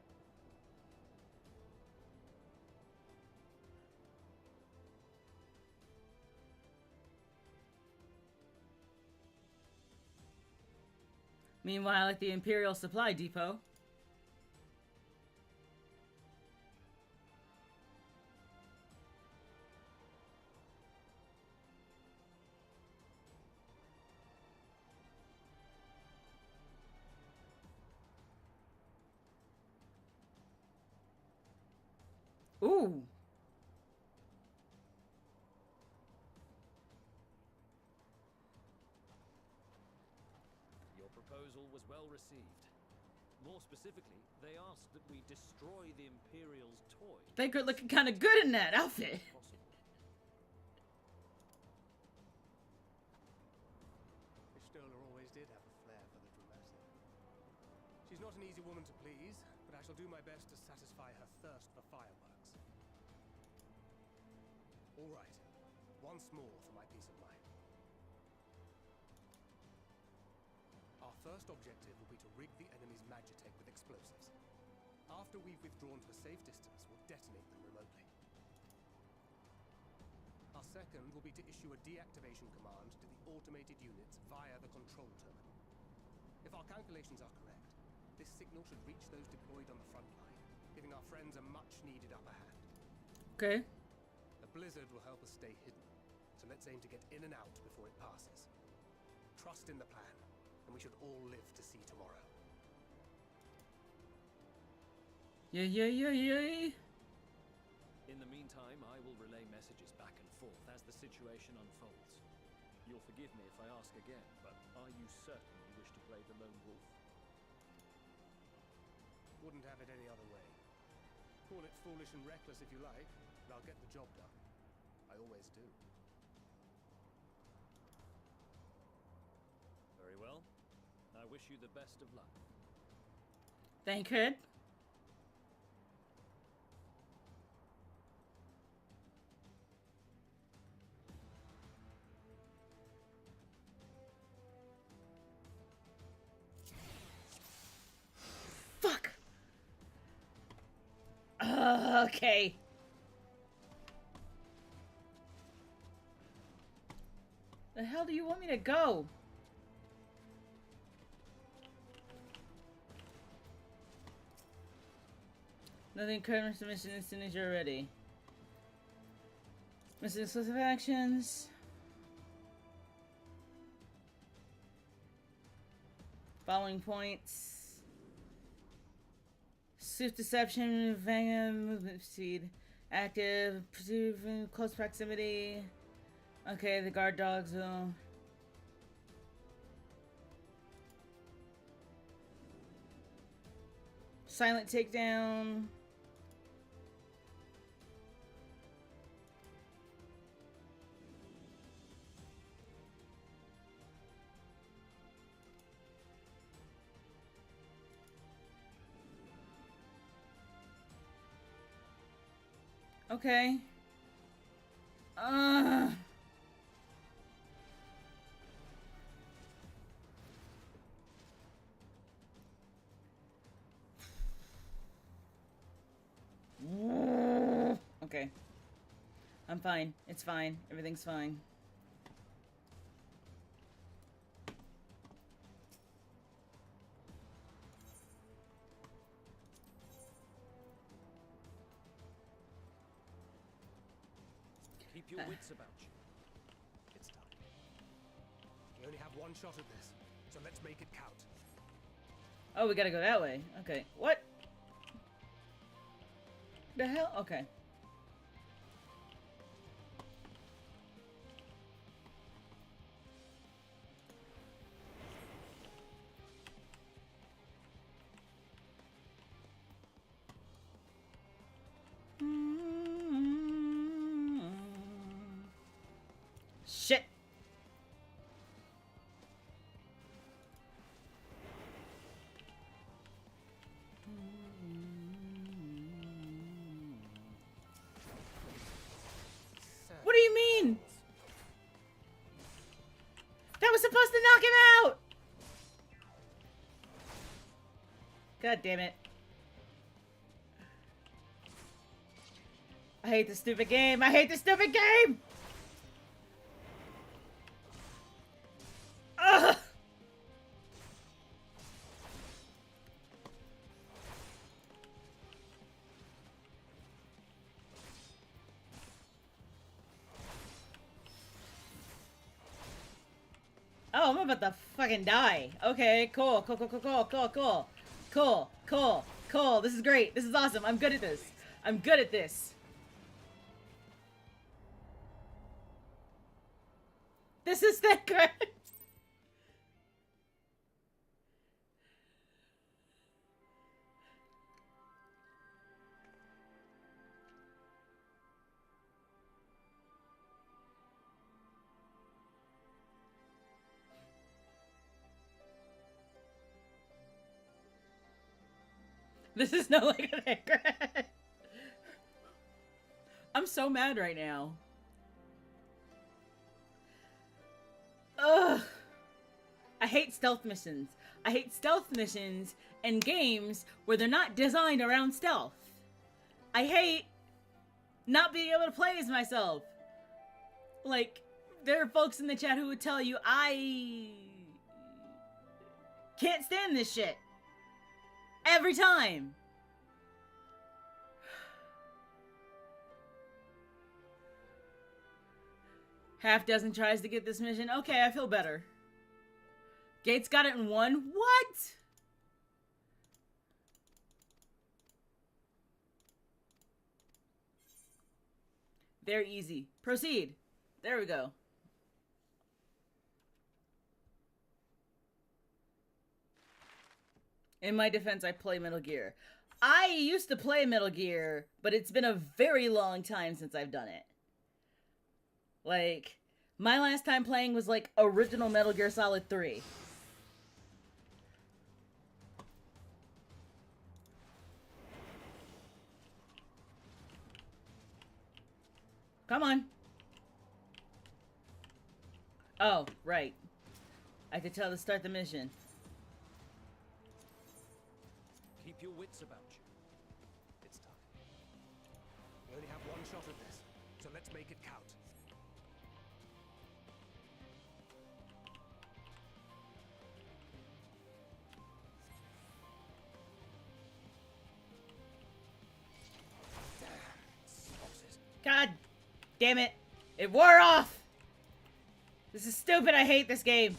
Meanwhile, at the Imperial Supply Depot. Ooh. Your proposal was well received. More specifically, they asked that we destroy the Imperial's toy. They could looking kind of good in that outfit. Stola always did have a flair for the dramatic. She's not an easy woman to please, but I shall do my best to satisfy her thirst for fireworks. All right, once more for my peace of mind. Our first objective will be to rig the enemy's magitech with explosives. After we've withdrawn to a safe distance, we'll detonate them remotely. Our second will be to issue a deactivation command to the automated units via the control terminal. If our calculations are correct, this signal should reach those deployed on the front line, giving our friends a much-needed upper hand. Okay. The blizzard will help us stay hidden, so let's aim to get in and out before it passes. Trust in the plan, and we should all live to see tomorrow. Yeah. In the meantime, I will relay messages back and forth as the situation unfolds. You'll forgive me if I ask again, but are you certain you wish to play the lone wolf? Wouldn't have it any other way. Call it foolish and reckless if you like, but I'll get the job done. I always do. Very well. I wish you the best of luck. Thank you. Fuck. Okay. The hell do you want me to go? Nothing current mission as soon as you're ready. Mission exclusive actions. Following points. Swift deception, Vanguard movement speed. Active, pursuit from close proximity. Okay, the guard dogs will. Silent takedown. Okay. Okay. I'm fine. It's fine. Everything's fine. Keep your wits about you. It's time. We only have one shot at this, so let's make it count. Oh, we gotta go that way. Okay. What? The hell? Okay. Shit. to knock him out! God damn it. I hate this stupid game. I hate this stupid game! Ugh! Oh, I'm about to fucking die. Okay, cool, cool, cool, cool, cool, cool, cool. Cool, cool, cool. This is great. This is awesome. I'm good at this. I'm good at this. This is that good. This is no like that. I'm so mad right now. Ugh. I hate stealth missions. I hate stealth missions in games where they're not designed around stealth. I hate not being able to play as myself. Like, there are folks in the chat who would tell you, I can't stand this shit. Every time. Half dozen tries to get this mission. Okay, I feel better. Gates got it in one. What? Very easy. Proceed. There we go. In my defense, I play Metal Gear. I used to play Metal Gear, but it's been a very long time since I've done it. Like, my last time playing was like original Metal Gear Solid 3. Come on. Oh, right. I could tell to start the mission. Keep your wits about you. It's time. We only have one shot at this, so let's make it count. God damn it. It wore off. This is stupid. I hate this game.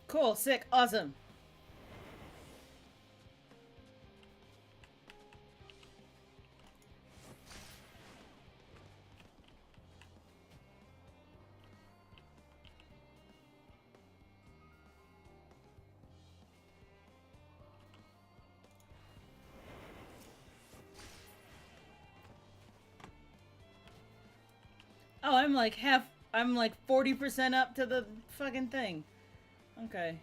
Cool, sick, awesome. Oh, I'm like 40% up to the fucking thing. Okay.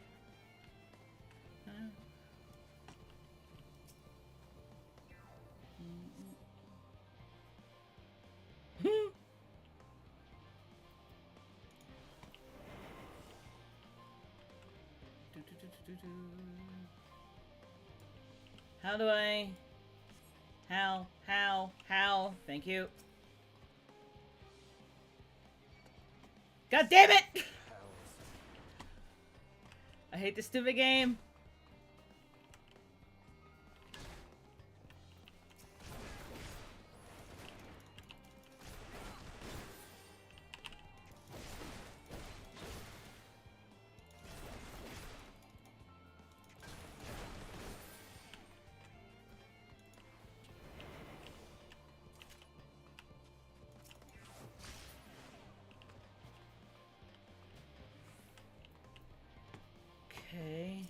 How do I... How? Thank you. God damn it! I hate this stupid game. Okay.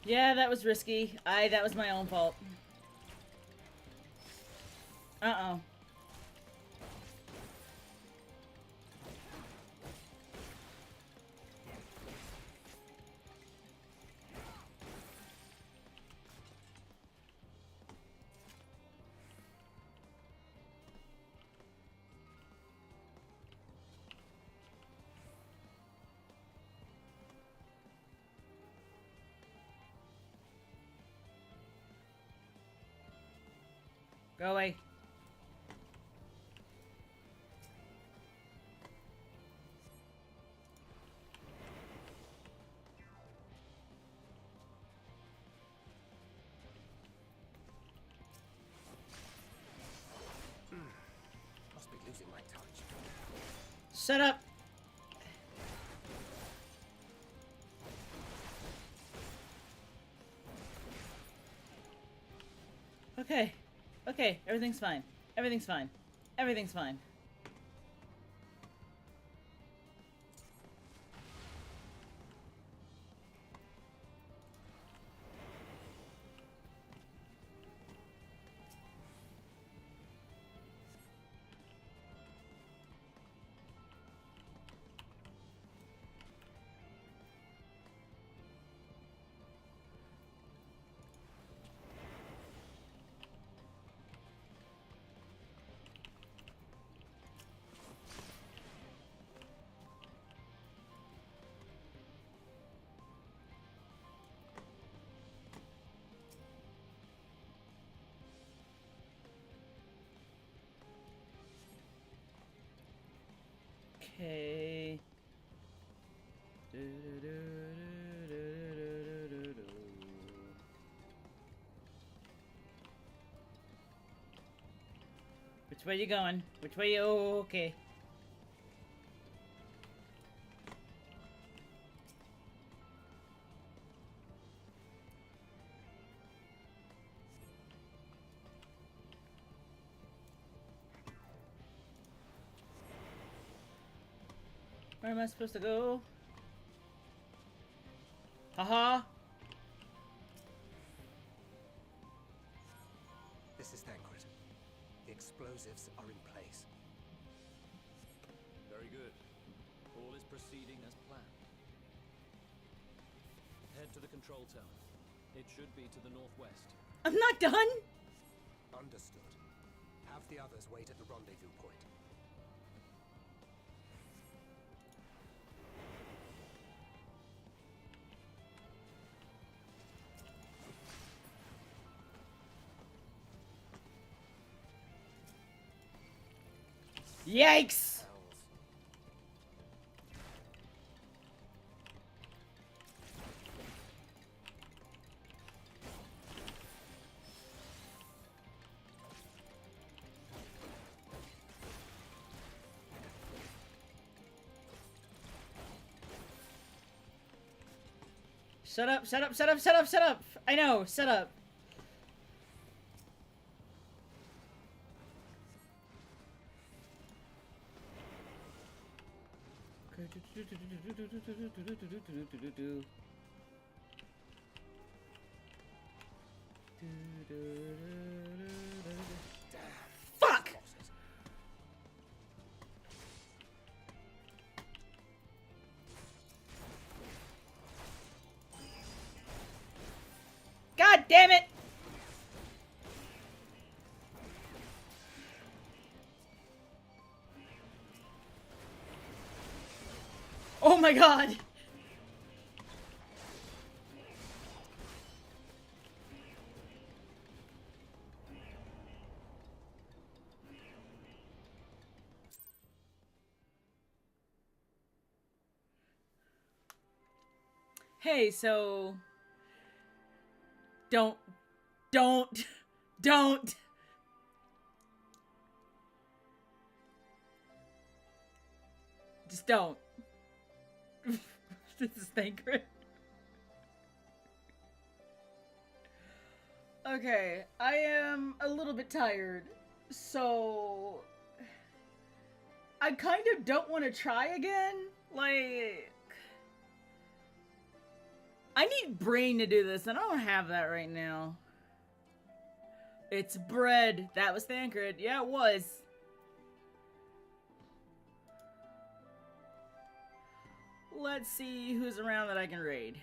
Yeah, that was risky. That was my own fault. Uh-oh. Go away. Must be losing my touch. Shut up. Okay. Okay, everything's fine. Everything's fine. Everything's fine. Okay. Which way you going? Which way you... Oh, okay. Where am I supposed to go? Haha. This is Thancred. The explosives are in place. Very good. All is proceeding as planned. Head to the control tower. It should be to the northwest. I'm not done! Understood. Have the others wait at the rendezvous point. Yikes! Shut up, shut up, shut up, shut up, shut up! I know, shut up. Fuck! God damn it! Oh my god! Hey, so... Don't. Just don't. This is Thancred. Okay, I am a little bit tired, so... I kind of don't want to try again. Like... I need brain to do this, and I don't have that right now. It's bread. That was Thancred. Yeah, it was. Let's see who's around that I can raid.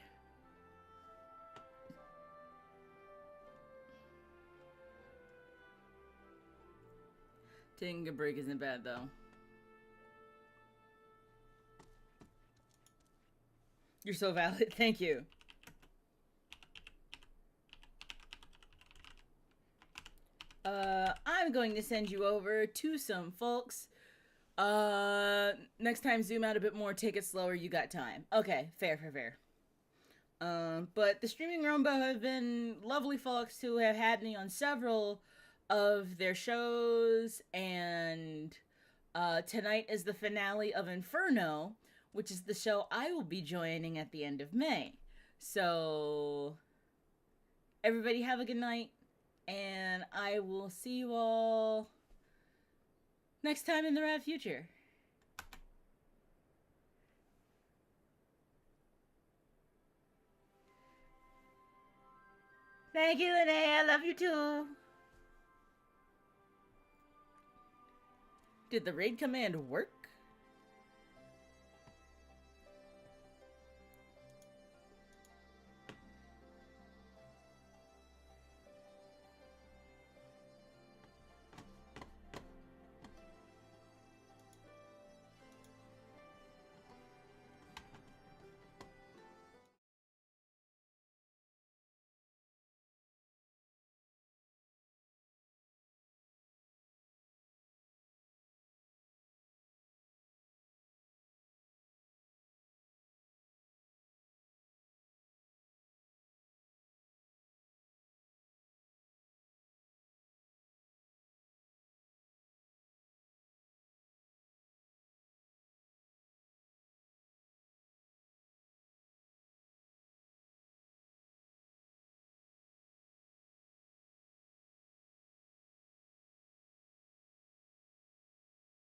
Taking a break isn't bad, though. You're so valid. Thank you. I'm going to send you over to some folks. Next time zoom out a bit more, take it slower, you got time. Okay, fair. But the Streaming Rumba have been lovely folks who have had me on several of their shows, and tonight is the finale of Inferno, which is the show I will be joining at the end of May. So, everybody have a good night, and I will see you all next time in the rad future. Thank you, Linnea. I love you too. Did the raid command work?